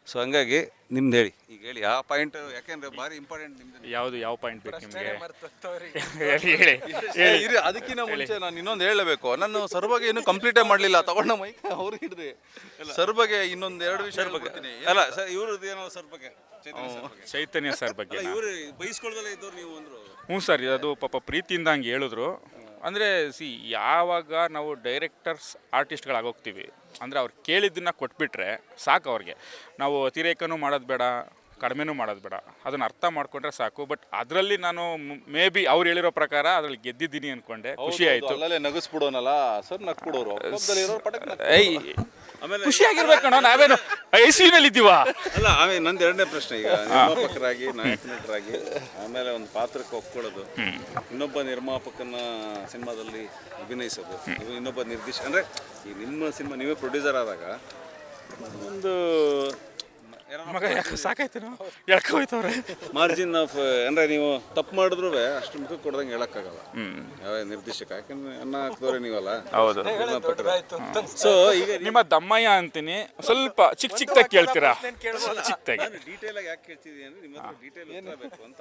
ಸೊ ಹಂಗಾಗಿ ನಿಮ್ದು ಹೇಳಿ, ಈಗ ಹೇಳಿ ಆ ಪಾಯಿಂಟ್, ಯಾಕೆಂದರೆ ಭಾರಿ ಇಂಪಾರ್ಟೆಂಟ್ ನಿಮ್ದು. ಯಾವ ಪಾಯಿಂಟ್ ಬೇಕು ನಿಮಗೆ? ಅದಕ್ಕಿಂತ ಮುಂಚೆ ನಾನು ಇನ್ನೊಂದು ಹೇಳಬೇಕು. ನಾನು ಸರ್ ಬಗ್ಗೆ ಇನ್ನೂ ಕಂಪ್ಲೀಟೇ ಮಾಡಲಿಲ್ಲ, ತಗೊಂಡ ಮೈಕ್ ಅವ್ರು ಹಿಡ್ರಿ. ಸರ್ ಬಗ್ಗೆ ಇನ್ನೊಂದು 2 ವಿಷಯ ಹೇಳ್ಬಿಡ್ತೀನಿ. ಅಲ್ಲ ಸರ್, ಇವ್ರದ್ದು ಏನೋ ಸರ್ ಬಗ್ಗೆ, ಚೈತನ್ಯ ಸರ್ ಬಗ್ಗೆ. ಇವರು ಬೈಸ್ಕೊಳ್ದಲ್ಲೇ ಇದ್ದವ್ರು ನೀವು ಅಂದರು. ಹ್ಞೂ ಸರ್, ಅದು ಪಾಪ ಪ್ರೀತಿಯಿಂದ ಹಂಗೆ ಹೇಳಿದ್ರು. ಅಂದರೆ ಯಾವಾಗ ನಾವು ಡೈರೆಕ್ಟರ್ಸ್ ಆರ್ಟಿಸ್ಟ್ಗಳಾಗೋಗ್ತೀವಿ ಅಂದರೆ ಅವ್ರು ಕೇಳಿದ್ದನ್ನು ಕೊಟ್ಬಿಟ್ರೆ ಸಾಕು ಅವ್ರಿಗೆ. ನಾವು ಅತಿರೇಕನೂ ಮಾಡೋದು ಬೇಡ, ಕಡಿಮೆನೂ ಮಾಡೋದು ಬೇಡ, ಅದನ್ನು ಅರ್ಥ ಮಾಡ್ಕೊಂಡ್ರೆ ಸಾಕು. ಬಟ್ ಅದರಲ್ಲಿ ನಾನು ಮೇ ಬಿ ಅವ್ರು ಹೇಳಿರೋ ಪ್ರಕಾರ ಅದರಲ್ಲಿ ಗೆದ್ದಿದ್ದೀನಿ ಅಂದ್ಕೊಂಡೆ, ಖುಷಿ ಆಯಿತು. ಅಲ್ಲೇ ನಗಿಸ್ಬಿಡೋನಲ್ಲ ಸರ್, ನಕ್ಬಿಡೋರು. ಏಯ್, ಆಮೇಲೆ ಖುಷಿಯಾಗಿರ್ಬೇಕು ಕಣೋ, ನಾವೇನು ಐಸಿಯುನಲ್ಲಿ ಇದ್ದೀವಾ? ಅಲ್ಲ, ಆಮೇಲೆ ನಂದು 2ನೇ ಪ್ರಶ್ನೆ, ಈಗ ನಿರ್ಮಾಪಕರಾಗಿ, ನಾಯಕ ನಟರಾಗಿ, ಆಮೇಲೆ ಒಂದು ಪಾತ್ರಕ್ಕೆ ಒಪ್ಕೊಳ್ಳೋದು, ಇನ್ನೊಬ್ಬ ನಿರ್ಮಾಪಕನ ಸಿನಿಮಾದಲ್ಲಿ ಅಭಿನಯಿಸೋದು, ಇನ್ನೊಬ್ಬ ನಿರ್ದೇಶಕ, ಅಂದರೆ ಈ ನಿಮ್ಮ ಸಿನಿಮಾ ನೀವೇ ಪ್ರೊಡ್ಯೂಸರ್ ಆದಾಗ ಒಂದು ಮಗ ಸಾಕಾಯ್ತು, ಎಳ್ಕೋಯ್ತವ್ರೆ. ಮಾರ್ಜಿನ್ ಆಫ್, ಅಂದರೆ ನೀವು ತಪ್ಪು ಮಾಡಿದ್ರು ಅಷ್ಟು ಮುಖಕ್ಕೆ ಕೊಡ್ದಂಗೆ ಹೇಳೋಕ್ಕಾಗಲ್ಲ ಯಾವ ನಿರ್ದೇಶಕ, ಯಾಕಂದ್ರೆ ಅನ್ನ ಹಾಕಿದವ್ರೆ ನೀವಲ್ಲ. ಹೌದು. ಸೊ ಈಗ ನಿಮ್ಮ ದಮ್ಮಯ್ಯ ಅಂತೀನಿ, ಸ್ವಲ್ಪ ಚಿಕ್ಕದಾಗಿ ಕೇಳ್ತೀರಾ? ಚಿಕ್ಕದಾಗಿ ಡೀಟೇಲ್ ಆಗಿ ಯಾಕೆ ಕೇಳ್ತಿದ್ದೀನಿ ಅಂದರೆ ನಿಮ್ಮ ಹತ್ರ ಡೀಟೇಲ್ ಉತ್ತರ ಬೇಕು ಅಂತ.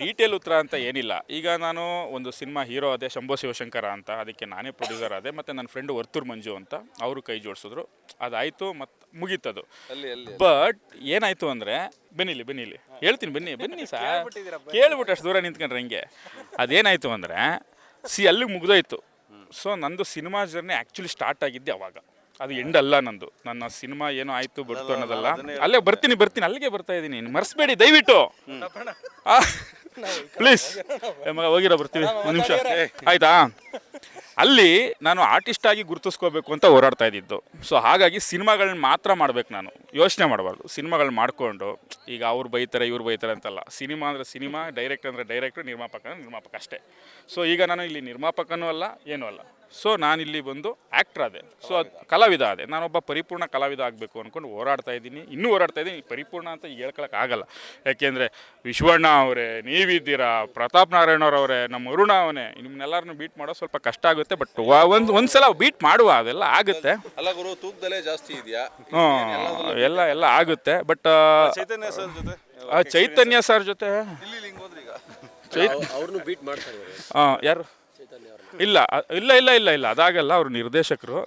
ಡೀಟೇಲ್ ಉತ್ತರ ಅಂತ ಏನಿಲ್ಲ. ಈಗ ನಾನು ಒಂದು ಸಿನಿಮಾ ಹೀರೋ ಅದೇ, ಶಂಭೋ ಶಿವಶಂಕರ ಅಂತ, ಅದಕ್ಕೆ ನಾನೇ ಪ್ರೊಡ್ಯೂಸರ್ ಆದೆ. ಮತ್ತು ನನ್ನ ಫ್ರೆಂಡು ವರ್ತೂರ್ ಮಂಜು ಅಂತ, ಅವರು ಕೈ ಜೋಡಿಸಿದ್ರು, ಅದಾಯಿತು, ಮತ್ತು ಮುಗೀತದು. ಬಟ್ ಏನಾಯಿತು ಅಂದರೆ, ಬನ್ನಿಲಿ ಹೇಳ್ತೀನಿ, ಬನ್ನಿ ಸರ್, ಕೇಳ್ಬಿಟ್ಟು ಅಷ್ಟು ದೂರ ನಿಂತ್ಕೊಂಡ್ರೆ ಹೆಂಗೆ? ಅದೇನಾಯಿತು ಅಂದರೆ, ಅಲ್ಲಿಗೆ ಮುಗ್ದೋಯ್ತು. ಸೊ ನಂದು ಸಿನಿಮಾ ಜರ್ನಿ ಆ್ಯಕ್ಚುಲಿ ಸ್ಟಾರ್ಟ್ ಆಗಿದ್ದೆ ಅವಾಗ. ಅದು ಎಂಡ್ ಅಲ್ಲ ನಂದು. ನನ್ನ ಸಿನಿಮಾ ಏನೋ ಆಯಿತು ಬಿಡ್ತು ಅನ್ನೋದಲ್ಲ. ಅಲ್ಲೇ ಬರ್ತೀನಿ, ಅಲ್ಲಿಗೆ ಬರ್ತಾ ಇದ್ದೀನಿ, ಮರ್ಸ್ಬೇಡಿ ದಯವಿಟ್ಟು ಪ್ಲೀಸ್. ಮಗ ಹೋಗಿರೋ, ಬರ್ತೀವಿ, ಒಂದು ನಿಮಿಷ ಆಯಿತಾ? ಅಲ್ಲಿ ನಾನು ಆರ್ಟಿಸ್ಟ್ ಆಗಿ ಗುರುತಿಸ್ಕೋಬೇಕು ಅಂತ ಹೋರಾಡ್ತಾ ಇದ್ದಿದ್ದು. ಸೊ ಹಾಗಾಗಿ ಸಿನಿಮಾಗಳನ್ನ ಮಾತ್ರ ಮಾಡ್ಬೇಕು, ನಾನು ಯೋಚನೆ ಮಾಡಬಾರ್ದು. ಸಿನಿಮಾಗಳನ್ನ ಮಾಡಿಕೊಂಡು ಈಗ ಅವ್ರು ಬೈತಾರೆ ಇವ್ರು ಬೈತಾರೆ ಅಂತಲ್ಲ. ಸಿನಿಮಾ ಅಂದರೆ ಸಿನಿಮಾ, ಡೈರೆಕ್ಟರ್ ಅಂದರೆ ಡೈರೆಕ್ಟ್ರು, ನಿರ್ಮಾಪಕ ಅಂದರೆ ನಿರ್ಮಾಪಕ ಅಷ್ಟೇ. ಸೊ ಈಗ ನಾನು ಇಲ್ಲಿ ನಿರ್ಮಾಪಕನೂ ಅಲ್ಲ, ಏನೂ ಅಲ್ಲ. ಸೊ ನಾನಿಲ್ಲಿ ಬಂದು ಆ್ಯಕ್ಟ್ರ್ ಆದೆ. ಸೊ ಅದು ಕಲಾವಿದ ಆದೆ. ನಾನೊಬ್ಬ ಪರಿಪೂರ್ಣ ಕಲಾವಿದ ಆಗಬೇಕು ಅಂದ್ಕೊಂಡು ಹೋರಾಡ್ತಾ ಇದ್ದೀನಿ, ಇನ್ನೂ ಹೋರಾಡ್ತಾ ಇದ್ದೀನಿ. ಪರಿಪೂರ್ಣ ಅಂತ ಹೇಳ್ಕೊಳಕ್ಕಾಗಲ್ಲ, ಯಾಕೆಂದರೆ ವಿಶ್ವಣ್ಣ ಅವರೇ, ನೀವಿದ್ದೀರಾ, ಪ್ರತಾಪ್ ನಾರಾಯಣವ್ರವರೇ, ನಮ್ಮ ಅರುಣ ಅವನೇ, ನಿಮ್ಮನ್ನೆಲ್ಲರನ್ನು ಬೀಟ್ ಮಾಡೋ ಸ್ವಲ್ಪ ಕಷ್ಟ ಆಗುತ್ತೆ. ಬಟ್ ಒಂದು ಸಲ ಬೀಟ್ ಮಾಡುವ, ಅದೆಲ್ಲ ಆಗುತ್ತೆ. ಅಲ್ಲ ಗುರು, ತೂಕದಲ್ಲೇ ಜಾಸ್ತಿ ಇದೆಯಾ? ಎಲ್ಲ ಆಗುತ್ತೆ. ಬಟ್ ಚೈತನ್ಯ ಸರ್ ಜೊತೆ, ಚೈತನ್ಯ ಸರ್ ಜೊತೆ ಯಾರು? ಇಲ್ಲ ಅದಾಗಲ್ಲ, ಅವರು ನಿರ್ದೇಶಕರು.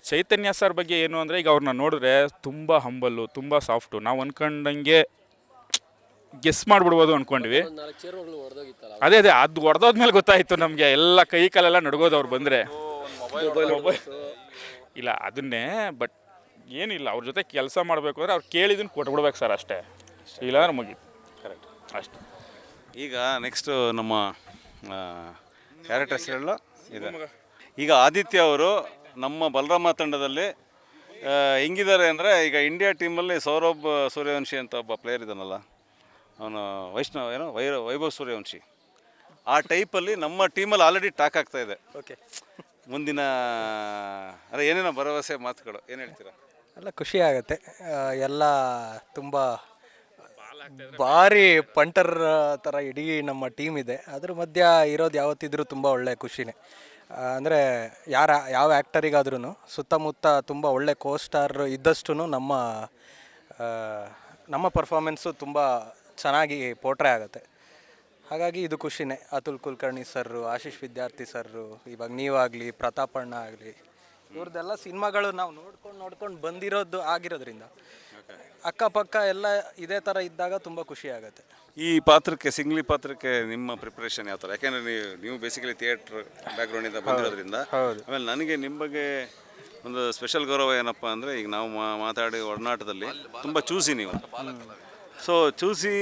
ಚೈತನ್ಯ ಸರ್ ಬಗ್ಗೆ ಏನು ಅಂದರೆ, ಈಗ ಅವ್ರನ್ನ ನೋಡಿದ್ರೆ ತುಂಬ ಹಂಬಲ್ಲು, ತುಂಬ ಸಾಫ್ಟು. ನಾವು ಅಂದ್ಕೊಂಡಂಗೆ ಗೆಸ್ ಮಾಡಿಬಿಡ್ಬೋದು ಅಂದ್ಕೊಂಡ್ವಿ. ಅದೇ ಅದು ಹೊಡೆದೋದ್ಮೇಲೆ ಗೊತ್ತಾಯಿತು ನಮಗೆ, ಎಲ್ಲ ಕೈ ಕಾಲೆಲ್ಲ ನಡ್ಗೋದು ಅವ್ರು ಬಂದರೆ. ಇಲ್ಲ ಅದನ್ನೇ, ಬಟ್ ಏನಿಲ್ಲ, ಅವ್ರ ಜೊತೆ ಕೆಲಸ ಮಾಡಬೇಕು ಅಂದರೆ ಅವ್ರು ಕೇಳಿದ್ದನ್ನು ಕೊಟ್ಬಿಡ್ಬೇಕು ಸರ್, ಅಷ್ಟೇ. ಇಲ್ಲ ಮುಗೀತು, ಕರೆಕ್ಟ್ ಅಷ್ಟೇ. ಈಗ ನೆಕ್ಸ್ಟು ನಮ್ಮ ಕ್ಯಾರೆಕ್ಟರ್ಸ್ ಹೇಳಲ್ಲ ಇದೆ. ಈಗ ಆದಿತ್ಯ ಅವರು ನಮ್ಮ ಬಲರಾಮ ತಂಡದಲ್ಲಿ ಹೆಂಗಿದ್ದಾರೆ ಅಂದರೆ, ಈಗ ಇಂಡಿಯಾ ಟೀಮಲ್ಲಿ ಸೌರಭ್ ಸೂರ್ಯವಂಶಿ ಅಂತ ಒಬ್ಬ ಪ್ಲೇಯರ್ ಇದ್ದಾನಲ್ಲ, ಅವನು ವೈಭವ್ ಸೂರ್ಯವಂಶಿ, ಆ ಟೈಪಲ್ಲಿ ನಮ್ಮ ಟೀಮಲ್ಲಿ ಆಲ್ರೆಡಿ ಟಾಕ್ ಆಗ್ತಾ ಇದೆ. ಓಕೆ, ಮುಂದಿನ ಅದೇ ಏನೇನೋ ಭರವಸೆ ಮಾತುಗಳು ಏನು ಹೇಳ್ತೀರಾ? ಎಲ್ಲ ಖುಷಿ ಆಗುತ್ತೆ. ಎಲ್ಲ ತುಂಬ ಭಾರಿ ಪಂಟರ್ ಥರ ಇಡೀ ನಮ್ಮ ಟೀಮ್ ಇದೆ. ಅದ್ರ ಮಧ್ಯ ಇರೋದು ಯಾವತ್ತಿದ್ರೂ ತುಂಬ ಒಳ್ಳೆ ಖುಷಿನೇ. ಅಂದರೆ ಯಾವ ಆ್ಯಕ್ಟರಿಗಾದ್ರೂ ಸುತ್ತಮುತ್ತ ತುಂಬ ಒಳ್ಳೆ ಕೋಸ್ಟಾರ್ ಇದ್ದಷ್ಟು ನಮ್ಮ ಪರ್ಫಾರ್ಮೆನ್ಸು ತುಂಬ ಚೆನ್ನಾಗಿ ಪೋರ್ಟ್ರೇ ಆಗುತ್ತೆ. ಹಾಗಾಗಿ ಇದು ಖುಷಿನೇ. ಅತುಲ್ ಕುಲಕರ್ಣಿ ಸರ್ರು, ಆಶೀಶ್ ವಿದ್ಯಾರ್ಥಿ ಸರ್ರು, ಇವಾಗ ನೀವಾಗಲಿ, ಪ್ರತಾಪಣ್ಣ ಆಗಲಿ, ಇವ್ರದ್ದೆಲ್ಲ ಸಿನಿಮಾಗಳು ನಾವು ನೋಡ್ಕೊಂಡು ಬಂದಿರೋದು ಆಗಿರೋದ್ರಿಂದ ಅಕ್ಕಪಕ್ಕ ಎಲ್ಲ ಇದೇ ಥರ ಇದ್ದಾಗ ತುಂಬ ಖುಷಿ ಆಗುತ್ತೆ. ಈ ಪಾತ್ರಕ್ಕೆ, ಸಿಂಗ್ಲಿ ಪಾತ್ರಕ್ಕೆ ನಿಮ್ಮ ಪ್ರಿಪ್ರೇಷನ್ ಯಾವ ಥರ? ಯಾಕೆಂದರೆ ನೀವು ಬೇಸಿಕಲಿ ಥಿಯೇಟ್ರ್ ಬ್ಯಾಕ್ಗ್ರೌಂಡಿಂದ ಬಂದಿರೋದ್ರಿಂದ. ಆಮೇಲೆ ನನಗೆ ನಿಮ್ಮ ಬಗ್ಗೆ ಒಂದು ಸ್ಪೆಷಲ್ ಗೌರವ ಏನಪ್ಪ ಅಂದರೆ, ಈಗ ನಾವು ಮಾತಾಡಿ ಒಡನಾಟದಲ್ಲಿ ತುಂಬ ಚೂಸಿ ನೀವು. ಸೊ ಚೂಸಿ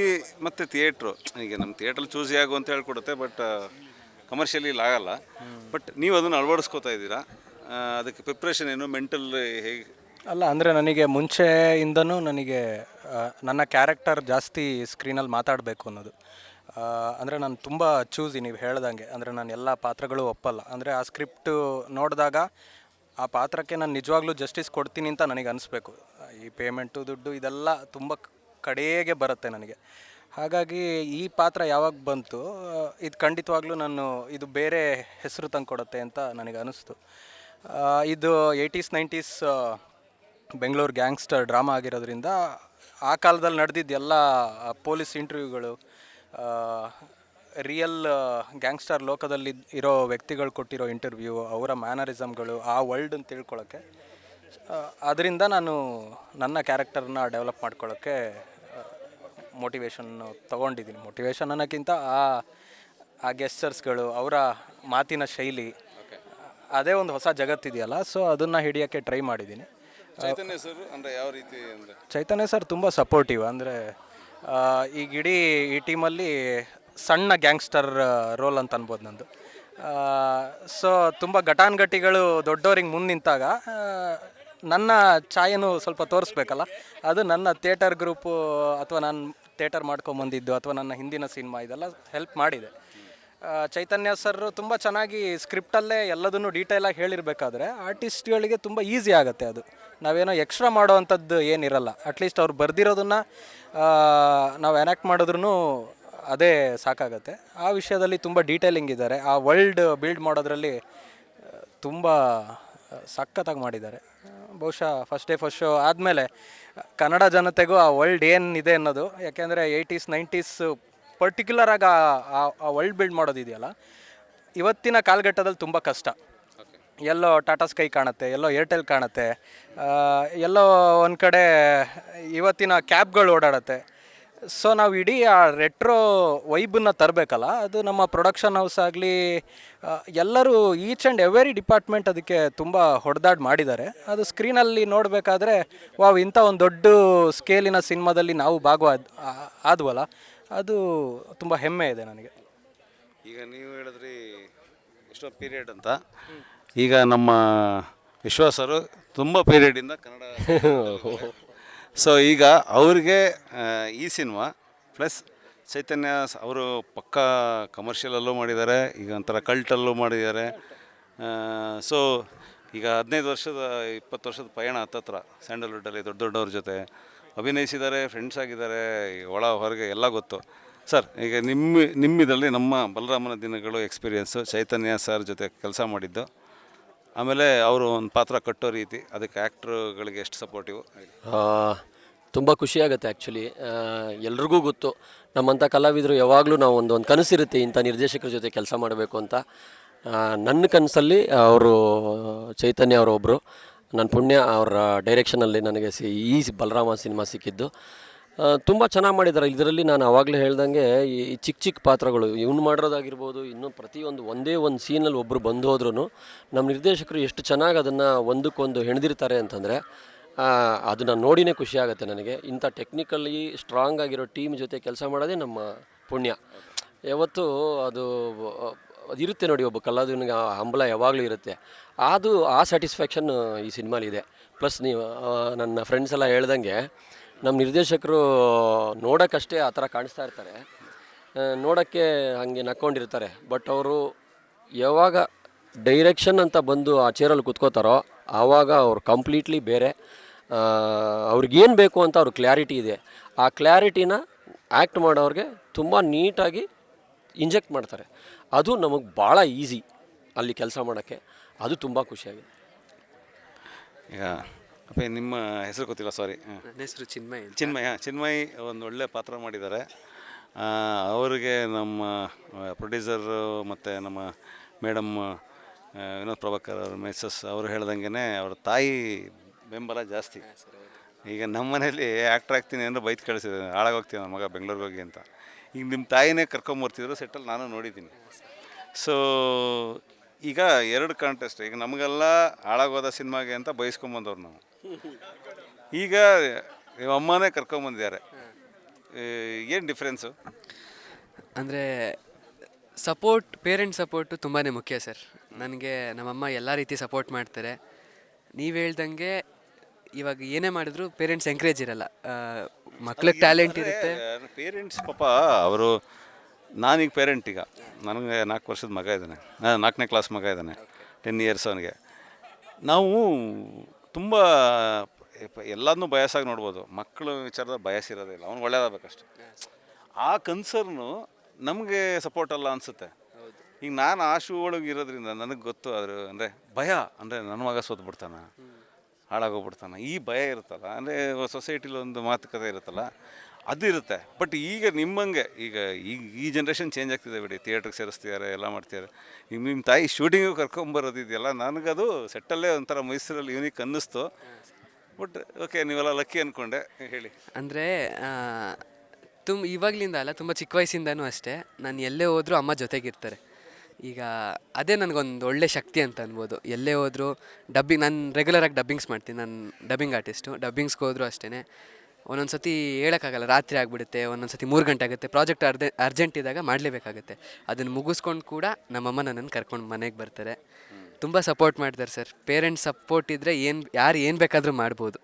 ಮತ್ತು ಥಿಯೇಟ್ರು, ಈಗ ನಮ್ಮ ಥಿಯೇಟ್ರಲ್ಲಿ ಚೂಸಿ ಆಗು ಅಂತ ಹೇಳ್ಕೊಡುತ್ತೆ, ಬಟ್ ಕಮರ್ಷಿಯಲಿ ಇಲ್ಲಿ ಆಗಲ್ಲ. ಬಟ್ ನೀವು ಅದನ್ನು ಅಳವಡಿಸ್ಕೋತಾ ಇದ್ದೀರಾ. ಅದಕ್ಕೆ ಪ್ರಿಪ್ರೇಷನ್ ಏನು, ಮೆಂಟಲ್ ಹೇಗೆ? ಅಲ್ಲ, ಅಂದರೆ ನನಗೆ ಮುಂಚೆಯಿಂದನೂ ನನಗೆ ನನ್ನ ಕ್ಯಾರೆಕ್ಟರ್ ಜಾಸ್ತಿ ಸ್ಕ್ರೀನಲ್ಲಿ ಮಾತಾಡಬೇಕು ಅನ್ನೋದು. ಅಂದರೆ ನಾನು ತುಂಬ ಚೂಸಿ, ನೀವು ಹೇಳ್ದಂಗೆ. ಅಂದರೆ ನಾನು ಎಲ್ಲ ಪಾತ್ರಗಳು ಒಪ್ಪಲ್ಲ. ಅಂದರೆ ಆ ಸ್ಕ್ರಿಪ್ಟು ನೋಡಿದಾಗ ಆ ಪಾತ್ರಕ್ಕೆ ನಾನು ನಿಜವಾಗ್ಲೂ ಜಸ್ಟಿಸ್ ಕೊಡ್ತೀನಿ ಅಂತ ನನಗೆ ಅನಿಸ್ಬೇಕು. ಈ ಪೇಮೆಂಟು, ದುಡ್ಡು ಇದೆಲ್ಲ ತುಂಬ ಕಡೆಗೆ ಬರುತ್ತೆ ನನಗೆ. ಹಾಗಾಗಿ ಈ ಪಾತ್ರ ಯಾವಾಗ ಬಂತು, ಇದು ಖಂಡಿತವಾಗ್ಲೂ ಇದು ಬೇರೆ ಹೆಸರು ತಂದು ಕೊಡುತ್ತೆ ಅಂತ ನನಗೆ ಅನ್ನಿಸ್ತು. ಇದು 80s 90s Bengaluru gangster drama ಆಗಿರೋದ್ರಿಂದ ಆ ಕಾಲದಲ್ಲಿ ನಡೆದಿದ್ದ ಎಲ್ಲ ಪೊಲೀಸ್ ಇಂಟರ್ವ್ಯೂಗಳು, ರಿಯಲ್ ಗ್ಯಾಂಗ್ಸ್ಟರ್ ಲೋಕದಲ್ಲಿ ಇರೋ ವ್ಯಕ್ತಿಗಳು ಕೊಟ್ಟಿರೋ ಇಂಟರ್ವ್ಯೂ, ಅವರ ಮ್ಯಾನರಿಸಮ್ಗಳು, ಆ ವರ್ಲ್ಡನ್ನು ತಿಳ್ಕೊಳ್ಳೋಕ್ಕೆ, ಅದರಿಂದ ನಾನು ನನ್ನ ಕ್ಯಾರೆಕ್ಟರ್ನ ಡೆವಲಪ್ ಮಾಡ್ಕೊಳ್ಳೋಕ್ಕೆ ಮೋಟಿವೇಶನ್ ತೊಗೊಂಡಿದ್ದೀನಿ. ಮೋಟಿವೇಶನ್ ಅನ್ನೋಕ್ಕಿಂತ ಆ ಗೆಸ್ಟರ್ಸ್ಗಳು, ಅವರ ಮಾತಿನ ಶೈಲಿ, ಅದೇ ಒಂದು ಹೊಸ ಜಗತ್ತಿದೆಯಲ್ಲ, ಸೊ ಅದನ್ನು ಹಿಡಿಯೋಕ್ಕೆ ಟ್ರೈ ಮಾಡಿದ್ದೀನಿ. ಚೈತನ್ಯ ಸರ್ ಅಂದರೆ ಯಾವ ರೀತಿ ಅಂದರೆ? ಚೈತನ್ಯ ಸರ್ ತುಂಬ ಸಪೋರ್ಟಿವ್. ಅಂದರೆ ಈಗ ಇಡೀ ಈ ಟೀಮಲ್ಲಿ ಸಣ್ಣ ಗ್ಯಾಂಗ್ಸ್ಟರ್ ರೋಲ್ ಅಂತ ಅನ್ಬೋದು ನಂದು. ಸೊ ತುಂಬ ಘಟಾನುಘಟಿಗಳು ದೊಡ್ಡವ್ರಿಗೆ ಮುಂದೆ ನಿಂತಾಗ ನನ್ನ ಛಾಯೆನೂ ಸ್ವಲ್ಪ ತೋರಿಸ್ಬೇಕಲ್ಲ, ಅದು ನನ್ನ ಥಿಯೇಟರ್ ಗ್ರೂಪು ಅಥವಾ ನಾನು ಥಿಯೇಟರ್ ಮಾಡ್ಕೊಂಬಂದಿದ್ದು ಅಥವಾ ನನ್ನ ಹಿಂದಿನ ಸಿನಿಮಾ ಇದೆಲ್ಲ ಹೆಲ್ಪ್ ಮಾಡಿದೆ. ಚೈತನ್ಯ ಸರ್ ತುಂಬ ಚೆನ್ನಾಗಿ ಸ್ಕ್ರಿಪ್ಟಲ್ಲೇ ಎಲ್ಲದನ್ನು ಡೀಟೇಲಾಗಿ ಹೇಳಿರಬೇಕಾದ್ರೆ ಆರ್ಟಿಸ್ಟ್ಗಳಿಗೆ ತುಂಬ ಈಸಿ ಆಗುತ್ತೆ. ಅದು ನಾವೇನೋ ಎಕ್ಸ್ಟ್ರಾ ಮಾಡೋ ಅಂಥದ್ದು ಏನಿರಲ್ಲ. ಅಟ್ಲೀಸ್ಟ್ ಅವ್ರು ಬರೆದಿರೋದನ್ನು ನಾವು ಎನಾಕ್ಟ್ ಮಾಡಿದ್ರೂ ಅದೇ ಸಾಕಾಗತ್ತೆ. ಆ ವಿಷಯದಲ್ಲಿ ತುಂಬ ಡೀಟೇಲಿಂಗ್ ಇದ್ದಾರೆ. ಆ ವರ್ಲ್ಡ್ ಬಿಲ್ಡ್ ಮಾಡೋದ್ರಲ್ಲಿ ತುಂಬ ಸಖತ್ತಾಗಿ ಮಾಡಿದ್ದಾರೆ. ಬಹುಶಃ ಫಸ್ಟ್ ಡೇ ಫಸ್ಟ್ ಶೋ ಆದಮೇಲೆ ಕನ್ನಡ ಜನತೆಗೂ ಆ ವರ್ಲ್ಡ್ ಏನಿದೆ ಅನ್ನೋದು, ಯಾಕೆಂದರೆ 80s 90s ಪರ್ಟಿಕ್ಯುಲರಾಗಿ ಆ ವರ್ಲ್ಡ್ ಬಿಲ್ಡ್ ಮಾಡೋದಿದೆಯಲ್ಲ, ಇವತ್ತಿನ ಕಾಲಘಟ್ಟದಲ್ಲಿ ತುಂಬ ಕಷ್ಟ. ಎಲ್ಲೋ ಟಾಟಾ ಸ್ಕೈ ಕಾಣುತ್ತೆ, ಎಲ್ಲೋ ಏರ್ಟೆಲ್ ಕಾಣುತ್ತೆ, ಎಲ್ಲೋ ಒಂದು ಕಡೆ ಇವತ್ತಿನ ಕ್ಯಾಬ್ಗಳು ಓಡಾಡುತ್ತೆ. ಸೊ ನಾವು ಇಡೀ ಆ ರೆಟ್ರೋ ವೈಬನ್ನು ತರಬೇಕಲ್ಲ, ಅದು ನಮ್ಮ ಪ್ರೊಡಕ್ಷನ್ ಹೌಸ್ ಆಗಲಿ ಎಲ್ಲರೂ ಈಚ್ ಆ್ಯಂಡ್ ಎವರಿ ಡಿಪಾರ್ಟ್ಮೆಂಟ್ ಅದಕ್ಕೆ ತುಂಬ ಹೊಡೆದಾಡಿ ಮಾಡಿದ್ದಾರೆ. ಅದು ಸ್ಕ್ರೀನಲ್ಲಿ ನೋಡಬೇಕಾದ್ರೆ ವಾವ್, ಇಂಥ ಒಂದು ದೊಡ್ಡ ಸ್ಕೇಲಿನ ಸಿನಿಮಾದಲ್ಲಿ ನಾವು ಆದ್ವಲ್ಲ, ಅದು ತುಂಬ ಹೆಮ್ಮೆ ಇದೆ ನನಗೆ. ಈಗ ನೀವು ಹೇಳಿದ್ರಿ ಎಷ್ಟೋ ಪೀರಿಯಡ್ ಅಂತ. ಈಗ ನಮ್ಮ ವಿಶ್ವಾಸರು ತುಂಬ ಪೀರಿಯಡಿಂದ ಕನ್ನಡ ಸೊ ಈಗ ಅವ್ರಿಗೆ ಈ ಸಿನಿಮಾ ಪ್ಲಸ್ ಚೈತನ್ಯ ಅವರು ಪಕ್ಕಾ ಕಮರ್ಷಿಯಲಲ್ಲೂ ಮಾಡಿದ್ದಾರೆ, ಈಗ ಒಂಥರ ಕಲ್ಟಲ್ಲೂ ಮಾಡಿದ್ದಾರೆ. ಸೊ ಈಗ 15 ವರ್ಷದ 20 ವರ್ಷದ ಪಯಣ ಹತ್ತತ್ರ ಸ್ಯಾಂಡಲ್ವುಡ್ಡಲ್ಲಿ ದೊಡ್ಡವ್ರ ಜೊತೆ ಅಭಿನಯಿಸಿದ್ದಾರೆ, ಫ್ರೆಂಡ್ಸ್ ಆಗಿದ್ದಾರೆ, ಒಳ ಹೊರಗೆ ಎಲ್ಲ ಗೊತ್ತು. ಸರ್, ಈಗ ನಿಮ್ಮಿದಲ್ಲಿ ನಮ್ಮ ಬಲರಾಮನ ದಿನಗಳು ಎಕ್ಸ್ಪೀರಿಯೆನ್ಸು, ಚೈತನ್ಯ ಸರ್ ಜೊತೆ ಕೆಲಸ ಮಾಡಿದ್ದು, ಆಮೇಲೆ ಅವರು ಒಂದು ಪಾತ್ರ ಕಟ್ಟೋ ರೀತಿ, ಅದಕ್ಕೆ ಆ್ಯಕ್ಟ್ರುಗಳಿಗೆ ಎಷ್ಟು ಸಪೋರ್ಟಿವ್? ತುಂಬ ಖುಷಿಯಾಗುತ್ತೆ ಆ್ಯಕ್ಚುಲಿ. ಎಲ್ರಿಗೂ ಗೊತ್ತು, ನಮ್ಮಂಥ ಕಲಾವಿದರು ಯಾವಾಗಲೂ ನಾವು ಒಂದು ಕನಸಿರುತ್ತೆ ಇಂಥ ನಿರ್ದೇಶಕರ ಜೊತೆ ಕೆಲಸ ಮಾಡಬೇಕು ಅಂತ. ನನ್ನ ಕನಸಲ್ಲಿ ಅವರು ಚೈತನ್ಯ ಅವರು ಒಬ್ಬರು. ನನ್ನ ಪುಣ್ಯ ಅವರ ಡೈರೆಕ್ಷನಲ್ಲಿ ನನಗೆ ಈ ಬಲರಾಮ ಸಿನಿಮಾ ಸಿಕ್ಕಿದ್ದು. ತುಂಬ ಚೆನ್ನಾಗಿ ಮಾಡಿದ್ದಾರೆ. ಇದರಲ್ಲಿ ನಾನು ಆವಾಗಲೇ ಹೇಳ್ದಂಗೆ ಈ ಚಿಕ್ಕ ಚಿಕ್ಕ ಪಾತ್ರಗಳು ಇವ್ನು ಮಾಡಿರೋದಾಗಿರ್ಬೋದು, ಇನ್ನೂ ಪ್ರತಿಯೊಂದು ಒಂದೇ ಒಂದು ಸೀನಲ್ಲಿ ಒಬ್ಬರು ಬಂದು ಹೋದ್ರೂ ನಮ್ಮ ನಿರ್ದೇಶಕರು ಎಷ್ಟು ಚೆನ್ನಾಗಿ ಅದನ್ನು ಒಂದಕ್ಕೊಂದು ಹೆಣೆದಿರ್ತಾರೆ ಅಂತಂದರೆ ಅದನ್ನು ನೋಡಿನೇ ಖುಷಿ ಆಗುತ್ತೆ ನನಗೆ. ಇಂಥ ಟೆಕ್ನಿಕಲಿ ಸ್ಟ್ರಾಂಗ್ ಆಗಿರೋ ಟೀಮ್ ಜೊತೆ ಕೆಲಸ ಮಾಡೋದೇ ನಮ್ಮ ಪುಣ್ಯ. ಯಾವತ್ತೂ ಅದು ಇರುತ್ತೆ ನೋಡಿ, ಒಬ್ಬ ಕಲಾವಿದನಿಗೆ ಹಂಬಲ ಯಾವಾಗಲೂ ಇರುತ್ತೆ. ಅದು ಆ ಸ್ಯಾಟಿಸ್ಫ್ಯಾಕ್ಷನ್ ಈ ಸಿನಿಮಾಲಿದೆ. ಪ್ಲಸ್ ನೀವು ನನ್ನ ಫ್ರೆಂಡ್ಸ್ ಎಲ್ಲ ಹೇಳ್ದಂಗೆ ನಮ್ಮ ನಿರ್ದೇಶಕರು ನೋಡೋಕ್ಕಷ್ಟೇ ಆ ಥರ ಕಾಣಿಸ್ತಾ ಇರ್ತಾರೆ, ನೋಡೋಕ್ಕೆ ಹಾಗೆ ನಕ್ಕೊಂಡಿರ್ತಾರೆ. ಬಟ್ ಅವರು ಯಾವಾಗ ಡೈರೆಕ್ಷನ್ ಅಂತ ಬಂದು ಆ ಚೇರಲ್ಲಿ ಕೂತ್ಕೋತಾರೋ ಆವಾಗ ಅವ್ರು ಕಂಪ್ಲೀಟ್ಲಿ ಬೇರೆ. ಅವ್ರಿಗೇನು ಬೇಕು ಅಂತ ಅವ್ರ ಕ್ಲಾರಿಟಿ ಇದೆ. ಆ ಕ್ಲಾರಿಟಿನ ಆ್ಯಕ್ಟ್ ಮಾಡೋರಿಗೆ ತುಂಬ ನೀಟಾಗಿ ಇಂಜೆಕ್ಟ್ ಮಾಡ್ತಾರೆ. ಅದು ನಮಗೆ ಭಾಳ ಈಸಿ ಅಲ್ಲಿ ಕೆಲಸ ಮಾಡೋಕ್ಕೆ. ಅದು ತುಂಬ ಖುಷಿಯಾಗಿದೆ. ಈಗ ಅಪ್ಪ, ನಿಮ್ಮ ಹೆಸರು ಗೊತ್ತಿಲ್ಲ, ಸಾರಿ. ನನ್ನ ಹೆಸರು ಚಿನ್ಮಯ್ ಒಂದು ಒಳ್ಳೆ ಪಾತ್ರ ಮಾಡಿದ್ದಾರೆ. ಅವರಿಗೆ ನಮ್ಮ ಪ್ರೊಡ್ಯೂಸರು ಮತ್ತು ನಮ್ಮ ಮೇಡಮ್ ವಿನೋದ್ ಪ್ರಭಾಕರ್ ಅವ್ರ ಮಿಸಸ್ ಅವರು ಹೇಳ್ದಂಗೆ ಅವ್ರ ತಾಯಿ ಬೆಂಬಲ ಜಾಸ್ತಿ. ಈಗ ನಮ್ಮ ಮನೇಲಿ ಆ್ಯಕ್ಟ್ರ್ ಆಗ್ತೀನಿ ಅಂದರೆ ಬೈತ್ ಕಳಿಸಿದೆ, ಹಾಳಾಗೋಗ್ತೀನಿ ನನ್ನ ಮಗ ಬೆಂಗಳೂರಿಗೆ ಹೋಗಿ ಅಂತ. ಈಗ ನಿಮ್ಮ ತಾಯಿನೇ ಕರ್ಕೊಂಬರ್ತಿದ್ರು ಸೆಟ್ಟಲ್ಲಿ, ನಾನು ನೋಡಿದ್ದೀನಿ. ಸೊ ಈಗ 2 ಕಾಂಟೆಸ್ಟ್. ಈಗ ನಮಗೆಲ್ಲ ಹಾಳಾಗೋದ ಸಿನಿಮಾಗೆ ಅಂತ ಬಯಸ್ಕೊಂಬಂದವ್ರು ನಾವು. ಈಗ ಅಮ್ಮನೇ ಕರ್ಕೊಂಬಂದಿದ್ದಾರೆ. ಏನು ಡಿಫ್ರೆನ್ಸು? ಅಂದರೆ ಪೇರೆಂಟ್ ಸಪೋರ್ಟು ತುಂಬಾ ಮುಖ್ಯ ಸರ್. ನನಗೆ ನಮ್ಮಮ್ಮ ಎಲ್ಲ ರೀತಿ ಸಪೋರ್ಟ್ ಮಾಡ್ತಾರೆ. ನೀವು ಹೇಳ್ದಂಗೆ ಇವಾಗ ಏನೇ ಮಾಡಿದ್ರು ಪೇರೆಂಟ್ಸ್ ಎಂಕರೇಜ್ ಇರಲ್ಲ. ಮಕ್ಳಿಗೆ ಟ್ಯಾಲೆಂಟ್ ಇರುತ್ತೆ. ಪೇರೆಂಟ್ಸ್ ಪಾಪ ಅವರು, ನಾನೀಗ ಪೇರೆಂಟ್, ಈಗ ನನಗೆ 4 ವರ್ಷದ ಮಗ ಇದ್ದಾನೆ, 4ನೇ ಕ್ಲಾಸ್ ಮಗ ಇದ್ದಾನೆ, 10 ಇಯರ್ಸ್ ಅವನಿಗೆ. ನಾವು ತುಂಬ ಎಲ್ಲದನ್ನೂ ಬಯಸಾಗಿ ನೋಡ್ಬೋದು, ಮಕ್ಕಳು ವಿಚಾರದ ಬಯಸಿರೋದಿಲ್ಲ, ಅವ್ನು ಒಳ್ಳೇದಾಗಬೇಕಷ್ಟೆ. ಆ ಕನ್ಸರ್ನು ನಮಗೆ ಸಪೋರ್ಟ್ ಅಲ್ಲ ಅನಿಸುತ್ತೆ. ಈಗ ನಾನು ಆ ಶೂ ಒಳಗೆ ಇರೋದ್ರಿಂದ ನನಗೆ ಗೊತ್ತು. ಆದರೂ ಅಂದರೆ ಭಯ, ಅಂದರೆ ನನ್ನ ಮಗ ಸೋತ್ಬಿಡ್ತಾನೆ, ಹಾಳಾಗೋಗ್ಬಿಡ್ತಾನೆ, ಈ ಭಯ ಇರುತ್ತಲ್ಲ. ಅಂದರೆ ಸೊಸೈಟಿಲಿ ಒಂದು ಮಾತುಕತೆ ಇರುತ್ತಲ್ಲ, ಅದು ಇರುತ್ತೆ. ಬಟ್ ಈಗ ನಿಮ್ಮಂಗೆ ಈಗ ಈ ಜನ್ರೇಷನ್ ಚೇಂಜ್ ಆಗ್ತಿದೆ ಬಿಡಿ, ಥಿಯೇಟ್ರಿಗೆ ಸೇರಿಸ್ತಿದ್ದಾರೆ, ಎಲ್ಲ ಮಾಡ್ತಿದ್ದಾರೆ. ಈಗ ನಿಮ್ಮ ತಾಯಿ ಶೂಟಿಂಗು ಕರ್ಕೊಂಬರೋದಿದೆಯಲ್ಲ, ನನಗದು ಸೆಟ್ಟಲ್ಲೇ ಒಂಥರ ಮೈಸೂರಲ್ಲಿ ಯೂನಿಕ್ ಅನ್ನಿಸ್ತು. ಬಟ್ ಓಕೆ, ನೀವೆಲ್ಲ ಲಕ್ಕಿ ಅಂದ್ಕೊಂಡೆ. ಹೇಳಿ. ಅಂದರೆ ಇವಾಗಲಿಂದ ಅಲ್ಲ, ತುಂಬ ಚಿಕ್ಕ ವಯಸ್ಸಿಂದನೂ ಅಷ್ಟೇ, ನಾನು ಎಲ್ಲೇ ಹೋದರೂ ಅಮ್ಮ ಜೊತೆಗಿರ್ತಾರೆ. ಈಗ ಅದೇ ನನಗೊಂದು ಒಳ್ಳೆ ಶಕ್ತಿ ಅಂತ ಅನ್ಬೋದು. ಎಲ್ಲೇ ಹೋದರೂ ನಾನು ರೆಗ್ಯುಲರಾಗಿ ಡಬ್ಬಿಂಗ್ಸ್ ಮಾಡ್ತೀನಿ, ನಾನು ಡಬ್ಬಿಂಗ್ ಆರ್ಟಿಸ್ಟು. ಡಬ್ಬಿಂಗ್ಸ್ಗೆ ಹೋದರೂ ಅಷ್ಟೇ, ಒಂದೊಂದು ಸತಿ ಹೇಳೋಕ್ಕಾಗಲ್ಲ, ರಾತ್ರಿ ಆಗಿಬಿಡುತ್ತೆ, ಒಂದೊಂದು ಸತಿ 3 ಗಂಟೆ ಆಗುತ್ತೆ, ಪ್ರಾಜೆಕ್ಟ್ ಅರ್ಜೆಂಟ್ ಇದ್ದಾಗ ಮಾಡಲೇಬೇಕಾಗುತ್ತೆ. ಅದನ್ನು ಮುಗಿಸ್ಕೊಂಡು ಕೂಡ ನಮ್ಮಮ್ಮ ನನ್ನನ್ನು ಕರ್ಕೊಂಡು ಮನೆಗೆ ಬರ್ತಾರೆ. ತುಂಬ ಸಪೋರ್ಟ್ ಮಾಡ್ತಾರೆ ಸರ್. ಪೇರೆಂಟ್ಸ್ ಸಪೋರ್ಟ್ ಇದ್ದರೆ ಯಾರು ಏನು ಬೇಕಾದರೂ ಮಾಡ್ಬೋದು.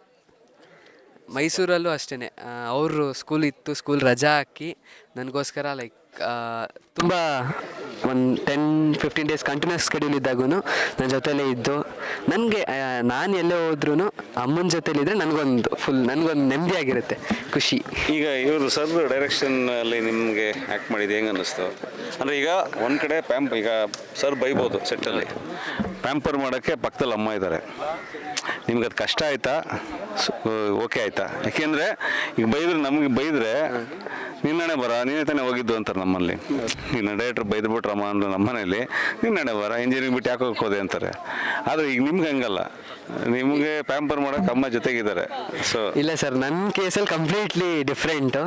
ಮೈಸೂರಲ್ಲೂ ಅಷ್ಟೇ, ಅವರು ಸ್ಕೂಲ್ ರಜಾ ಹಾಕಿ ನನಗೋಸ್ಕರ ಲೈಕ್ ತುಂಬ ಒಂದು 10-15 ಡೇಸ್ ಕಂಟಿನ್ಯೂಸ್ ಸ್ಕೆಡ್ಯೂಲ್ ಇದ್ದಾಗೂ ನನ್ನ ಜೊತೆಲೇ ಇದ್ದು, ನನಗೆ ನಾನು ಎಲ್ಲೇ ಹೋದ್ರೂ ಅಮ್ಮನ ಜೊತೆಲಿದ್ದರೆ ನನಗೊಂದು ನೆಮ್ಮದಿಯಾಗಿರುತ್ತೆ, ಖುಷಿ. ಈಗ ಇವರು ಸರ್ ಡೈರೆಕ್ಷನಲ್ಲಿ ನಿಮಗೆ ಆ್ಯಕ್ಟ್ ಮಾಡಿದ್ದು ಹೆಂಗೆ ಅನ್ನಿಸ್ತು? ಅಂದರೆ ಈಗ ಒಂದು ಕಡೆ ಈಗ ಸರ್ ಬೈಬೋದು ಸೆಟ್ಟಲ್ಲಿ, ಪ್ಯಾಂಪರ್ ಮಾಡೋಕ್ಕೆ ಪಕ್ಕದಲ್ಲಿ ಅಮ್ಮ ಇದ್ದಾರೆ. ನಿಮ್ಗೆ ಅದು ಕಷ್ಟ ಆಯಿತಾ, ಓಕೆ ಆಯಿತಾ? ಯಾಕೆಂದರೆ ಈಗ ನಮಗೆ ಬೈದರೆ ನಿನ್ನಣೆ ಬರ, ನೀನೇ ತಾನೇ ಹೋಗಿದ್ದು ಅಂತಾರೆ ನಮ್ಮಲ್ಲಿ. ನಿನ್ನ ಡೈರೆಕ್ಟ್ರ್ ಬೈದ್ಬಿಟ್ರಮ್ಮ ಅಂದ್ರೆ ನಮ್ಮ ಮನೇಲಿ, ನಿನ್ನಣೆ ಬರ, ಇಂಜಿನಿಯರಿಂಗ್ ಬಿಟ್ಟು ಯಾಕೆ ಹೋಗೋದೆ ಅಂತಾರೆ. ಆದರೆ ಈಗ ನಿಮ್ಗೆ ಹಂಗಲ್ಲ, ನಿಮಗೆ ಪ್ಯಾಂಪರ್ ಮಾಡೋಕೆ ಅಮ್ಮ ಜೊತೆಗಿದ್ದಾರೆ. ಸೊ ಇಲ್ಲ ಸರ್, ನನ್ನ ಕೇಸಲ್ಲಿ ಕಂಪ್ಲೀಟ್ಲಿ ಡಿಫ್ರೆಂಟು.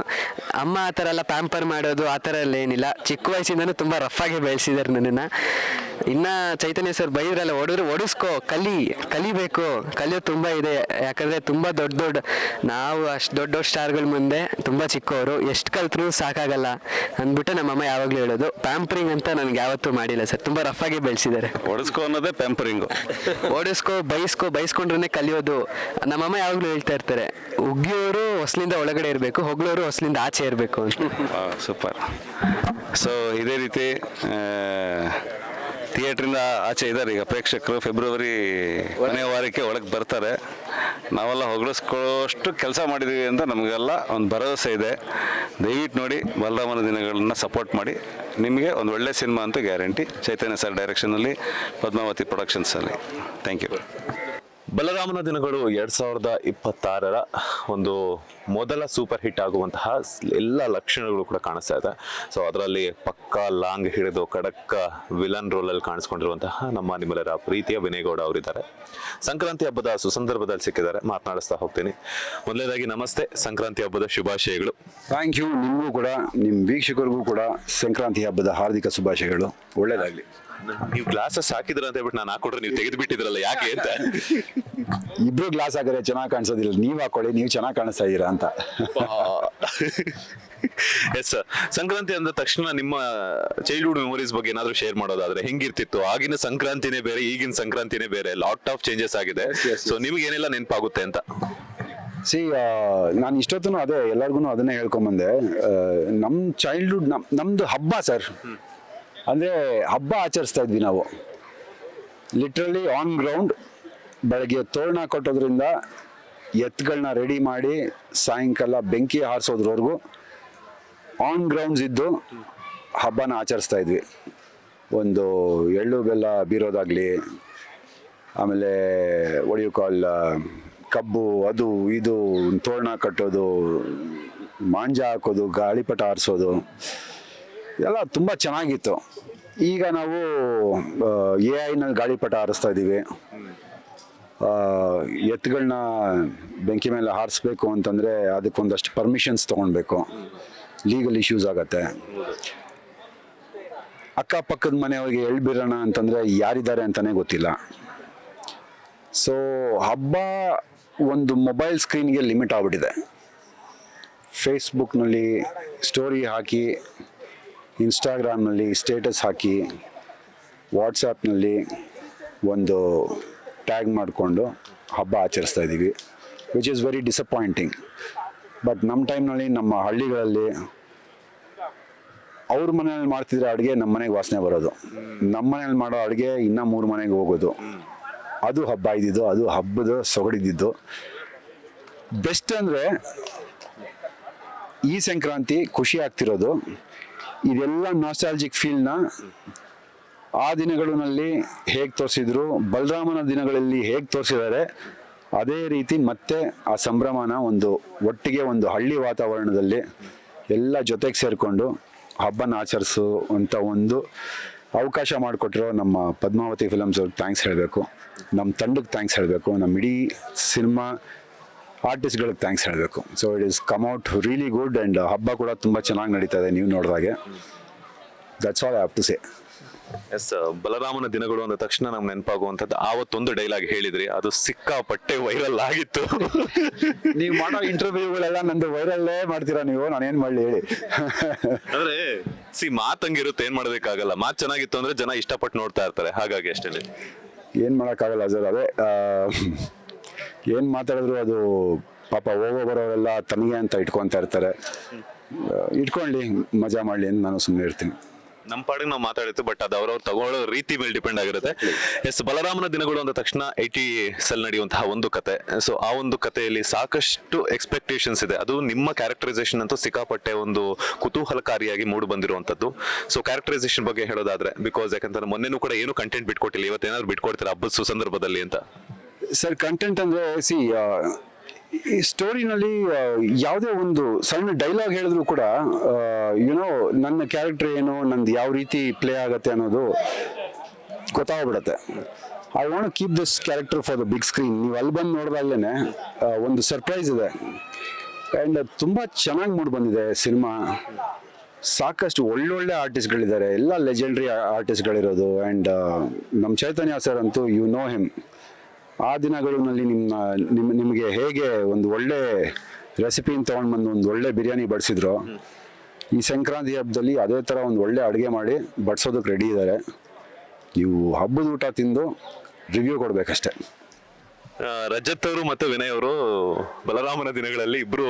ಅಮ್ಮ ಆ ಥರ ಎಲ್ಲ ಪ್ಯಾಂಪರ್ ಮಾಡೋದು ಆ ಥರ ಎಲ್ಲ ಏನಿಲ್ಲ. ಚಿಕ್ಕ ವಯಸ್ಸಿಂದನೂ ತುಂಬ ರಫಾಗಿ ಬೆಳೆಸಿದ್ದಾರೆ ನನ್ನನ್ನು. ಇನ್ನು ಚೈತನ್ಯ ಸರ್ ಬೈದ್ರಲ್ಲ, ಓಡಿಸ್ಕೋ, ಕಲಿಬೇಕು, ಕಲಿಯೋದು ತುಂಬ ಇದೆ. ಯಾಕಂದರೆ ತುಂಬ ದೊಡ್ಡ ನಾವು ಅಷ್ಟು ದೊಡ್ಡ ಸ್ಟಾರ್ಗಳ ಮುಂದೆ ತುಂಬ ಚಿಕ್ಕವರು, ಎಷ್ಟು ಕಲ್ತ್ರೂ ಸಾಕಾಗಲ್ಲ ಅಂದ್ಬಿಟ್ಟು ನಮ್ಮಮ್ಮ ಯಾವಾಗಲೂ ಹೇಳೋದು. ಪ್ಯಾಂಪರಿಂಗ್ ಅಂತ ನನಗೆ ಯಾವತ್ತೂ ಮಾಡಿಲ್ಲ ಸರ್, ತುಂಬ ರಫಾಗಿ ಬೆಳೆಸಿದ್ದಾರೆ. ಓಡಿಸ್ಕೋ ಅನ್ನೋದೇ ಪ್ಯಾಂಪರಿಂಗು. ಬೈಸ್ಕೊಂಡ್ರೆ ಕಲಿಯೋದು. ನಮ್ಮಮ್ಮ ಯಾವಾಗಲೂ ಹೇಳ್ತಾ ಇರ್ತಾರೆ, ಉಗ್ಗಿಯೋರು ಹೊಸಲಿಂದ ಒಳಗಡೆ ಇರಬೇಕು, ಹೊಗಳೋರು ಹೊಸಲಿಂದ ಆಚೆ ಇರಬೇಕು ಅಂತ. ಸೂಪರ್. ಸೊ ಇದೇ ರೀತಿ ಥಿಯೇಟ್ರಿಂದ ಆಚೆ ಇದ್ದಾರೆ ಈಗ ಪ್ರೇಕ್ಷಕರು. ಫೆಬ್ರವರಿ ಕೊನೆಯ ವಾರಕ್ಕೆ ಒಳಗೆ ಬರ್ತಾರೆ. ನಾವೆಲ್ಲ ಹೊಗಳಿಸ್ಕೊಳ್ಳೋಷ್ಟು ಕೆಲಸ ಮಾಡಿದ್ದೀವಿ ಅಂತ ನಮಗೆಲ್ಲ ಒಂದು ಭರವಸೆ ಇದೆ. ದಯವಿಟ್ಟು ನೋಡಿ, ಬಲರಾಮನ ದಿನಗಳನ್ನ ಸಪೋರ್ಟ್ ಮಾಡಿ. ನಿಮಗೆ ಒಂದು ಒಳ್ಳೆ ಸಿನಿಮಾ ಅಂತೂ ಗ್ಯಾರಂಟಿ. ಚೈತನ್ಯ ಸರ್ ಡೈರೆಕ್ಷನಲ್ಲಿ, ಪದ್ಮಾವತಿ ಪ್ರೊಡಕ್ಷನ್ಸಲ್ಲಿ. Thank you. ಬಲರಾಮನ ದಿನಗಳು 2026ರ ಒಂದು ಮೊದಲ ಸೂಪರ್ ಹಿಟ್ ಆಗುವಂತಹ ಎಲ್ಲ ಲಕ್ಷಣಗಳು ಕೂಡ ಕಾಣಿಸ್ತಾ ಇದೆ. ಸೊ ಅದರಲ್ಲಿ ಪಕ್ಕಾ ಲಾಂಗ್ ಹಿಡಿದು ಖಡಕ್ ವಿಲನ್ ರೋಲಲ್ಲಿ ಕಾಣಿಸ್ಕೊಂಡಿರುವಂತಹ ನಿಮ್ಮೆಲ್ಲರ ಪ್ರೀತಿಯ ವಿನಯಗೌಡ ಅವರಿದ್ದಾರೆ. ಸಂಕ್ರಾಂತಿ ಹಬ್ಬದ ಸುಸಂದರ್ಭದಲ್ಲಿ ಸಿಕ್ಕಿದ್ದಾರೆ, ಮಾತನಾಡಿಸ್ತಾ ಹೋಗ್ತೀನಿ. ಮೊದಲನೇದಾಗಿ ನಮಸ್ತೆ, ಸಂಕ್ರಾಂತಿ ಹಬ್ಬದ ಶುಭಾಶಯಗಳು. Thank you. ನಿಮಗೂ ಕೂಡ, ನಿಮ್ಮ ವೀಕ್ಷಕರಿಗೂ ಕೂಡ ಸಂಕ್ರಾಂತಿ ಹಬ್ಬದ ಹಾರ್ದಿಕ ಶುಭಾಶಯಗಳು. ಒಳ್ಳೇದಾಗಲಿ. ನೀವು ಗ್ಲಾಸಸ್ ಹಾಕಿದ್ರ ಅಂತ ಹೇಳ್ಬಿಟ್ಟು ನಾನು ಹಾಕೊಡ್ರೆ ನೀವು ತೆಗೆದು ಬಿಟ್ಟಿದ್ರಲ್ಲ, ಯಾಕೆ ಅಂತ. ಇಬ್ರು ಗ್ಲಾಸ್ ಹಾಕಿದ್ರೆ ಚೆನ್ನಾಗಿ ಕಾಣಿಸೋದಿಲ್ಲ, ನೀವು ಹಾಕೊಳ್ಳಿ, ನೀವು ಚೆನ್ನಾಗಿ ಕಾಣಿಸ್ತಾ ಇದ್ದೀರಾ ಅಂತ. ಎಸ್ ಸರ್, ಸಂಕ್ರಾಂತಿ ಅಂದ ತಕ್ಷಣ ನಿಮ್ಮ ಚೈಲ್ಡ್ಹುಡ್ ಮೆಮೊರೀಸ್ ಬಗ್ಗೆ ಏನಾದ್ರು ಶೇರ್ ಮಾಡೋದಾದ್ರೆ ಹೆಂಗಿರ್ತಿತ್ತು? ಆಗಿನ ಸಂಕ್ರಾಂತಿನೇ ಬೇರೆ, ಈಗಿನ ಸಂಕ್ರಾಂತಿನೇ ಬೇರೆ, ಲಾಟ್ ಆಫ್ ಚೇಂಜಸ್ ಆಗಿದೆ. ಸೊ ನಿಮ್ಗೆ ಏನೆಲ್ಲ ನೆನಪಾಗುತ್ತೆ ಅಂತ? ನಾನು ಇಷ್ಟೊತ್ತೂ ಅದೇ ಎಲ್ಲರಿಗೂ ಅದನ್ನೇ ಹೇಳ್ಕೊಂಬಂದೆ. ನಮ್ಮ ಚೈಲ್ಡ್ಹುಡ್ ನಮ್ದು ಹಬ್ಬ ಸರ್. ಅಂದರೆ ಹಬ್ಬ ಆಚರಿಸ್ತಾ ಇದ್ವಿ ನಾವು, ಲಿಟ್ರಲಿ ಆನ್ ಗ್ರೌಂಡ್. ಬೆಳಗ್ಗೆ ತೋರಣ ಕೊಟ್ಟೋದ್ರಿಂದ ಎತ್ತುಗಳನ್ನ ರೆಡಿ ಮಾಡಿ ಸಾಯಂಕಾಲ ಬೆಂಕಿ ಹಾರಿಸೋದ್ರವರೆಗೂ ಆನ್ ಗ್ರೌಂಡ್ಸ್ ಇದ್ದು ಹಬ್ಬನ ಆಚರಿಸ್ತಾ ಇದ್ವಿ. ಒಂದು ಎಳ್ಳು ಬೆಲ್ಲ ಬೀರೋದಾಗಲಿ, ಆಮೇಲೆ ಕಾಲ್ ಕಬ್ಬು, ಅದು ಇದು ತೋರಣ ಕಟ್ಟೋದು, ಮಾಂಜ ಹಾಕೋದು, ಗಾಳಿಪಟ ಹಾರಿಸೋದು, ಎಲ್ಲ ತುಂಬ ಚೆನ್ನಾಗಿತ್ತು. ಈಗ ನಾವು AI-ನಲ್ಲಿ ಗಾಳಿಪಟ ಹಾರಿಸ್ತಾ ಇದ್ದೀವಿ. ಎತ್ತುಗಳನ್ನ ಬೆಂಕಿ ಮೇಲೆ ಹಾರಿಸ್ಬೇಕು ಅಂತಂದರೆ ಅದಕ್ಕೊಂದಷ್ಟು ಪರ್ಮಿಷನ್ಸ್ ತೊಗೊಳ್ಬೇಕು, ಲೀಗಲ್ ಇಶ್ಯೂಸ್ ಆಗತ್ತೆ. ಅಕ್ಕಪಕ್ಕದ ಮನೆಯವ್ರಿಗೆ ಎಳ್ಬಿರೋಣ ಅಂತಂದರೆ ಯಾರಿದ್ದಾರೆ ಅಂತಲೇ ಗೊತ್ತಿಲ್ಲ. ಸೊ ಹಬ್ಬ ಒಂದು ಮೊಬೈಲ್ ಸ್ಕ್ರೀನ್ಗೆ ಲಿಮಿಟ್ ಆಗ್ಬಿಟ್ಟಿದೆ. ಫೇಸ್ಬುಕ್ನಲ್ಲಿ ಸ್ಟೋರಿ ಹಾಕಿ, ಇನ್ಸ್ಟಾಗ್ರಾಮ್ನಲ್ಲಿ ಸ್ಟೇಟಸ್ ಹಾಕಿ, ವಾಟ್ಸಪ್ನಲ್ಲಿ ಒಂದು ಟ್ಯಾಗ್ ಮಾಡಿಕೊಂಡು ಹಬ್ಬ ಆಚರಿಸ್ತಾ ಇದ್ದೀವಿ, which is very disappointing. But ನಮ್ಮ ಟೈಮ್ನಲ್ಲಿ, ನಮ್ಮ ಹಳ್ಳಿಗಳಲ್ಲಿ ಅವ್ರ ಮನೇಲಿ ಮಾಡ್ತಿದ್ರೆ ಅಡುಗೆ ನಮ್ಮ ಮನೆಗೆ ವಾಸನೆ ಬರೋದು, ನಮ್ಮ ಮನೇಲಿ ಮಾಡೋ ಅಡುಗೆ ಇನ್ನೂ 3 ಮನೆಗೆ ಹೋಗೋದು. ಅದು ಹಬ್ಬ ಇದ್ದಿದ್ದು, ಅದು ಹಬ್ಬದ ಸೊಗಡಿದ್ದು. ಬೆಸ್ಟ್ ಅಂದರೆ ಈ ಸಂಕ್ರಾಂತಿ ಖುಷಿ ಆಗ್ತಿರೋದು, ಇದೆಲ್ಲ ನಾಸ್ಟಾಲ್ಜಿಕ್ ಫೀಲ್ನ ಆ ದಿನಗಳಲ್ಲಿ ಹೇಗೆ ತೋರಿಸಿದ್ರು, ಬಲರಾಮನ ದಿನಗಳಲ್ಲಿ ಹೇಗೆ ತೋರಿಸಿದ್ದಾರೆ ಅದೇ ರೀತಿ ಮತ್ತೆ ಆ ಸಂಭ್ರಮನ ಒಂದು ಒಟ್ಟಿಗೆ ಒಂದು ಹಳ್ಳಿ ವಾತಾವರಣದಲ್ಲಿ ಎಲ್ಲ ಜೊತೆಗೆ ಸೇರಿಕೊಂಡು ಹಬ್ಬನ ಆಚರಿಸುವಂಥ ಒಂದು ಅವಕಾಶ ಮಾಡಿಕೊಟ್ಟಿರೋ ನಮ್ಮ ಪದ್ಮಾವತಿ ಫಿಲಮ್ಸ್ ಅವ್ರಿಗೆ ಥ್ಯಾಂಕ್ಸ್ ಹೇಳಬೇಕು, ನಮ್ಮ ತಂಡಕ್ಕೆ ಥ್ಯಾಂಕ್ಸ್ ಹೇಳಬೇಕು, ನಮ್ಮ ಇಡೀ ಸಿನಿಮಾ ಆರ್ಟಿಸ್ಟ್ಗಳಿಗೆ ಥ್ಯಾಂಕ್ಸ್ ಹೇಳಬೇಕು. So it is come out really good and ಹಬ್ಬ ಕೂಡ ತುಂಬ ಚೆನ್ನಾಗಿ ನಡೀತಾ ಇದೆ ನೀವು ನೋಡಿದಾಗೆ. That's all I have to say. Yes, ಬಲರಾಮನ ದಿನಗಳು ಅಂದ ತಕ್ಷಣ ನಮ್ಗೆ ನೆನಪಾಗುವಂಥದ್ದು ಆವತ್ತೊಂದು ಡೈಲಾಗ್ ಹೇಳಿದ್ರಿ, ಅದು ಸಿಕ್ಕಾಪಟ್ಟೆ ವೈರಲ್ ಆಗಿತ್ತು. ನೀವು ಮಾಡೋ ಇಂಟರ್ವ್ಯೂಗಳೆಲ್ಲ ನಂದು ವೈರಲ್ಲೇ ಮಾಡ್ತೀರಾ ನೀವು, ನಾನೇನು ಮಾಡಲಿ ಹೇಳಿ. ಅಂದ್ರೆ ಮಾತಂಗಿರುತ್ತೆ, ಏನ್ ಮಾಡ್ಬೇಕಾಗಲ್ಲ. ಮಾತು ಚೆನ್ನಾಗಿತ್ತು ಅಂದ್ರೆ ಜನ ಇಷ್ಟಪಟ್ಟು ನೋಡ್ತಾ ಇರ್ತಾರೆ, ಹಾಗಾಗಿ ಅಷ್ಟೇ. ಏನು ಮಾಡೋಕ್ಕಾಗಲ್ಲ ಸರ್, ಅದೇ ಏನು ಮಾತಾಡಿದ್ರು ಅದು ಪಾಪ ಹೋಗೋ ಬರೋರೆಲ್ಲ ತನಗೆ ಅಂತ ಇಟ್ಕೊತಾ ಇರ್ತಾರೆ. ಇಟ್ಕೊಳ್ಳಿ, ಮಜಾ ಮಾಡಲಿ ಅಂತ ನಾನು ಸುಮ್ಮನೆ ಇರ್ತೀನಿ. ನಮ್ಮ ಪಾಡಿಗೆ ನಾವು ಮಾತಾಡಿತ್ತು, ಬಟ್ ಅದು ಅವ್ರವ್ರು ತಗೊಳ್ಳೋ ರೀತಿ ಮೇಲೆ ಡಿಪೆಂಡ್ ಆಗಿರುತ್ತೆ. ಎಸ್, ಬಲರಾಮನ ದಿನಗಳು ಅಂದ ತಕ್ಷಣ 80s ನಡೆಯುವಂತಹ ಒಂದು ಕತೆ. ಸೊ ಆ ಒಂದು ಕಥೆಯಲ್ಲಿ ಸಾಕಷ್ಟು ಎಕ್ಸ್ಪೆಕ್ಟೇಷನ್ಸ್ ಇದೆ. ಅದು ನಿಮ್ಮ ಕ್ಯಾರೆಕ್ಟರೈಸೇಷನ್ ಅಂತೂ ಸಿಕ್ಕಾಪಟ್ಟೆ ಒಂದು ಕುತೂಹಲಕಾರಿಯಾಗಿ ಮೂಡಿ ಬಂದಿರುವಂಥದ್ದು. ಸೊ ಕ್ಯಾರೆಕ್ಟರೈಸೇಷನ್ ಬಗ್ಗೆ ಹೇಳೋದಾದ್ರೆ, ಬಿಕಾಸ್ ಯಾಕಂದ್ರೆ ಮೊನ್ನೆನೂ ಕೂಡ ಏನು ಕಂಟೆಂಟ್ ಬಿಟ್ಕೊಟ್ಟಿಲ್ಲ, ಇವತ್ತೇನಾದ್ರು ಬಿಟ್ಕೊಡ್ತೀರಾ ಹಬ್ಬದ ಸುಸಂದರ್ಭದಲ್ಲಿ ಅಂತ? ಸರ್, ಕಂಟೆಂಟ್ ಅಂದರೆ ಈ ಸ್ಟೋರಿನಲ್ಲಿ ಯಾವುದೇ ಒಂದು ಸಣ್ಣ ಡೈಲಾಗ್ ಹೇಳಿದ್ರು ಕೂಡ ಯುನೋ ನನ್ನ ಕ್ಯಾರೆಕ್ಟರ್ ಏನು, ನಂದು ಯಾವ ರೀತಿ ಪ್ಲೇ ಆಗುತ್ತೆ ಅನ್ನೋದು ಗೊತ್ತಾಗ್ಬಿಡುತ್ತೆ. I want keep this character for the big screen. ನೀವು ಅಲ್ಲಿ ಬಂದು ನೋಡಿದಾಗಲೇ ಒಂದು ಸರ್ಪ್ರೈಸ್ ಇದೆ ಆ್ಯಂಡ್ ತುಂಬ ಚೆನ್ನಾಗಿ ಮೂಡಿ ಬಂದಿದೆ ಸಿನಿಮಾ. ಸಾಕಷ್ಟು ಒಳ್ಳೊಳ್ಳೆ ಆರ್ಟಿಸ್ಟ್ಗಳಿದ್ದಾರೆ, ಎಲ್ಲ ಲೆಜೆಂಡ್ರಿ ಆರ್ಟಿಸ್ಟ್ಗಳಿರೋದು. ಆ್ಯಂಡ್ ನಮ್ಮ ಚೈತನ್ಯ ಸರ್ ಅಂತೂ ಯು ನೋ ಹಿಮ್. ಆ ದಿನಗಳಲ್ಲಿ ನಿಮಗೆ ಹೇಗೆ ಒಂದು ಒಳ್ಳೆ ರೆಸಿಪಿನ ತೊಗೊಂಡು ಬಂದು ಒಂದು ಒಳ್ಳೆ ಬಿರಿಯಾನಿ ಬಡಿಸಿದ್ರು, ಈ ಸಂಕ್ರಾಂತಿ ಹಬ್ಬದಲ್ಲಿ ಅದೇ ಥರ ಒಂದು ಒಳ್ಳೆ ಅಡುಗೆ ಮಾಡಿ ಬಡಿಸೋದಕ್ಕೆ ರೆಡಿ ಇದ್ದಾರೆ. ನೀವು ಹಬ್ಬದ ಊಟ ತಿಂದು ರಿವ್ಯೂ ಕೊಡಬೇಕಷ್ಟೆ. ರಜತ್ ಅವರು ಮತ್ತು ವಿನಯ್ ಅವರು ಬಲರಾಮನ ದಿನಗಳಲ್ಲಿ ಇಬ್ರು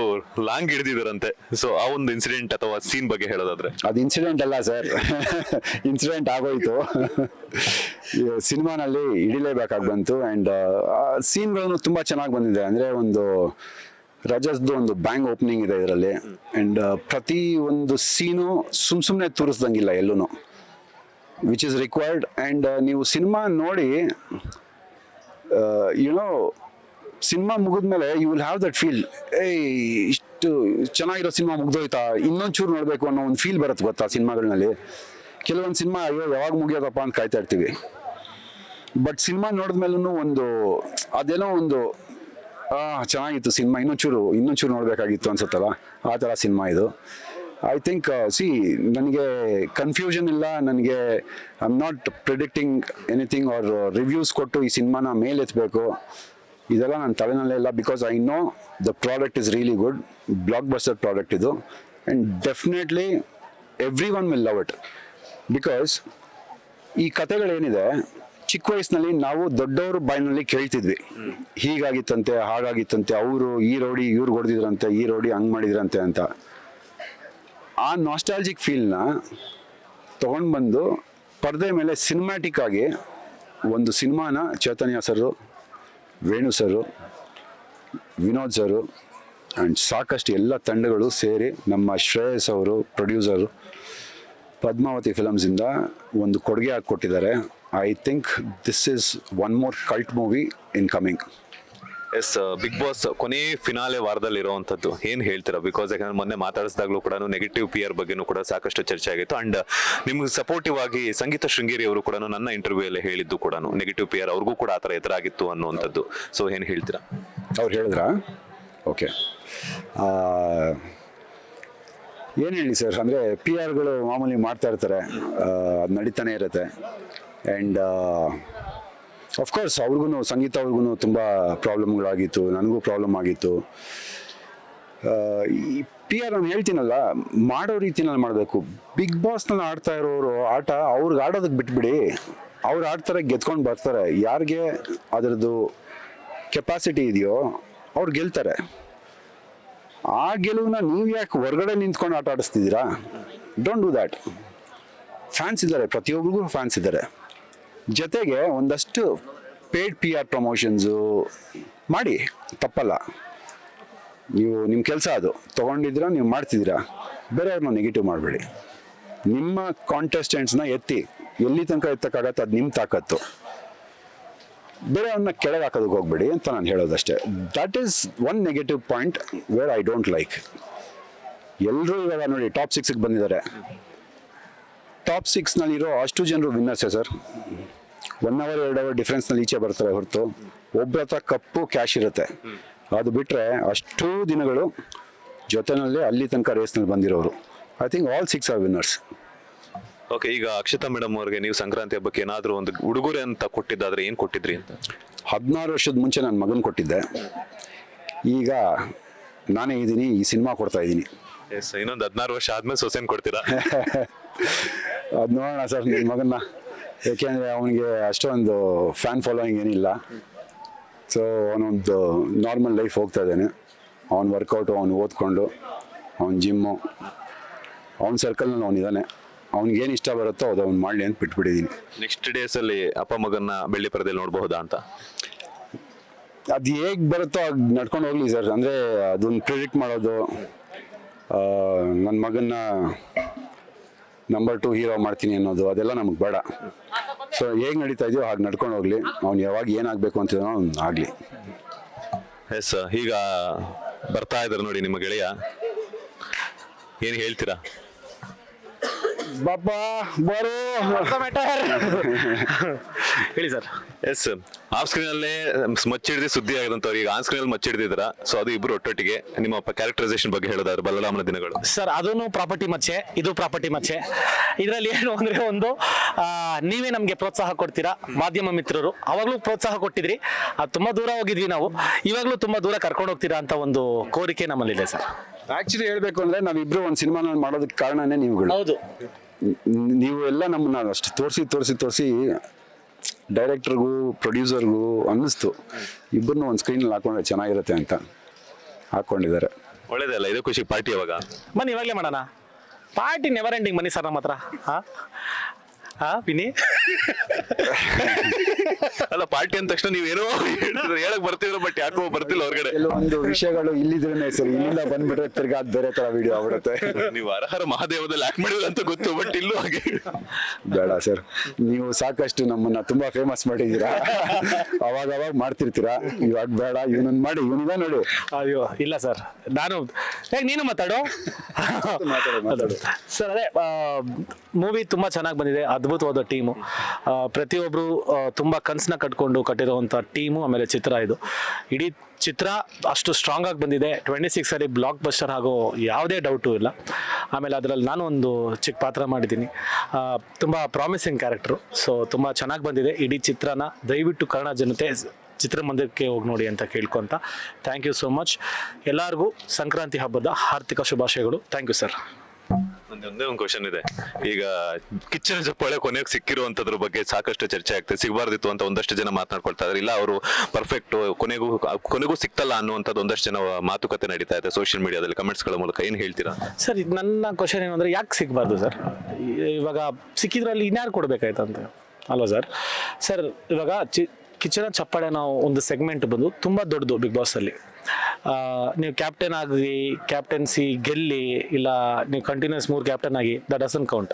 ಲಾಂಗ್ ಹಿಡಿದಿದ್ದಾರಂತೆ. ಸೊ ಆ ಒಂದು ಇನ್ಸಿಡೆಂಟ್ ಅಥವಾ ಸೀನ್ ಬಗ್ಗೆ ಹೇಳೋದಾದ್ರೆ? ಅದು ಇನ್ಸಿಡೆಂಟ್ ಅಲ್ಲ ಸರ್, ಇನ್ಸಿಡೆಂಟ್ ಆಗೋಯ್ತು. ಸಿನಿಮಾನಲ್ಲಿ ಹಿಡಿಲೇಬೇಕಾಗಿ ಬಂತು. ಆ್ಯಂಡ್ ಸೀನ್ಗಳನ್ನು ತುಂಬ ಚೆನ್ನಾಗಿ ಬಂದಿದೆ. ಅಂದರೆ ಒಂದು ರಜಸ್ದು ಒಂದು ಬ್ಯಾಂಗ್ ಓಪನಿಂಗ್ ಇದೆ ಇದರಲ್ಲಿ. ಆ್ಯಂಡ್ ಪ್ರತಿ ಒಂದು ಸೀನು ಸುಮ್ಮನೆ ತೋರಿಸ್ದಂಗಿಲ್ಲ ಎಲ್ಲೂ, ವಿಚ್ ಇಸ್ ರಿಕ್ವೈರ್ಡ್. ಆ್ಯಂಡ್ ನೀವು ಸಿನಿಮಾ ನೋಡಿ ಯುನೋ ಸಿನಿಮಾ ಮುಗಿದ್ಮೇಲೆ you will have that feel, ಇಷ್ಟು ಚೆನ್ನಾಗಿರೋ ಸಿನಿಮಾ ಮುಗ್ದೋಯ್ತಾ, ಇನ್ನೊಂಚೂರು ನೋಡಬೇಕು ಅನ್ನೋ ಒಂದು ಫೀಲ್ ಬರುತ್ತೆ ಗೊತ್ತಾ ಸಿನಿಮಾಗಳಲ್ಲಿ. ಕೆಲವೊಂದು ಸಿನಿಮಾ ಅಯ್ಯೋ ಯಾವಾಗ ಮುಗಿಯೋದಪ್ಪ ಅಂತ ಕಾಯ್ತಾ ಇರ್ತೀವಿ, ಬಟ್ ಸಿನಿಮಾ ನೋಡಿದ್ಮೇಲೂ ಒಂದು ಅದೇನೋ ಒಂದು ಚೆನ್ನಾಗಿತ್ತು ಸಿನಿಮಾ, ಇನ್ನೊಂಚೂರು ನೋಡಬೇಕಾಗಿತ್ತು ಅನ್ಸುತ್ತಲ್ಲ, ಆ ಥರ ಸಿನಿಮಾ ಇದು. ಐ ಥಿಂಕ್ ನನಗೆ ಕನ್ಫ್ಯೂಷನ್ ಇಲ್ಲ, ನನಗೆ I am not predicting anything or reviews ಕೊಟ್ಟು ಈ ಸಿನಿಮಾನ ಮೇಲೆತ್ತಬೇಕು ಇದೆಲ್ಲ ನನ್ನ ತಲೆನಲ್ಲೇ ಇಲ್ಲ. Because I know the product is really good, blockbuster product ಇದು. And definitely everyone will love it. Because ಈ ಕಥೆಗಳೇನಿದೆ ಚಿಕ್ಕ ವಯಸ್ಸಿನಲ್ಲಿ ನಾವು ದೊಡ್ಡವರು ಬಾಯಿನಲ್ಲಿ ಕೇಳ್ತಿದ್ವಿ, ಹೀಗಾಗಿತ್ತಂತೆ ಹಾಗಾಗಿತ್ತಂತೆ, ಅವರು ಈ ರೋಡಿ ಇವ್ರಿಗೆ ಹೊಡೆದಿದ್ರಂತೆ, ಈ ರೋಡಿ ಹಂಗೆ ಮಾಡಿದ್ರಂತೆ ಅಂತ. ಆ ನಾಸ್ಟಾಲ್ಜಿಕ್ ಫೀಲ್ನ ತೊಗೊಂಡು ಬಂದು ಪರದೆ ಮೇಲೆ ಸಿನಿಮ್ಯಾಟಿಕ್ ಆಗಿ ಒಂದು ಸಿನಿಮಾನ ಚೈತನ್ಯ ಸರು, ವೇಣು ಸರು, ವಿನೋದ್ ಸರು ಆ್ಯಂಡ್ ಸಾಕಷ್ಟು ಎಲ್ಲ ತಂಡಗಳು ಸೇರಿ ನಮ್ಮ ಶ್ರೇಯಸ್ ಅವರು ಪ್ರೊಡ್ಯೂಸರು ಪದ್ಮಾವತಿ ಫಿಲಮ್ಸಿಂದ ಒಂದು ಕೊಡುಗೆ ಹಾಕ್ಕೊಟ್ಟಿದ್ದಾರೆ. I think this is one more cult movie in coming. Yes, big boss ಕೊನೆ ಫಿನಾಲೆ ವಾರದಲ್ಲಿ ಇರುವಂಥದ್ದು ಏನು ಹೇಳ್ತೀರಾ? ಬಿಕಾಸ್ ಯಾಕಂದ್ರೆ ಮೊನ್ನೆ ಮಾತಾಡಿಸಿದಾಗಲೂ ಕೂಡ ನೆಗೆಟಿವ್ PR ಬಗ್ಗೆನೂ ಕೂಡ ಸಾಕಷ್ಟು ಚರ್ಚೆ ಆಗಿತ್ತು. ಅಂಡ್ ನಿಮ್ಗೆ ಸಪೋರ್ಟಿವ್ ಆಗಿ ಸಂಗೀತ ಶೃಂಗೇರಿ ಅವರು ಕೂಡ ನನ್ನ ಇಂಟರ್ವ್ಯೂ ಅಲ್ಲಿ ಹೇಳಿದ್ದು ಕೂಡ ನೆಗೆಟಿವ್ PR ಅವ್ರಿಗೂ ಕೂಡ ಆ ಥರ ಎದುರಾಗಿತ್ತು ಅನ್ನುವಂಥದ್ದು. ಸೊ ಏನು ಹೇಳ್ತೀರಾ? ಅವ್ರು ಹೇಳಿದ್ರಾ? ಓಕೆ, ಏನು ಹೇಳಿ ಸರ್, ಅಂದರೆ PR ಮಾಮೂಲಿ ಮಾಡ್ತಾ ಇರ್ತಾರೆ, ಅದು ನಡೀತಾನೆ ಇರುತ್ತೆ. ಆ್ಯಂಡ್ ಅಫ್ಕೋರ್ಸ್ ಅವ್ರಿಗೂ ಸಂಗೀತ ಅವ್ರಿಗೂ ತುಂಬ ಪ್ರಾಬ್ಲಮ್ಗಳಾಗಿತ್ತು, ನನಗೂ ಪ್ರಾಬ್ಲಮ್ ಆಗಿತ್ತು. ಈ PR ನಾನು ಹೇಳ್ತೀನಲ್ಲ, ಮಾಡೋ ರೀತಿನಲ್ಲಿ ಮಾಡಬೇಕು. ಬಿಗ್ ಬಾಸ್ನಲ್ಲಿ ಆಡ್ತಾ ಇರೋರು ಆಟ ಅವ್ರಿಗೆ ಆಡೋದಕ್ಕೆ ಬಿಟ್ಬಿಡಿ, ಅವ್ರು ಆಡ್ತಾರೆ, ಗೆದ್ಕೊಂಡು ಬರ್ತಾರೆ. ಯಾರಿಗೆ ಅದರದ್ದು ಕೆಪಾಸಿಟಿ ಇದೆಯೋ ಅವ್ರು ಗೆಲ್ತಾರೆ. ಆ ಗೆಲುವನ್ನ ನೀವು ಯಾಕೆ ಹೊರಗಡೆ ನಿಂತ್ಕೊಂಡು ಆಟ ಆಡಿಸ್ತಿದ್ದೀರಾ? Don't do that. ಫ್ಯಾನ್ಸ್ ಇದ್ದಾರೆ, ಪ್ರತಿಯೊಬ್ಬರಿಗೂ ಫ್ಯಾನ್ಸ್ ಇದ್ದಾರೆ. ಜೊತೆಗೆ ಒಂದಷ್ಟು ಪೇಡ್ PR ಪ್ರಮೋಷನ್ಸು ಮಾಡಿ, ತಪ್ಪಲ್ಲ. ನೀವು ನಿಮ್ಮ ಕೆಲಸ ಅದು ತೊಗೊಂಡಿದ್ದೀರಾ, ನೀವು ಮಾಡ್ತಿದ್ದೀರಾ, ಬೇರೆಯವ್ರನ್ನ ನೆಗೆಟಿವ್ ಮಾಡಬೇಡಿ. ನಿಮ್ಮ ಕಾಂಟೆಸ್ಟೆಂಟ್ಸ್ನ ಎತ್ತಿ ಎಲ್ಲಿ ತನಕ ಎತ್ತಕ್ಕಾಗತ್ತೆ ಅದು ನಿಮ್ಮ ತಾಕತ್ತು. ಬೇರೆಯವ್ರನ್ನ ಕೆಳಗೆ ಹಾಕೋದಕ್ಕೆ ಹೋಗ್ಬೇಡಿ ಅಂತ ನಾನು ಹೇಳೋದಷ್ಟೇ. That is one negative point where I don't like. ಎಲ್ಲರೂ ಇವಾಗ ನೋಡಿ ಟಾಪ್ 6ಗೆ ಬಂದಿದ್ದಾರೆ. ಟಾಪ್ 6ನಲ್ಲಿರೋ ಅಷ್ಟು ಜನರು ವಿನ್ನರ್ಸೇ ಸರ್. 1 hour 2 hour ಡಿಫ್ರೆನ್ಸ್ನಲ್ಲಿ ಈಚೆ ಬರ್ತಾರೆ ಹೊರತು ಒಬ್ಬರ ಹತ್ರ ಕಪ್ಪು ಕ್ಯಾಶ್ ಇರುತ್ತೆ. ಅದು ಬಿಟ್ಟರೆ ಅಷ್ಟು ದಿನಗಳು ಜೊತೆನಲ್ಲಿ ಅಲ್ಲಿ ತನಕ ರೇಸ್ನಲ್ಲಿ ಬಂದಿರೋರು. I think all 6 are winners. Okay, ಈಗ ಅಕ್ಷತಾ ಮೇಡಮ್ ಅವ್ರಿಗೆ ನೀವು ಸಂಕ್ರಾಂತಿ ಹಬ್ಬಕ್ಕೆ ಏನಾದರೂ ಒಂದು ಉಡುಗೊರೆ ಅಂತ ಕೊಟ್ಟಿದ್ದಾದ್ರೆ ಏನು ಕೊಟ್ಟಿದ್ರಿ ಅಂತ? 16 ವರ್ಷದ ಮುಂಚೆ ನನ್ನ ಮಗನ ಕೊಟ್ಟಿದ್ದೆ. ಈಗ ನಾನೇ ಇದ್ದೀನಿ, ಈ ಸಿನಿಮಾ ಕೊಡ್ತಾ ಇದ್ದೀನಿ. ಎಸ್, ಇನ್ನೊಂದು 16 ವರ್ಷ ಆದ್ಮೇಲೆ ಸೊಸೆನ್ ಕೊಡ್ತೀರಾ? ಅದು ನೋಡೋಣ ಸರ್ ನನ್ನ ಮಗನ್ನ. ಏಕೆಂದರೆ ಅವನಿಗೆ ಅಷ್ಟೊಂದು ಫ್ಯಾನ್ ಫಾಲೋಯಿಂಗ್ ಏನಿಲ್ಲ. ಸೊ ಅವನೊಂದು ನಾರ್ಮಲ್ ಲೈಫ್ ಹೋಗ್ತಾ ಇದ್ದಾನೆ. ಅವ್ನು ವರ್ಕೌಟು, ಅವ್ನು ಓದ್ಕೊಂಡು, ಅವ್ನು ಜಿಮ್ಮು, ಅವ್ನ ಸರ್ಕಲ್ನಲ್ಲಿ ಅವನಿದ್ದಾನೆ. ಅವ್ನಿಗೇನು ಇಷ್ಟ ಬರುತ್ತೋ ಅದು ಅವ್ನು ಮಾಡಲಿ ಅಂತ ಬಿಟ್ಬಿಟ್ಟಿದ್ದೀನಿ. ನೆಕ್ಸ್ಟ್ ಡೇಸಲ್ಲಿ ಅಪ್ಪ ಮಗನ್ನ ಬೆಳ್ಳಿ ಪರದೆಯಲ್ಲಿ ನೋಡಬಹುದಾ ಅಂತ? ಅದು ಹೇಗೆ ಬರುತ್ತೋ ಅದು ನಡ್ಕೊಂಡು ಹೋಗಲಿ ಸರ್. ಅಂದರೆ ಅದನ್ನು ಪ್ರಿಡಿಕ್ಟ್ ಮಾಡೋದು, ನನ್ನ ಮಗನ್ನ ನಂಬರ್ 2 ಹೀರೋ ಮಾಡ್ತೀನಿ ಅನ್ನೋದು ಅದೆಲ್ಲ ನಮಗೆ ಬೇಡ. ಸೊ ಹೇಗೆ ನಡೀತಾ ಇದೆಯೋ ಹಾಗೆ ನಡ್ಕೊಂಡು ಹೋಗಲಿ. ಅವ್ನು ಯಾವಾಗ ಏನಾಗಬೇಕು ಅಂತಿದೋ ಅವ್ನು ಆಗಲಿ. ಎಸ್, ಈಗ ಬರ್ತಾ ಇದ್ದಾರೆ ನೋಡಿ ನಿಮ್ಮ ಗೆಳೆಯ, ಏನು ಹೇಳ್ತೀರಾ? ಬಾಬಾ ಬರೋ ಹೇಳಿ ಸರ್. ಎಸ್, ಆಫ್ ಸ್ಕ್ರೀನ್ ಅಲ್ಲೇ ಮಚ್ಚಿಡ್ದು ಸುದ್ದಿ ಆಗಿದಂತವ್ರು ಈಗ ಆನ್ ಸ್ಕ್ರೀನ್ ಅಲ್ಲಿ ಮಚ್ಚಿಡ್ದಿದ್ರ. ಸೊ ಅದು ಇಬ್ರು ಒಟ್ಟೊಟ್ಟಿಗೆ ನಿಮ್ಮ ಕ್ಯಾರೆಕ್ಟರೈಸೇಷನ್ ಬಗ್ಗೆ ಹೇಳೋದಾದ್ರೆ ಬಲರಾಮನ ದಿನಗಳು. ಸರ್, ಅದನ್ನು ಪ್ರಾಪರ್ಟಿ ಮಚ್ಚೆ, ಇದು ಪ್ರಾಪರ್ಟಿ ಮಚ್ಚೆ. ಇದರಲ್ಲಿ ಏನು ಅಂದ್ರೆ ಒಂದು ನೀವೇ ನಮಗೆ ಪ್ರೋತ್ಸಾಹ ಕೊಡ್ತೀರಾ, ಮಾಧ್ಯಮ ಮಿತ್ರರು. ಅವಾಗಲೂ ಪ್ರೋತ್ಸಾಹ ಕೊಟ್ಟಿದ್ರಿ, ಅದು ತುಂಬಾ ದೂರ ಹೋಗಿದ್ವಿ ನಾವು, ಇವಾಗಲೂ ತುಂಬಾ ದೂರ ಕರ್ಕೊಂಡು ಹೋಗ್ತೀರಾ ಅಂತ ಒಂದು ಕೋರಿಕೆ ನಮ್ಮಲ್ಲಿದೆ ಸರ್. ಆಕ್ಚುಲಿ ಹೇಳ್ಬೇಕು ಅಂದ್ರೆ ನಾವಿಬ್ರು ಒಂದು ಸಿನಿಮಾನ ಮಾಡೋದಕ್ಕೆ ಕಾರಣನೇ ನೀವುಗಳು. ಹೌದು, ನೀವು ಎಲ್ಲ ನಮ್ಮನ್ನ ಅಷ್ಟು ತೋರಿಸಿ ಡೈರೆಕ್ಟರ್ಗೂ ಪ್ರೊಡ್ಯೂಸರ್ಗೂ ಅನ್ನಿಸ್ತು ಇಬ್ಬರನ್ನೂ ಒಂದು ಸ್ಕ್ರೀನಲ್ಲಿ ಹಾಕೊಂಡ್ರೆ ಚೆನ್ನಾಗಿರುತ್ತೆ ಅಂತ ಹಾಕೊಂಡಿದ್ದಾರೆ. ಒಳ್ಳೇದಲ್ಲ, ಇದು ಖುಷಿ. ಪಾರ್ಟಿ ಯಾವಾಗ? ಬನ್ನಿ, ಇವಾಗಲೇ ಮಾಡೋಣ ಪಾರ್ಟಿ. ನೆವರ್ ಎಂಡಿಂಗ್ ಬನ್ನಿ ಸರ್ ನಮ್ಮ ಹತ್ರ. ವಿನಿ ಅಲ್ಲ, ಪಾರ್ಟಿ ಅಂದ ತಕ್ಷಣ ನೀವೇನೋ ಹೇಳಕ್ ಬರ್ತಿದ್ರು, ಬಟ್ ಯಾಕೋ ಬರ್ತಿಲ್ಲ ಹೊರಗಡೆ. ಕೆಲವೊಂದು ವಿಷಯಗಳು ಇಲ್ಲಿದ್ರೇನೆ ಸರ್, ಇಲ್ಲಿಂದ ಬಂದ್ಬಿಟ್ರೆ ತಿರ್ಗಾ ಬೇರೆ ತರ ವಿಡಿಯೋ ಆಗ್ಬಿಡುತ್ತೆ. ನೀವು ಹರಹರ ಮಹಾದೇವದಲ್ಲಿ ಆಕ್ಟ್ ಮಾಡಿದ್ರೆ ಅಂತ ಗೊತ್ತು, ಬಟ್ ಇಲ್ಲೂ ಹಾಗೆ ಬೇಡ ಸರ್. ನೀವು ಸಾಕಷ್ಟು ನಮ್ಮನ್ನ ತುಂಬಾ ಫೇಮಸ್ ಮಾಡಿದ್ದೀರಾ, ಅವಾಗ ಮಾಡ್ತಿರ್ತೀರಾ. ಇವಾಗ ಬೇಡ, ಇವನೊಂದು ಮಾಡಿ, ಇವನಿದ ನೋಡಿ. ಅಯ್ಯೋ ಇಲ್ಲ ಸರ್, ನಾನು ನೀನು ಮಾತಾಡು ಸರ್. ಅದೇ ಮೂವಿ ತುಂಬಾ ಚೆನ್ನಾಗಿ ಬಂದಿದೆ, ಅದ್ಭುತವಾದ ಟೀಮು. ಪ್ರತಿಯೊಬ್ಬರು ತುಂಬ ಕನಸನ್ನ ಕಟ್ಟಿರುವಂಥ ಟೀಮು. ಆಮೇಲೆ ಚಿತ್ರ, ಇದು ಇಡೀ ಚಿತ್ರ ಅಷ್ಟು ಸ್ಟ್ರಾಂಗ್ ಆಗಿ ಬಂದಿದೆ. 26 ಬ್ಲಾಕ್ ಬಸ್ಟರ್ ಆಗೋ ಯಾವುದೇ ಡೌಟು ಇಲ್ಲ. ಆಮೇಲೆ ಅದರಲ್ಲಿ ನಾನು ಒಂದು ಚಿಕ್ಕ ಪಾತ್ರ ಮಾಡಿದ್ದೀನಿ, ತುಂಬ ಪ್ರಾಮಿಸಿಂಗ್ ಕ್ಯಾರೆಕ್ಟ್ರು. ಸೊ ತುಂಬ ಚೆನ್ನಾಗಿ ಬಂದಿದೆ. ಇಡೀ ಚಿತ್ರನ ದಯವಿಟ್ಟು ಕನ್ನಡ ಜನತೆ ಚಿತ್ರಮಂದಿರಕ್ಕೆ ಹೋಗಿ ನೋಡಿ ಅಂತ ಕೇಳ್ಕೊಂತ, ಥ್ಯಾಂಕ್ ಯು ಸೋ ಮಚ್. ಎಲ್ಲರಿಗೂ ಸಂಕ್ರಾಂತಿ ಹಬ್ಬದ ಆರ್ಥಿಕ ಶುಭಾಶಯಗಳು. Thank you sir. ಒಂದೇ ಒಂದು ಕ್ವಶನ್ ಇದೆ. ಈಗ ಕಿಚ್ಚನ ಚಪ್ಪಾಳೆ ಕೊನೆಗೆ ಸಿಕ್ಕಿರುವಂತದ್ರ ಬಗ್ಗೆ ಸಾಕಷ್ಟು ಚರ್ಚೆ ಆಗ್ತದೆ. ಸಿಗಬಾರ್ದಿತ್ತು ಅಂತ ಒಂದಷ್ಟು ಜನ ಮಾತನಾಡ್ಕೊಳ್ತಾ ಇದ್ದಾರೆ. ಇಲ್ಲ, ಅವರು ಪರ್ಫೆಕ್ಟ್ ಕೊನೆಗೂ ಸಿಕ್ತಲ್ಲ ಅನ್ನುವಂಥದ್ದು ಒಂದಷ್ಟು ಜನ ಮಾತುಕತೆ ನಡೀತಾ ಇದೆ ಸೋಷಿಯಲ್ ಮೀಡಿಯಾದಲ್ಲಿ, ಕಮೆಂಟ್ಸ್ಗಳ ಮೂಲಕ. ಏನು ಹೇಳ್ತೀರಾ ಸರ್? ನನ್ನ ಕ್ವಶನ್ ಏನು ಅಂದರೆ, ಯಾಕೆ ಸಿಗಬಾರ್ದು ಸರ್? ಇವಾಗ ಸಿಕ್ಕಿದ್ರಲ್ಲಿ ಇನ್ಯಾರು ಕೊಡಬೇಕಾಯ್ತಂತ ಅಲ್ವಾ ಸರ್? ಸರ್, ಇವಾಗ ಕಿಚ್ಚನ ಚಪ್ಪಾಳೆ ನಾವು ಒಂದು ಸೆಗ್ಮೆಂಟ್ ಬಂದು ತುಂಬ ದೊಡ್ಡದು ಬಿಗ್ ಬಾಸಲ್ಲಿ. ನೀವು ಕ್ಯಾಪ್ಟನ್ ಆಗಿ, ಕ್ಯಾಪ್ಟನ್ಸಿ ಗೆಲ್ಲಿ, ಇಲ್ಲ ನೀವು ಕಂಟಿನ್ಯೂಸ್ 3 ಕ್ಯಾಪ್ಟನ್ ಆಗಿ, ದಟ್ ಡಸಂಟ್ ಕೌಂಟ್.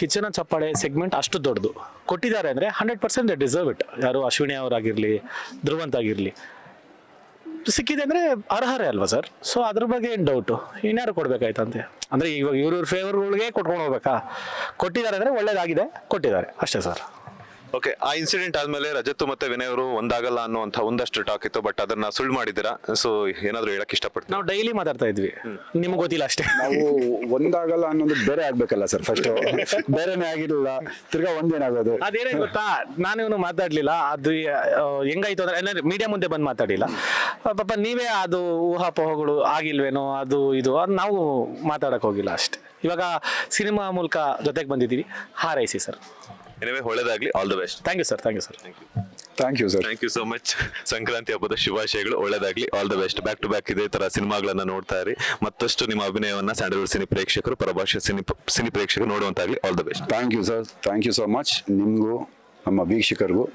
ಕಿಚ್ಚನ ಚಪ್ಪಾಳೆ ಸೆಗ್ಮೆಂಟ್ ಅಷ್ಟು ದೊಡ್ಡದು ಕೊಟ್ಟಿದ್ದಾರೆ ಅಂದರೆ 100% ದೇ ಡಿಸರ್ವ್ ಇಟ್. ಯಾರು ಅಶ್ವಿನಿ ಅವರಾಗಿರಲಿ, ಧ್ರುವಂತ್ ಆಗಿರಲಿ, ಸಿಕ್ಕಿದೆ ಅಂದರೆ ಅರ್ಹರೇ ಅಲ್ವಾ ಸರ್? ಸೊ ಅದ್ರ ಬಗ್ಗೆ ಏನು ಡೌಟು? ಇನ್ಯಾರು ಕೊಡಬೇಕಾಯ್ತಂತೆ ಅಂದರೆ ಇವಾಗ ಇವ್ರ ಫೇವರ್ಗಳಿಗೆ ಕೊಟ್ಕೊಂಡು ಹೋಗ್ಬೇಕಾ? ಕೊಟ್ಟಿದ್ದಾರೆ ಅಂದರೆ ಒಳ್ಳೇದಾಗಿದೆ, ಕೊಟ್ಟಿದ್ದಾರೆ ಅಷ್ಟೇ ಸರ್. ಓಕೆ, ಆ ಇನ್ಸಿಡೆಂಟ್ ಆದ್ಮೇಲೆ ರಜತ್ ಮತ್ತೆ ವಿನಯ್ ಅವರು ಒಂದಾಗಲ್ಲ ಅನ್ನುವಂಥ ಒಂದಷ್ಟು ಟಾಕ್ ಇತ್ತು, ಬಟ್ ಅದನ್ನ ಸುಳ್ಳು ಮಾಡಿದ್ದೀರಾ. ಸೊ ಏನಾದ್ರು ಹೇಳಕ್ ಇಷ್ಟಪಡ್ತೀನಿ. ನಾವು ಡೈಲಿ ಮಾತಾಡ್ತಾ ಇದ್ವಿ, ನಿಮ್ಗೆ ಗೊತ್ತಿಲ್ಲ ಅಷ್ಟೇ. ನಾವು ಒಂದಾಗಲ್ಲ ಅನ್ನೋದು ಬೇರೆ ಆಗ್ಬೇಕಲ್ಲ ಸರ್. ಫಸ್ಟ್ ಬೇರೆನೇ ಆಗಿರಲಿಲ್ಲ, ತಿರ್ಗಾ ಒಂದೇನಾಗೋದು. ಅದೇನೇ ಗೊತ್ತಾ, ನಾನು ಮಾತಾಡ್ಲಿಲ್ಲ. ಅದು ಹೆಂಗಾಯ್ತು ಅಂದ್ರೆ ಮೀಡಿಯಾ ಮುಂದೆ ಬಂದು ಮಾತಾಡಿಲ್ಲ ಪಾಪ. ನೀವೇ ಅದು ಊಹಾಪೋಹಗಳು ಆಗಿಲ್ವೇನೋ, ಅದು ಇದು ನಾವು ಮಾತಾಡಕ್ ಹೋಗಿಲ್ಲ ಅಷ್ಟೇ. ಇವಾಗ ಸಿನಿಮಾ ಮೂಲಕ ಜೊತೆಗೆ ಬಂದಿದ್ದೀವಿ, ಹಾರೈಸಿ ಸರ್. ಎನಿವೇ, ಒಳ್ಳೆದಾಗ್ಲಿ. All the best. Thank you sir. Thank you sir. Thank you sir. Thank you so much. Sankranti ಹಬ್ಬದ ಶುಭಾಶಯಗಳು. ಒಳ್ಳೆದಾಗ್ಲಿ. All the best. Back to back ಇದೇ ತರ ಸಿನಿಮಾಗಳನ್ನ ನೋಡ್ತಾ ಇರಿ. ಮತ್ತಷ್ಟು ನಿಮ್ಮ ಅಭಿನಯವನ್ನ ಸ್ಯಾಂಡಲ್ವುಡ್ ಸಿನಿ ಪ್ರೇಕ್ಷಕರು, ಪರಭಾಷೆ ಸಿನಿ ಪ್ರೇಕ್ಷಕರು ನೋಡುವಂತಾಗ್ಲಿ. All the best. Thank you sir. Thank you so much. ನಿಮಗೂ ನಮ್ಮ ವೀಕ್ಷಕರಿಗೂ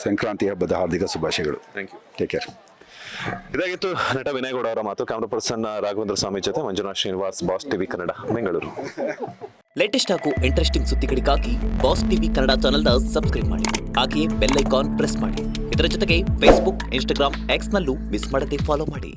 ಸಂಕ್ರಾಂತಿ ಹಬ್ಬದ ಹಾರ್ದಿಕ ಶುಭಾಶಯಗಳು. Thank you. Take care. ಇದಾಗಿತ್ತು ನಟ ವಿನಯ್ ಗೌಡ ಅವರ ಮಾತು. ಕ್ಯಾಮರಾ ಪರ್ಸನ್ ರಾಘವೇಂದ್ರ ಸ್ವಾಮಿ ಜೊತೆ Manjunath Srinivas, boss TV Kannada, Bengaluru. Latest ಹಾಗೂ ಇಂಟ್ರೆಸ್ಟಿಂಗ್ ಸುದ್ದಿಗಳಿಗಾಗಿ ಬಾಸ್ ಟಿವಿ ಕನ್ನಡ ಚಾನೆಲ್ನ ಸಬ್ಸ್ಕ್ರೈಬ್ ಮಾಡಿ. ಹಾಗೆಯೇ ಬೆಲ್ ಐಕಾನ್ ಪ್ರೆಸ್ ಮಾಡಿ. ಇದರ ಜೊತೆಗೆ ಫೇಸ್ಬುಕ್, ಇನ್ಸ್ಟಾಗ್ರಾಮ್, ಎಕ್ಸ್ನಲ್ಲೂ ಮಿಸ್ ಮಾಡದೆ ಫಾಲೋ ಮಾಡಿ.